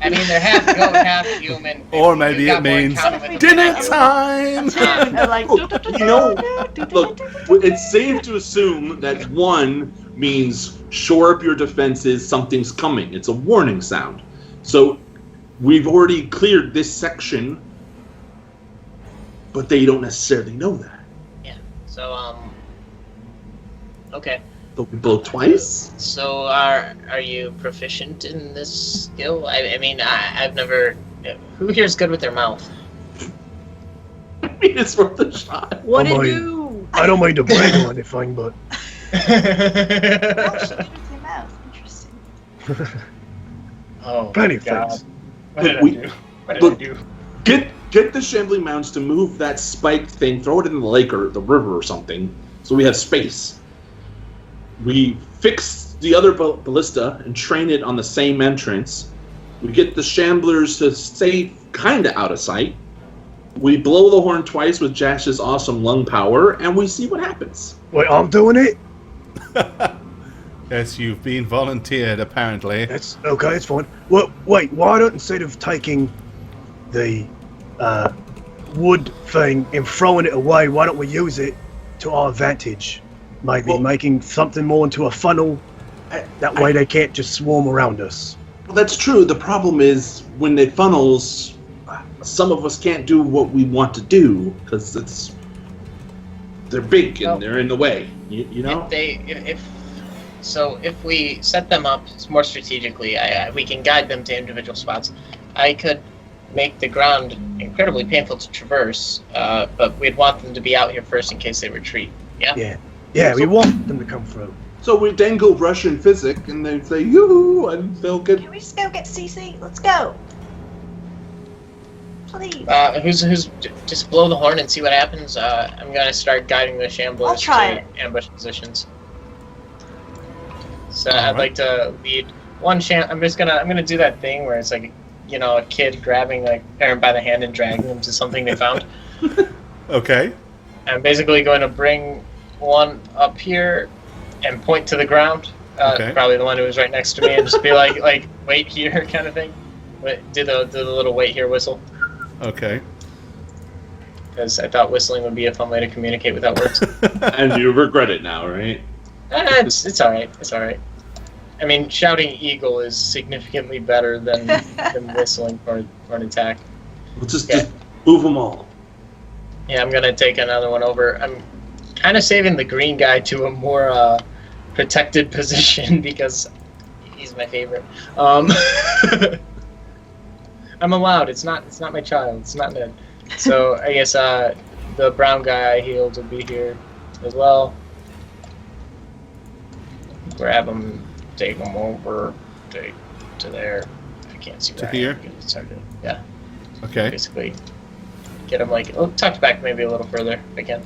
I mean, they're half goat, half human. Or maybe You've it got more means count of it. dinner time! They're like, Look, it's safe to assume that 1 means shore up your defenses, something's coming. It's a warning sound. So we've already cleared this section, but they don't necessarily know that. Yeah. So okay. But we blow twice? So are you proficient in this skill? I mean, I've never... Who here's good with their mouth? I mean, it's worth a shot. What Oh did my- you? I don't mean to brag or anything, but Actually, good with your mouth. Interesting. Oh, plenty of God. things. What did We- I do? What did look- I do? Get the shambling mounds to move that spiked thing, throw it in the lake or the river or something, so we have space. We fix the other ballista and train it on the same entrance. We get the shamblers to stay kinda out of sight. We blow the horn twice with Jash's awesome lung power, and we see what happens. Wait, I'm doing it? Yes, you've been volunteered, apparently. That's okay, it's fine. Well, wait, why don't, instead of taking the wood thing and throwing it away, why don't we use it to our advantage? Maybe Well- making something more into a funnel. That way they can't just swarm around us. Well, that's true. The problem is when they funnels, some of us can't do what we want to do because they're big and Well, they're in the way. You know? If we set them up more strategically, we can guide them to individual spots. I could make the ground incredibly painful to traverse, but we'd want them to be out here first in case they retreat. Yeah. Yeah, we want them to come through. So we dangle Russian physic, and they say yoo, and they'll get. Can we just go get CC? Let's go. Please. Who's just blow the horn and see what happens. I'm gonna start guiding the shamblers I'll try to it. ambush positions. So All I'd right. like to lead one I'm gonna do that thing where it's like, you know, a kid grabbing like parent by the hand and dragging them to something they found. Okay. I'm basically going to bring one up here and point to the ground. Okay. Probably the one who was right next to me, and just be like wait here kind of thing. Do the little wait here whistle. Okay. Because I thought whistling would be a fun way to communicate without words. And you regret it now, right? It's all right. It's all right. I mean, shouting "eagle" is significantly better than whistling for an attack. Let's just move them all. Yeah, I'm gonna take another one over. I'm kind of saving the green guy to a more protected position because he's my favorite. I'm allowed. It's not my child. It's not Ned. So I guess the brown guy I healed will be here as well. Grab him, take him over, take to there. I can't see To where here? I am. It's hard to, yeah, Okay. basically get him like tucked back maybe a little further if I can.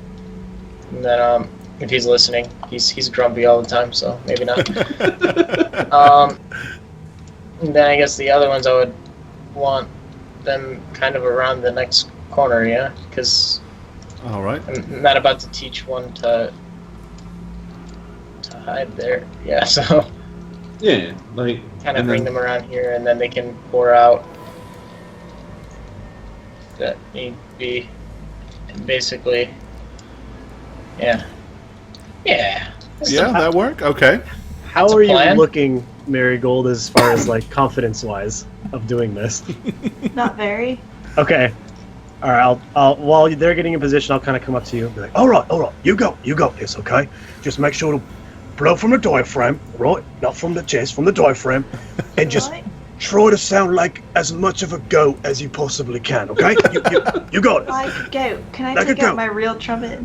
And then if he's listening, he's grumpy all the time, so maybe not. And then I guess the other ones I would want them kind of around the next corner, yeah, because All right. I'm not about to teach one to hide there. Yeah, so Yeah, like kind of and bring then- them around here, and then they can pour out that need be, and basically, yeah. This is Yeah, that work? Okay. How That's a are you plan. looking, Marigold, as far as like confidence-wise of doing this? Not very. Okay. All right. I'll while they're getting in position, I'll kind of come up to you and be like, all right, you got this, okay? Just make sure to blow from the diaphragm, right? Not from the chest, from the diaphragm, and just Right? try to sound like as much of a goat as you possibly can, okay? You got it. Like a goat. Can I Like a take out goat. my real trumpet?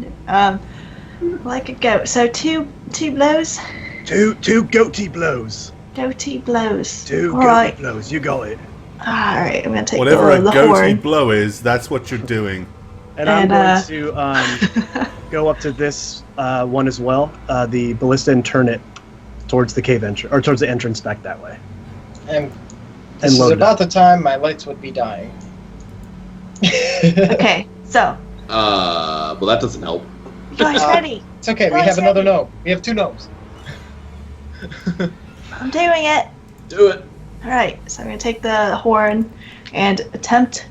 Like a goat. So two blows. Two goatee blows. Goatee blows. Two All goatee right. blows. You got it. All right. I'm gonna take Whatever a the goatee horn. blow is, that's what you're doing. And I'm And, going to go up to this one as well, the ballista, and turn it towards the cave entrance, or towards the entrance back that way. And this is load it about the time my lights would be dying. Okay. So, well, that doesn't help. you guys ready? It's okay, we Guys, have another ready? gnome. We have 2 gnomes. I'm doing it. Do it. All right. So I'm gonna take the horn and attempt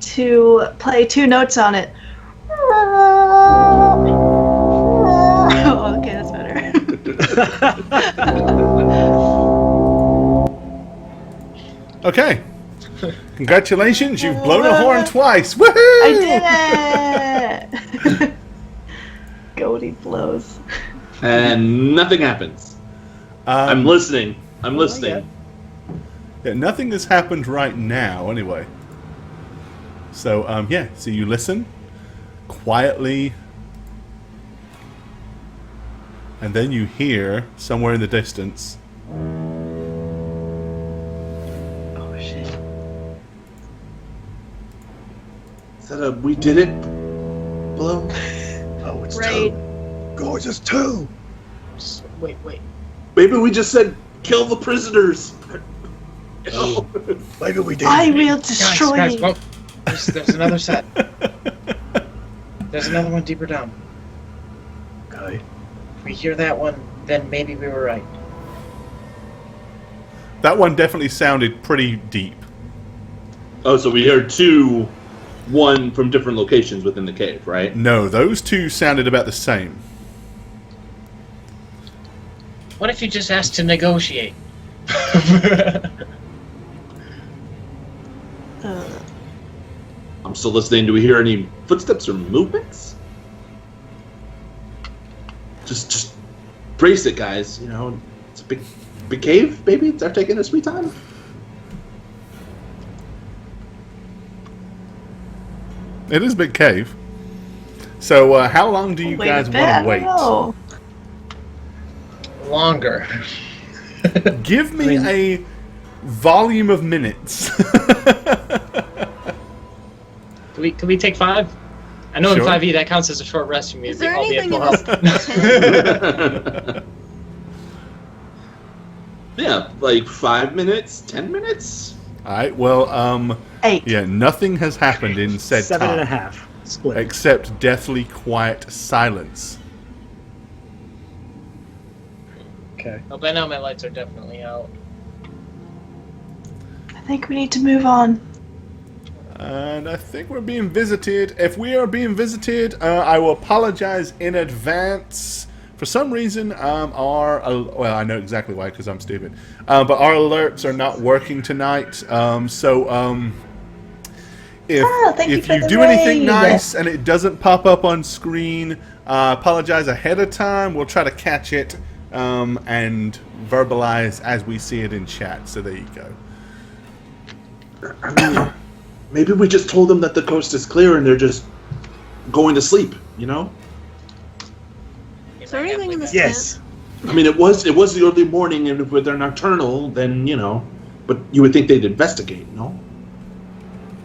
to play 2 notes on it. Okay, that's better. Okay. Congratulations, you've blown a horn twice. Woohoo! I did it! Goatee blows. And nothing happens. I'm listening. I'm listening. Yeah, nothing has happened right now, anyway. So, so you listen quietly, and then you hear somewhere in the distance. Oh shit! Is that a "we did it" blow? Oh, it's Right. 2. Guys, it's 2. Wait. Maybe we just said kill the prisoners. Oh. Maybe we did. I will destroy Guys, you. well, there's another set. There's another one deeper down. Okay. If we hear that one, then maybe we were right. That one definitely sounded pretty deep. Oh, so we heard one from different locations within the cave, right? No, those two sounded about the same. What if you just asked to negotiate? I'm still listening. Do we hear any footsteps or movements? Just brace it, guys. You know, it's a big cave. Maybe they're taking their sweet time. It is a big cave. So, how long do you Wait guys a bit, want I to wait? don't know. Longer. Give me a volume of minutes. Can we take 5? I know Sure. in 5e that counts as a short rest for me. Is there I'll be at anything full in health. this tent? Yeah, like 5 minutes, 10 minutes. All right. Well, 8. yeah, nothing has happened in said 7.5. time Split. except deathly quiet silence. Okay. Oh, by now my lights are definitely out. I think we need to move on. And I think we're being visited. If we are being visited, I will apologize in advance. For some reason, well, I know exactly why, because I'm stupid. But our alerts are not working tonight. Thank you If for you the do anything raid. nice and it doesn't pop up on screen, apologize ahead of time. We'll try to catch it and verbalize as we see it in chat. So there you go. I mean, maybe we just told them that the coast is clear and they're just going to sleep. You know? Is there anything in this Yes. I mean, it was the early morning, and if they're nocturnal, then But you would think they'd investigate, no?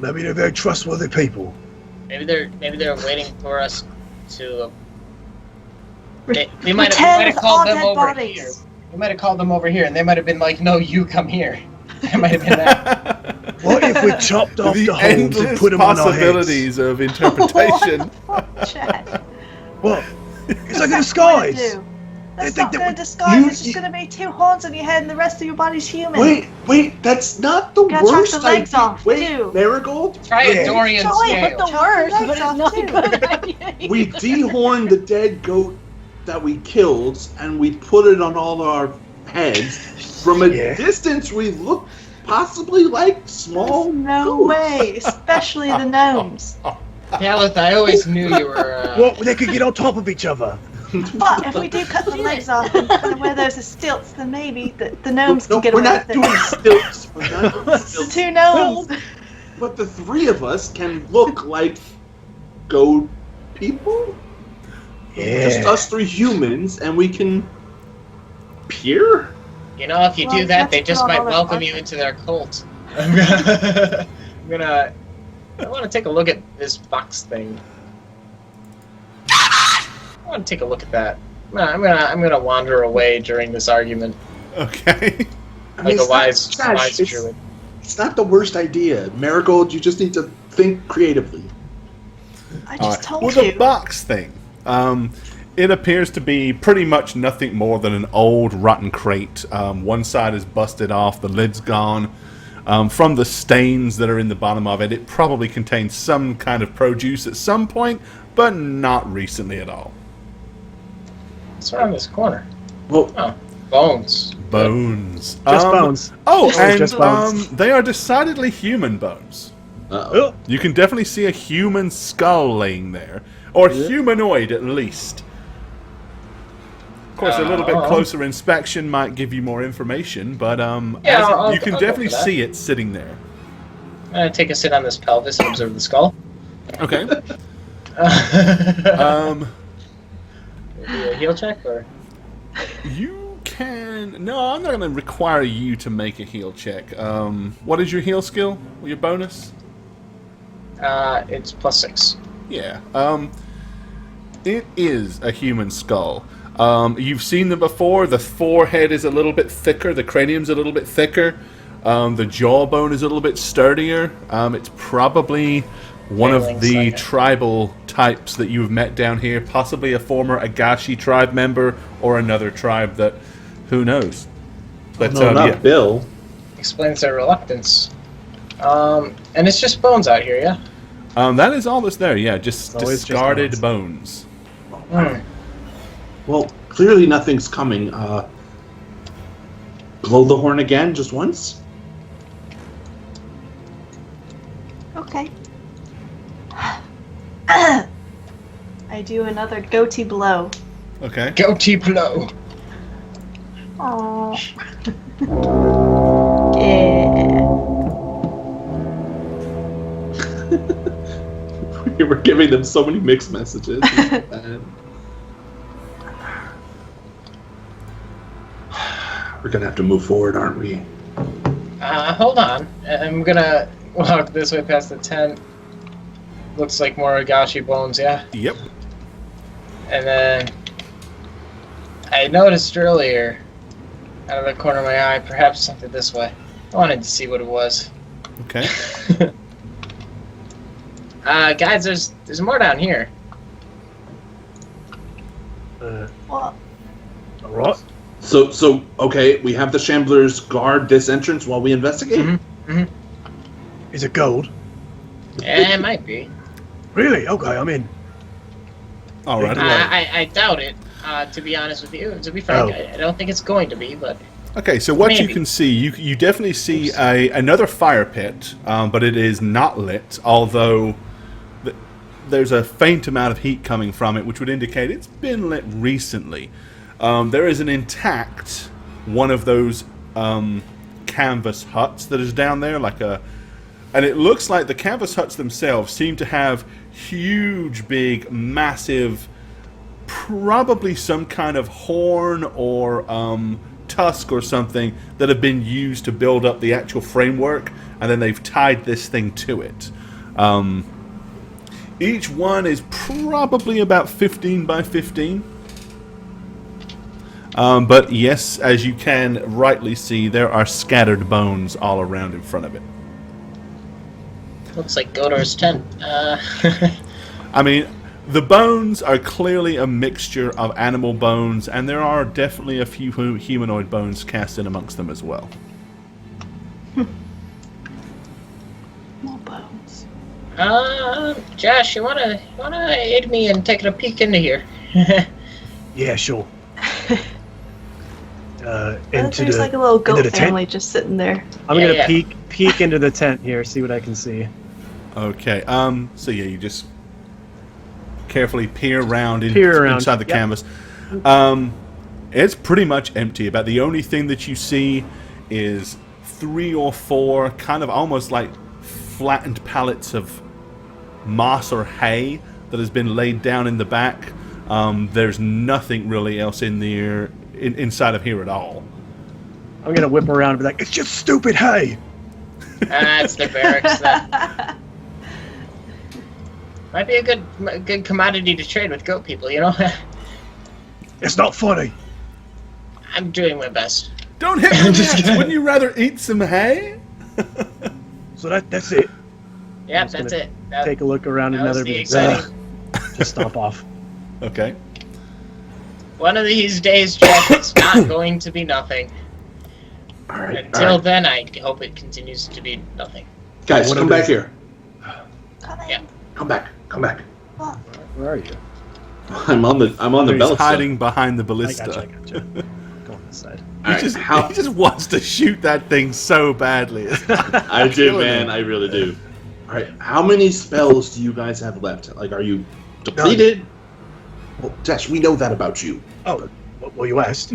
Maybe they're very trustworthy people. Maybe they're waiting for us to. Re- We might return have with called all them dead over bodies. here. We might have called them over here, and they might have been like, "No, you come here." That might have been that. What if we chopped off The the holes and endless put them on our heads? possibilities of interpretation. Chad. What? It's like a What's that gonna disguise. do? That's They think not that going we- to disguise. you- It's just going to be 2 horns on your head and the rest of your body's human. Wait, that's not the Gotta chop worst the legs idea. off, Wait, too. Marigold? Try a Yeah. Dorian Joey, scale. what The worst, legs but it's off, not a too. good idea. We dehorned the dead goat that we killed, and we put it on all our heads. From a Yeah. distance, we look possibly like small No goats. way, especially the gnomes. Talith, I always knew you were. What? They could get on top of each other. But if we do cut the legs off and kind of wear those as stilts, then maybe the gnomes No, can get we're away not with it. doing stilts. We're not doing The stilts. 2 gnomes. But the 3 of us can look like goat people? Just Yeah. us 3 humans, and we can peer? You know, if you Well, do that, they that's just not might all that welcome fun. you into their cult. I want to take a look at this box thing. I want to take a look at that. I'm gonna wander away during this argument, Okay. I like a it's not wise trash. druid. It's not the worst idea. Marigold, you just need to think creatively. I All just right. told Well, you. the box thing. It appears to be pretty much nothing more than an old rotten crate. One side is busted off, the lid's gone. From the stains that are in the bottom of it, it probably contains some kind of produce at some point, but not recently at all. It's around this corner. Well, Oh, bones. Bones. Just bones. Oh, It's and just bones. they are decidedly human bones. uh-oh. Oh, You can definitely see a human skull laying there, or humanoid at least. Of course, a little bit closer inspection might give you more information, but you can I'll definitely go for that. see it sitting there. I'm gonna take a sit on this pelvis and observe the skull. Okay. Maybe a heal check or? You can... No, I'm not going to require you to make a heal check. What is your heal skill? Your bonus? It's +6. Yeah. It is a human skull. You've seen them before. The forehead is a little bit thicker. The cranium's a little bit thicker. The jawbone is a little bit sturdier. It's probably one of the tribal types that you've met down here. Possibly a former Agashi tribe member or another tribe that... Who knows? But, no, not yeah. Bill. Explains their reluctance. And it's just bones out here, yeah? That is all that's there, yeah. Just Always just discarded bones. bones. Well, clearly nothing's coming. Blow the horn again, just once? Okay. I do another goatee blow. Okay. Goatee blow. Oh. Yeah. We were giving them so many mixed messages. And we're gonna have to move forward, aren't we? Hold on. I'm gonna walk this way past the tent. Looks like more Agashi bones, yeah? Yep. And then I noticed earlier, out of the corner of my eye, perhaps something this way. I wanted to see what it was. Okay. Guys, there's more down here. What? Alright. So okay, we have the Shamblers guard this entrance while we investigate? Is it gold? It might be. Really? Okay, I'm in. All right. I doubt it, to be honest with you. To be frank, I don't think it's going to be, but... Okay, so what you Maybe. can see, you definitely see another fire pit, but it is not lit, although there's a faint amount of heat coming from it, which would indicate it's been lit recently. There is an intact one of those canvas huts that is down there, and it looks like the canvas huts themselves seem to have huge, big, massive, probably some kind of horn or tusk or something that have been used to build up the actual framework, and then they've tied this thing to it. Each one is probably about 15 by 15. But yes, as you can rightly see, there are scattered bones all around in front of it. Looks like Godor's tent. I mean, the bones are clearly a mixture of animal bones, and there are definitely a few humanoid bones cast in amongst them as well. More bones. Josh, you wanna aid me in taking a peek into here? Yeah, sure. There's like a little goat family just sitting there. I'm gonna Yeah. peek into the tent here, see what I can see. Okay, so yeah, you just carefully peer around Peer inside the yep. canvas. It's pretty much empty. About the only thing that you see is 3 or 4 kind of almost like flattened pallets of moss or hay that has been laid down in the back. There's nothing really else in there, inside of here at all. I'm gonna whip around and be like, it's just stupid hay! It's the barracks then. Might be a good commodity to trade with goat people, you know? It's not funny! I'm doing my best. Don't hit me yet! Wouldn't you rather eat some hay? So that's it. Yep, just that's gonna it. Take a look around that another was the bit. exciting. Just stomp off. Okay. One of these days, Jack, it's not going to be nothing. All right. Until then, I hope it continues to be nothing. Guys, What come it back is- here. Yeah. Come back. Where are you? I'm on the He's ballista. hiding behind the I ballista. gotcha. Go on this side. All right, He just wants to shoot that thing so badly. I do, man. I really do. All right. How many spells do you guys have left? Like, are you depleted? Well, Tesh, we know that about you. Oh, well, Well, you asked.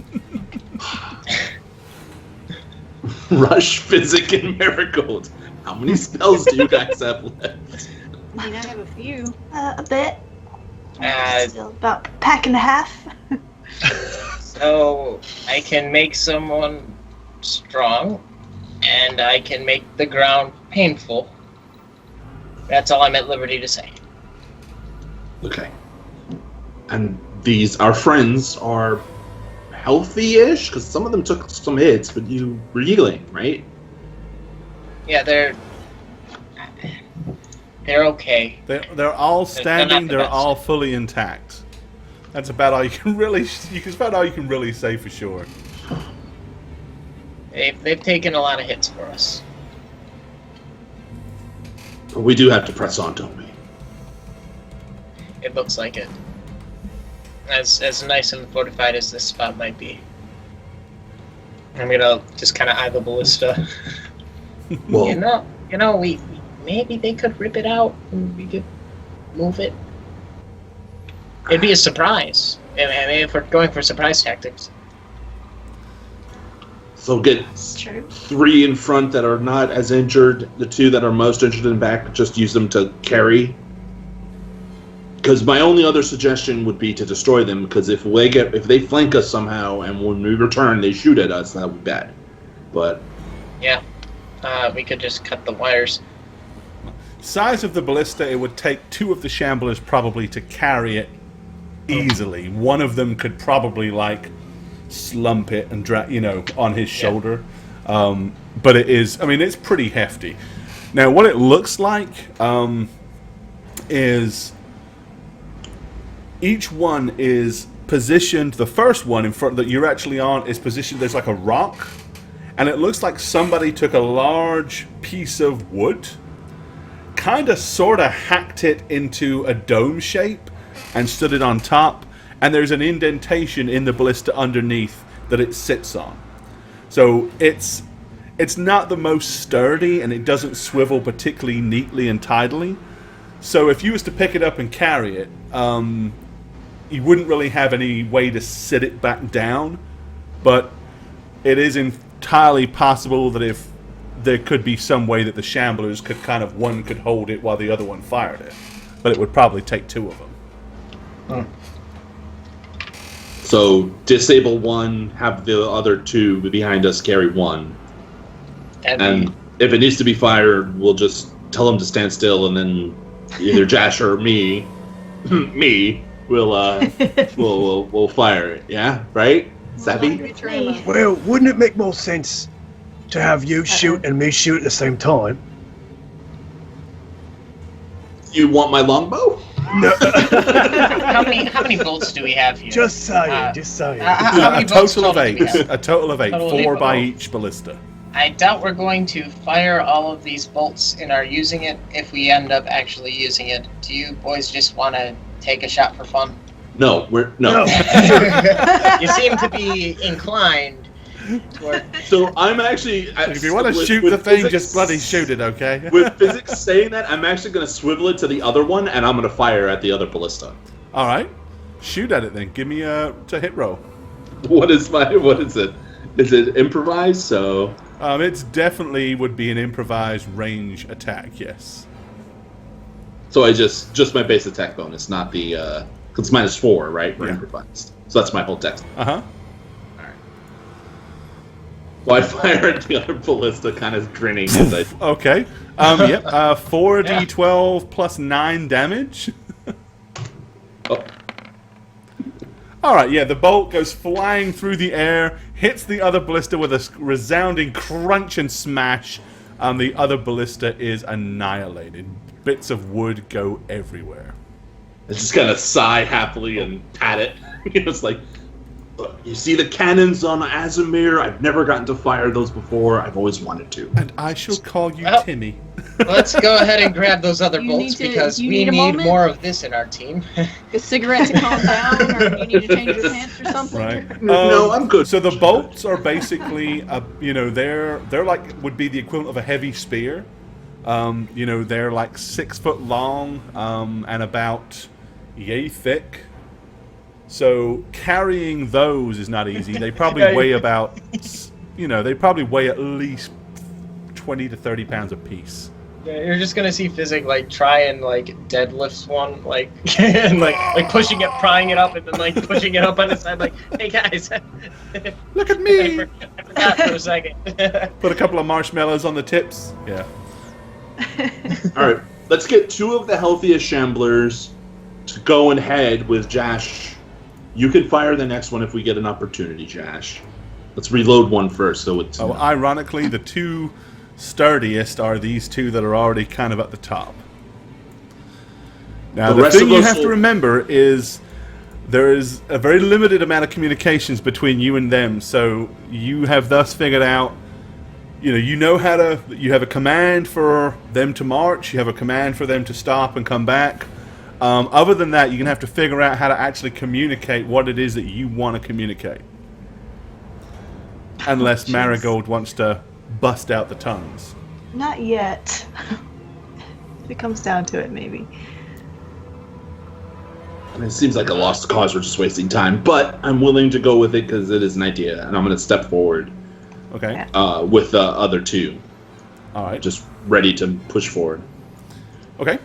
Rush, Physic, and Marigold. How many spells do you guys have left? I mean, I have a few. A bit. Uh, Still about a pack and a half. So I can make someone strong, and I can make the ground painful. That's all I'm at liberty to say. Okay. And our friends are healthy-ish? Because some of them took some hits, but you were healing, right? Yeah, they're okay. They're all standing. the They're best. all fully intact. That's about all you can really. It's about all you can really say for sure. They've taken a lot of hits for us. But we do have to press on, don't we? It looks like it. As nice and fortified as this spot might be. I'm gonna just kind of eye the ballista. Well, You know, we maybe they could rip it out and we could move it. It'd be a surprise. I mean, if we're going for surprise tactics. so get True. 3 in front that are not as injured. The 2 that are most injured in back, just use them to carry. Because my only other suggestion would be to destroy them. Because if they flank us somehow and when we return they shoot at us, that would be bad. But Yeah. We could just cut the wires. Size of the ballista, it would take 2 of the shamblers probably to carry it easily. One of them could probably slump it and drag, on his shoulder. But it is, I mean, it's pretty hefty. Now, what it looks like is each one is positioned. The first one in front that you're actually on is positioned. There's like a rock, and it looks like somebody took a large piece of wood, kind of sort of hacked it into a dome shape and stood it on top, and there's an indentation in the ballista underneath that it sits on. So it's not the most sturdy, and it doesn't swivel particularly neatly and tidily. So if you was to pick it up and carry it, you wouldn't really have any way to sit it back down, but it is entirely possible that if there could be some way that the shamblers could one could hold it while the other one fired it, but it would probably take 2 of them. so disable 1, have the other 2 behind us carry 1, and if it needs to be fired, we'll just tell them to stand still, and then either Jash or me will fire it. Yeah, right? Savvy? Well, wouldn't it make more sense to have you shoot and me shoot at the same time? You want my longbow? No. How many bolts do we have here? Just saying. How many A bolts total of do we 8. have? A total of 8. Total 4 8 by bolts. each ballista. I doubt we're going to fire all of these bolts in our using it if we end up actually using it. Do you boys just want to take a shot for fun? No, no. You seem to be inclined toward. So I'm actually. If you want to shoot the thing, just bloody shoot it, okay? With physics saying that, I'm actually going to swivel it to the other one, and I'm going to fire at the other ballista. All right, shoot at it then. Give me a hit roll. What is it? Is it improvised? So. It's definitely would be an improvised range attack. Yes. So I just my base attack bonus, not the. It's -4, right? For Yeah. improvised. So that's my whole text. Uh-huh. Well, I fire at the other ballista, kind of grinning as I. Okay. Yep. 4d12 plus 9 damage. Oh. All right. Yeah. The bolt goes flying through the air, hits the other ballista with a resounding crunch and smash. The other ballista is annihilated. Bits of wood go everywhere. I just kind of sigh happily and pat it. It's like, look, you see the cannons on Azimir? I've never gotten to fire those before. I've always wanted to. And I shall call you Well, Timmy. Let's go ahead and grab those other You bolts need to- because you we need a need moment? more of this in our team. A cigarette to calm down, or you need to change your pants or something? Right. No, I'm good. So the bolts are basically, they're like would be the equivalent of a heavy spear. They're like 6 foot long and about yay thick. So carrying those is not easy. They probably weigh about, they probably weigh at least 20 to 30 pounds apiece. Yeah, you're just gonna see Physic like try and like deadlifts one, like and like pushing it, prying it up, and then like pushing it up on his side, like, hey guys, Look at me! I forgot for a second. Put a couple of marshmallows on the tips. Yeah. All right, let's get 2 of the healthiest shamblers to go and head with Jash. You can fire the next one if we get an opportunity, Jash. Let's reload one first, so it's. Oh, ironically, the 2 sturdiest are these 2 that are already kind of at the top. Now, the thing you have to remember is there is a very limited amount of communications between you and them, so you have thus figured out, you have a command for them to march, you have a command for them to stop and come back. Other than that, you're going to have to figure out how to actually communicate what it is that you want to communicate. Unless Marigold wants to bust out the tongues. Not yet. If it comes down to it, maybe. I mean, it seems like a lost cause. We're just wasting time, but I'm willing to go with it because it is an idea, and I'm going to step forward. Okay. With the other 2. All right. Just ready to push forward. Okay.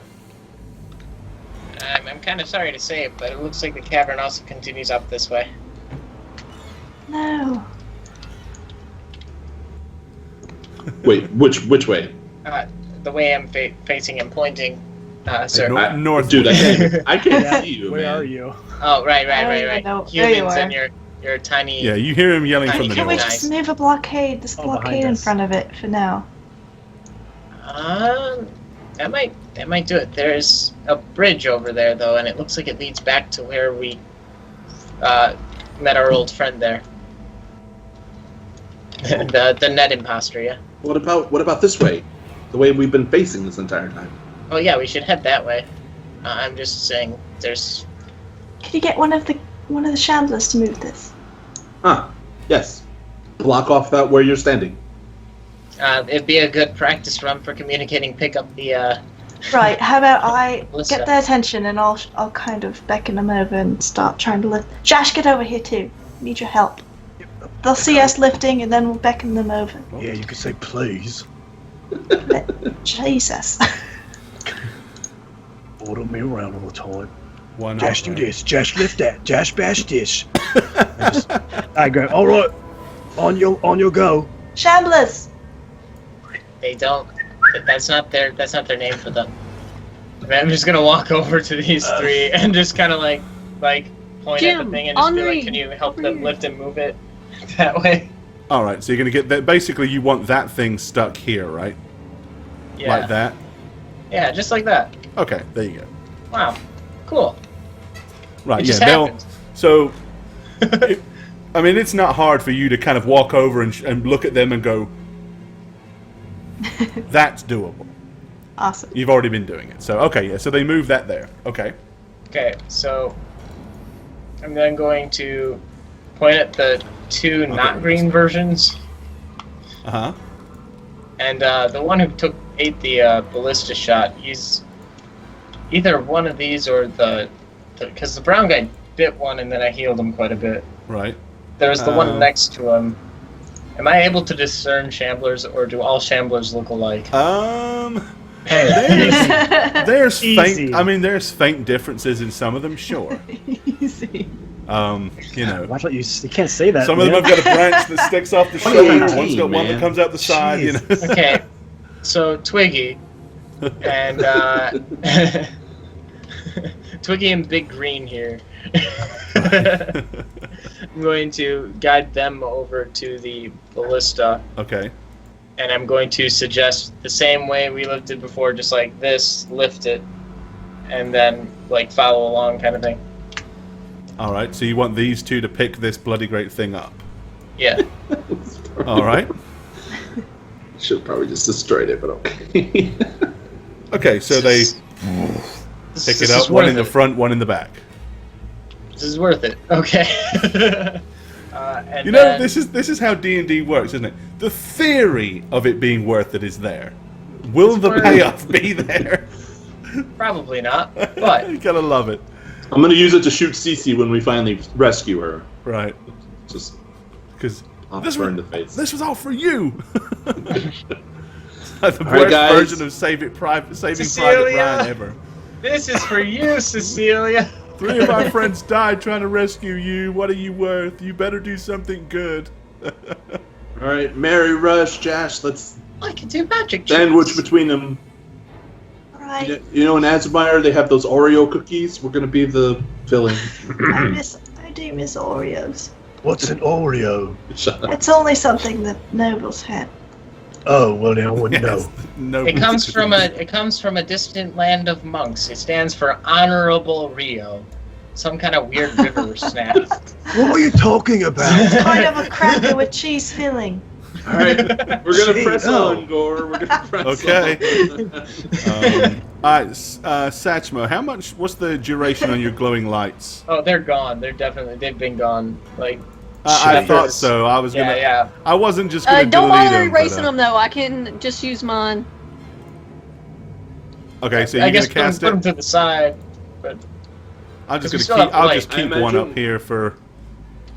I'm kind of sorry to say it, but it looks like the cavern also continues up this way. No. Wait, which way? The way I'm facing and pointing, sir. North. Dude, I can't see you. Where man. are you? Oh, right. I don't even know. There you Humans are. and your tiny. Yeah, you hear him yelling from the Can we north. just move a blockade? This blockade behind in us. front of it for now. That might do it. There's a bridge over there though, and it looks like it leads back to where we met our old friend there. the net imposter, yeah. What about this way? The way we've been facing this entire time. Oh yeah, we should head that way. I'm just saying, there's. Could you get one of the shamblers to move this? Yes. Block off that where you're standing. It'd be a good practice run for communicating. Pick up the. Right. How about I Melissa. get their attention and I'll kind of beckon them over and start trying to lift. Josh, get over here too. Need your help. They'll see us lifting and then we'll beckon them over. Yeah, you could say please. Jesus. Order me around all the time. One Josh, up, do right? this. Josh, lift that. Josh, bash this. I go. All right. On your go. Shamblers. They don't. That's not their name for them. I'm just gonna walk over to these 3 and just kind of like point at the Jim, thing and just be Henri, like, "Can you help over them here." lift and move it that way?" All right, so you're going to get that. Basically, you want that thing stuck here, right? Yeah. Like that? Yeah, just like that. Okay, there you go. Wow. Cool. Right, It yeah. just They'll. happened. So, it's not hard for you to kind of walk over and look at them and go, that's doable. Awesome. You've already been doing it. So, okay, yeah, so they move that there. Okay. Okay, so I'm then going to point at the 2 not green versions, Uh-huh. and the one who ate the ballista shot. He's either one of these or because the brown guy bit one and then I healed him quite a bit. Right. There's the one next to him. Am I able to discern shamblers, or do all shamblers look alike? There's Easy. faint. There's faint differences in some of them, sure. Easy. Why don't you can't say that. Some of them man. have got a branch that sticks off the What are you shoulder. One's got one that man? comes out the side. Jeez. Okay, so Twiggy and Twiggy and Big Green here. I'm going to guide them over to the ballista, Okay. and I'm going to suggest the same way we lifted before, just like this, lift it, and then follow along kind of thing. All right. So you want these 2 to pick this bloody great thing up. Yeah. All right. Should have probably just destroyed it, but okay. Okay. So they pick it up. One in the front, one in the back. This is worth it. Okay. And Then, this is how D&D works, isn't it? The theory of it being worth it is there. Will the payoff be there? Probably not, but You gotta love it. I'm gonna use it to shoot Cece when we finally rescue her. Right. Just Because this in the face. this was all for you. The worst right, guys. version of Saving Private Ryan ever. This is for you, Cecilia. 3 of our friends died trying to rescue you. What are you worth? You better do something good. All right, Mary, Rush, Josh, let's I can do magic. sandwich tricks. between them. Right. You know, in Asmire, they have those Oreo cookies. We're gonna be the filling. I do miss Oreos. What's an Oreo? Shut up. It's only something that nobles had. Oh, well, then I wouldn't know. No. It comes from a distant land of monks. It stands for Honorable Rio. Some kind of weird river snap. What are you talking about? It's kind of a cracker with cheese filling. All right, we're gonna Gee, press no. on, Gore. We're gonna press Okay. on. All right, Satchmo, what's the duration on your glowing lights? Oh, they're gone. They've been gone. Like, I Shit. thought so. I was gonna. yeah. I wasn't just gonna Don't delete bother them. erasing them though. I can just use mine. Okay, so I you're guess gonna cast put them it. to the side. But I'm just we gonna still keep. have I'll light. just keep I one imagine- up here for.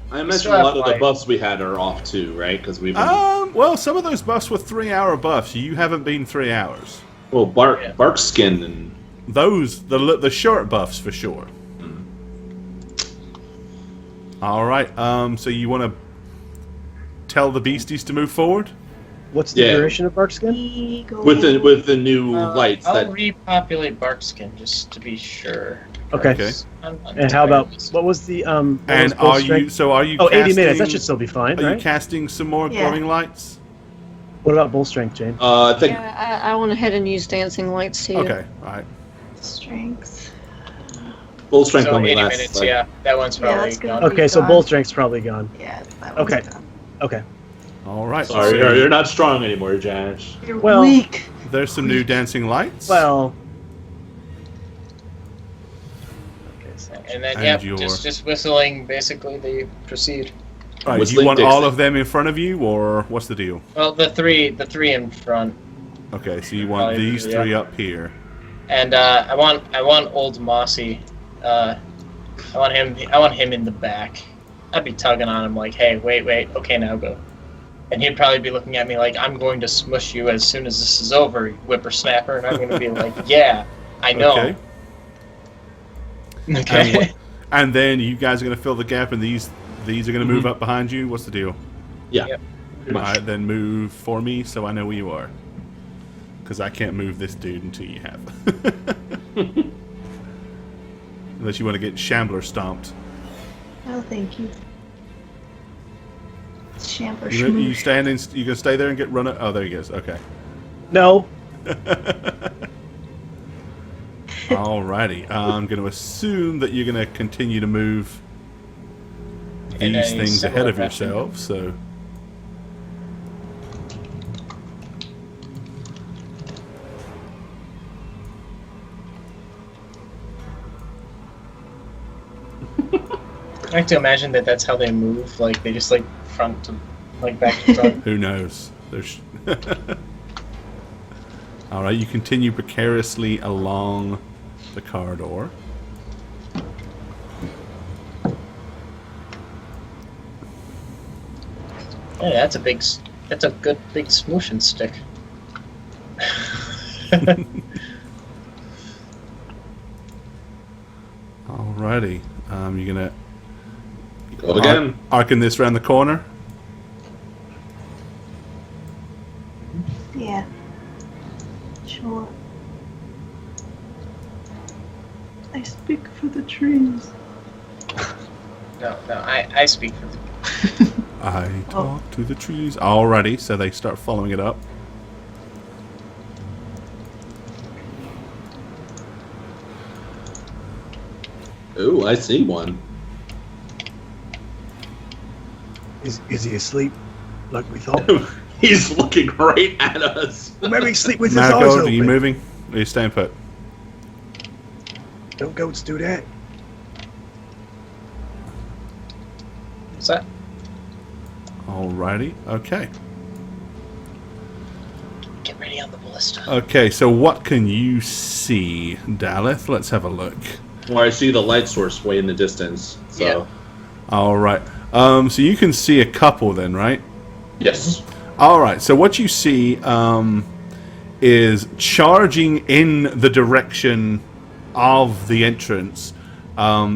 I imagine still a have lot of the light. buffs we had are off too, right? Because we've been, Well, some of those buffs were 3-hour buffs. You haven't been 3 hours. well, Yeah. bark skin and Those the short buffs for sure. All right. So you want to tell the beasties to move forward? What's the Yeah. duration of Barkskin? Eagle. with the new lights I'll that repopulate Barkskin just to be sure. Okay. Okay. I'm And how about entirely- what was the what was And bull are strength? you? So are you? Oh, 80 casting, minutes. That should still be fine, Are you right? casting some more Yeah. glowing lights? What about bull strength, Jane? I think Yeah, I went ahead and used dancing lights too. Okay. All right. Strength. full strength So only 80 lasts. minutes, like, yeah. That one's Yeah, probably that's good. gone. Okay, so gone. bull strength's probably gone. Yeah, that one's Okay. gone. Okay. All right. Sorry, so you're not strong anymore, Josh. You're Well- weak. there's some new dancing lights. Well. And then, And yeah, your- just whistling, basically, they proceed. All right, you Whistling want all Dixie. of them in front of you, or what's the deal? Well, the three in front. Okay, so you want Probably, these yeah. 3 up here. And I want old Mossy. I want him in the back. I'd be tugging on him like, hey, wait, okay, now go. And he'd probably be looking at me like, I'm going to smush you as soon as this is over, you whippersnapper. And I'm going to be like, yeah, I know. Okay. Okay. And then you guys are going to fill the gap, and these are going to move up behind you. What's the deal? Yeah. Yep. Pretty All much. right, then move for me so I know where you are. Because I can't move this dude until you have. Unless you want to get Shambler stomped. Oh, thank you. Shamper You schmoosh. standing? You gonna stay there and get run? Oh, there he goes. Okay. No. Alrighty. I'm gonna assume that you're gonna continue to move And these then things ahead of similar fashion. yourself. So. I like to imagine that that's how they move. Like, they just, like, front to, like, back to front. Who knows? There's. All right, you continue precariously along the corridor. Yeah, that's a good big smooshing stick. Alrighty, you're gonna Go again. arcing this around the corner. Yeah. Sure. I speak for the trees. No, I speak for the... I talk to the trees. Alrighty, so they start following it up. Ooh, I see one. Is he asleep? Like we thought? He's looking right at us. Well, maybe he's asleep with his eyes Marigold, open. are you moving? Or are you staying put? Don't goats do that. What's that? Alrighty, okay. Get ready on the ballista. Okay, so what can you see, Daleth? Let's have a look. Well, I see the light source way in the distance. So. Yeah. All right. So you can see a couple then, right? Yes. All right. So what you see is charging in the direction of the entrance.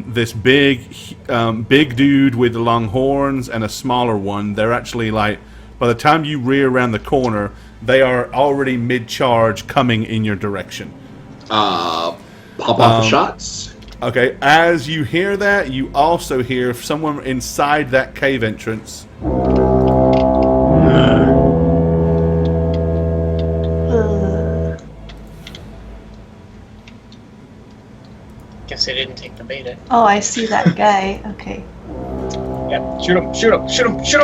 This big dude with the long horns and a smaller one. They're actually like, by the time you rear around the corner, they are already mid-charge coming in your direction. Pop off the shots. Okay, as you hear that, you also hear someone inside that cave entrance. Guess they didn't take the beta. Oh, I see that guy. Okay. Yep. Shoot him! Shoot him! Shoot him! Shoot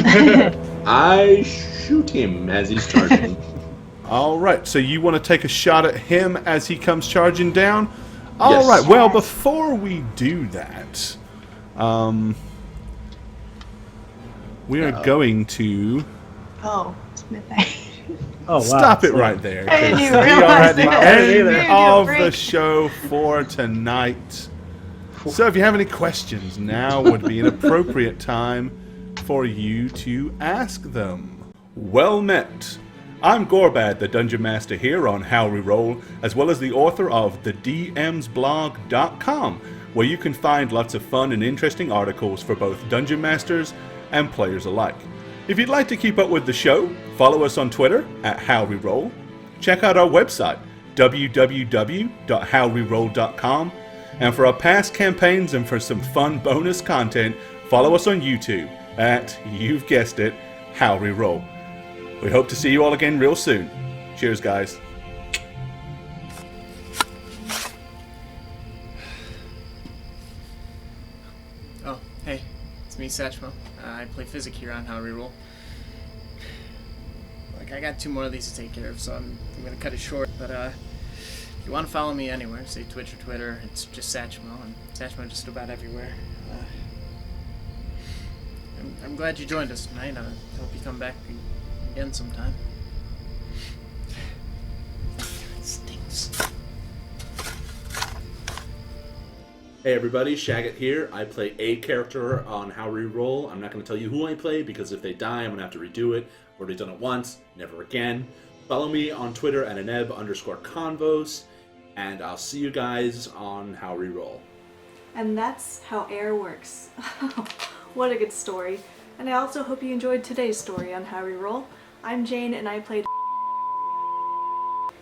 him! I shoot him as he's charging. All right, so you want to take a shot at him as he comes charging down? All Yes. right, well, before we do that, we are going to Oh, it's midnight. Oh, wow. stop it right there. I didn't 'cause even we are realize at the that. end We didn't of do a the break. show for tonight. So if you have any questions, now would be an appropriate time for you to ask them. Well met. I'm Gorbad, the Dungeon Master here on How We Roll, as well as the author of the DMsblog.com, where you can find lots of fun and interesting articles for both Dungeon Masters and players alike. If you'd like to keep up with the show, follow us on Twitter at How We Roll. Check out our website, www.howweroll.com. And for our past campaigns and for some fun bonus content, follow us on YouTube at, you've guessed it, How We Roll. We hope to see you all again real soon. Cheers, guys. Oh, hey, it's me, Satchmo. I play Physic here on How We Roll. Like, I got 2 more of these to take care of, so I'm gonna cut it short. But if you want to follow me anywhere, say Twitch or Twitter, it's just Satchmo, and Satchmo just about everywhere. I'm glad you joined us tonight. I hope you come back again sometime. It stinks. Hey everybody, Shagget here. I play a character on How We Roll. I'm not going to tell you who I play because if they die, I'm going to have to redo it. I've already done it once, never again. Follow me on Twitter at aneb_convos, and I'll see you guys on How We Roll. And that's how air works. What a good story. And I also hope you enjoyed today's story on How We Roll. I'm Jane and I played.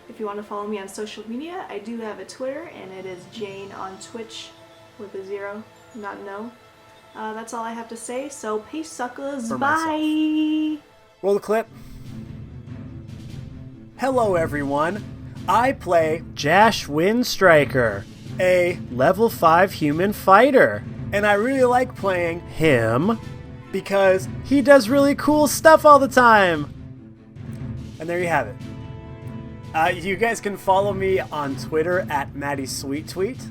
If you want to follow me on social media, I do have a Twitter and it is Jane on Twitch with a 0, not no. That's all I have to say, so peace suckers, For bye! Roll the clip. Hello, everyone. I play Jash Windstriker, a level 5 human fighter. And I really like playing him because he does really cool stuff all the time. And there you have it. You guys can follow me on Twitter at MattySweetTweet.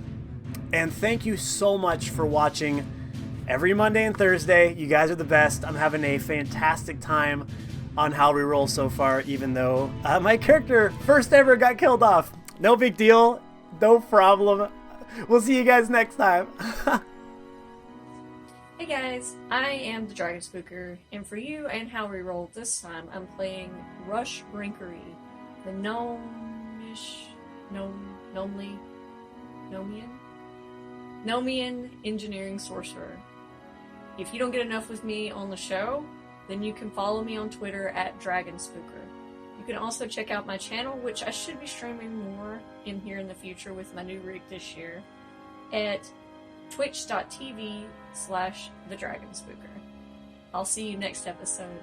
And thank you so much for watching every Monday and Thursday. You guys are the best. I'm having a fantastic time on How We Roll so far, even though my character first ever got killed off. No big deal. No problem. We'll see you guys next time. Hey guys, I am the Dragon Spooker, and for you and How We Roll this time, I'm playing Rush Brinkery, the Nomian engineering sorcerer. If you don't get enough with me on the show, then you can follow me on Twitter at Dragon Spooker. You can also check out my channel, which I should be streaming more in here in the future with my new rig this year, at twitch.tv/thedragonspooker. I'll see you next episode.